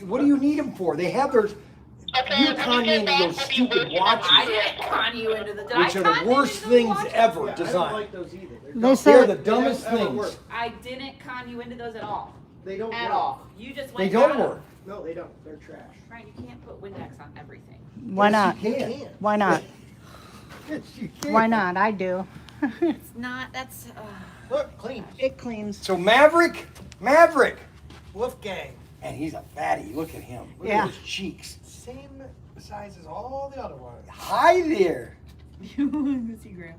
What do you need them for? They have their. You con me into those stupid I watches, didn't con you into the. Did which I are con the you worst into things watches? ever I don't designed. like those either. They They're said the dumbest They never things. work. I didn't con you into those at all. They don't At work. all. You just They went. don't got 'em. work. No, they don't. They're trash. Right, you can't put Windex on everything. why Yes, not? You You can. can't. Why not? Yes, you can. Why not? I do. It's not. That's. Look, clean. It cleans. So Maverick, Wolfgang. and he's a fatty. Look at him. Look Yeah. at his cheeks. Same size as all the other ones. Hi there. You see, Grandpa.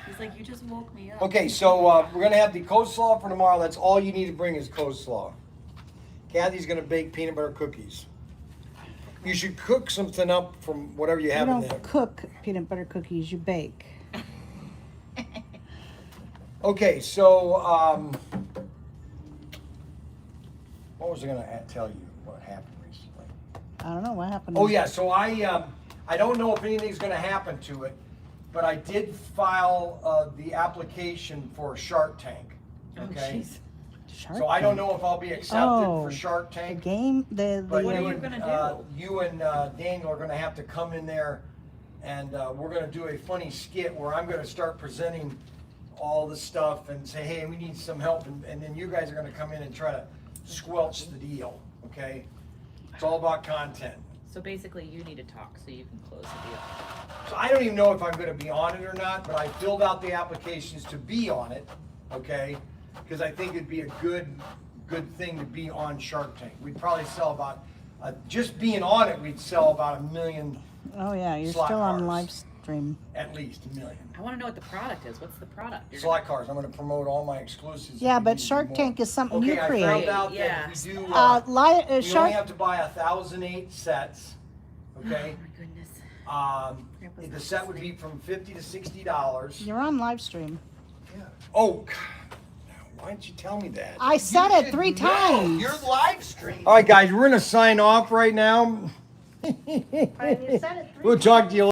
He's like, you just woke me up. Okay, so we're gonna have the coleslaw for tomorrow. That's all you need to bring is coleslaw. Kathy's gonna bake peanut butter cookies. You should cook something up from whatever you You have in there. don't cook peanut butter cookies, you bake. Okay, so what was I gonna tell you? What happened recently? I don't know what happened. Oh yeah, so I don't know if anything's gonna happen to it, but I did file the application for Shark Tank. Okay. Shark So I don't Tank. know if I'll be accepted Oh, for Shark The Tank. game, But What are you you and, gonna you and Daniel are gonna have to come in there, and we're gonna do a funny skit where I'm gonna start presenting all the stuff and say, hey, we need some help, and then you guys are gonna come in and try to squelch the deal, okay? It's all about content. So basically, you need to talk so you can close the deal. So I don't even know if I'm gonna be on it or not, but I filled out the applications to be on it, okay? Because I think it'd be a good thing to be on Shark Tank. We'd probably sell about, just being on it, we'd sell about 1 million, Oh yeah, you're Slot still on cars. live stream. at least 1 million. I want to know what the product is. What's the product? You're Slot cars, I'm gonna promote all my exclusives. Yeah, and but we need Shark more. Tank is something Okay, you I create. found out Yeah. that we do, We we only Shark. have to buy 1,008 sets, okay? Oh my goodness. The set would be from $50 to $60. You're on live stream. Oh, God. Why didn't you tell me that? I said it should 3 know. times. You're live streaming. All right, guys, we're gonna sign off right now. You said it 3 We'll talk to you later.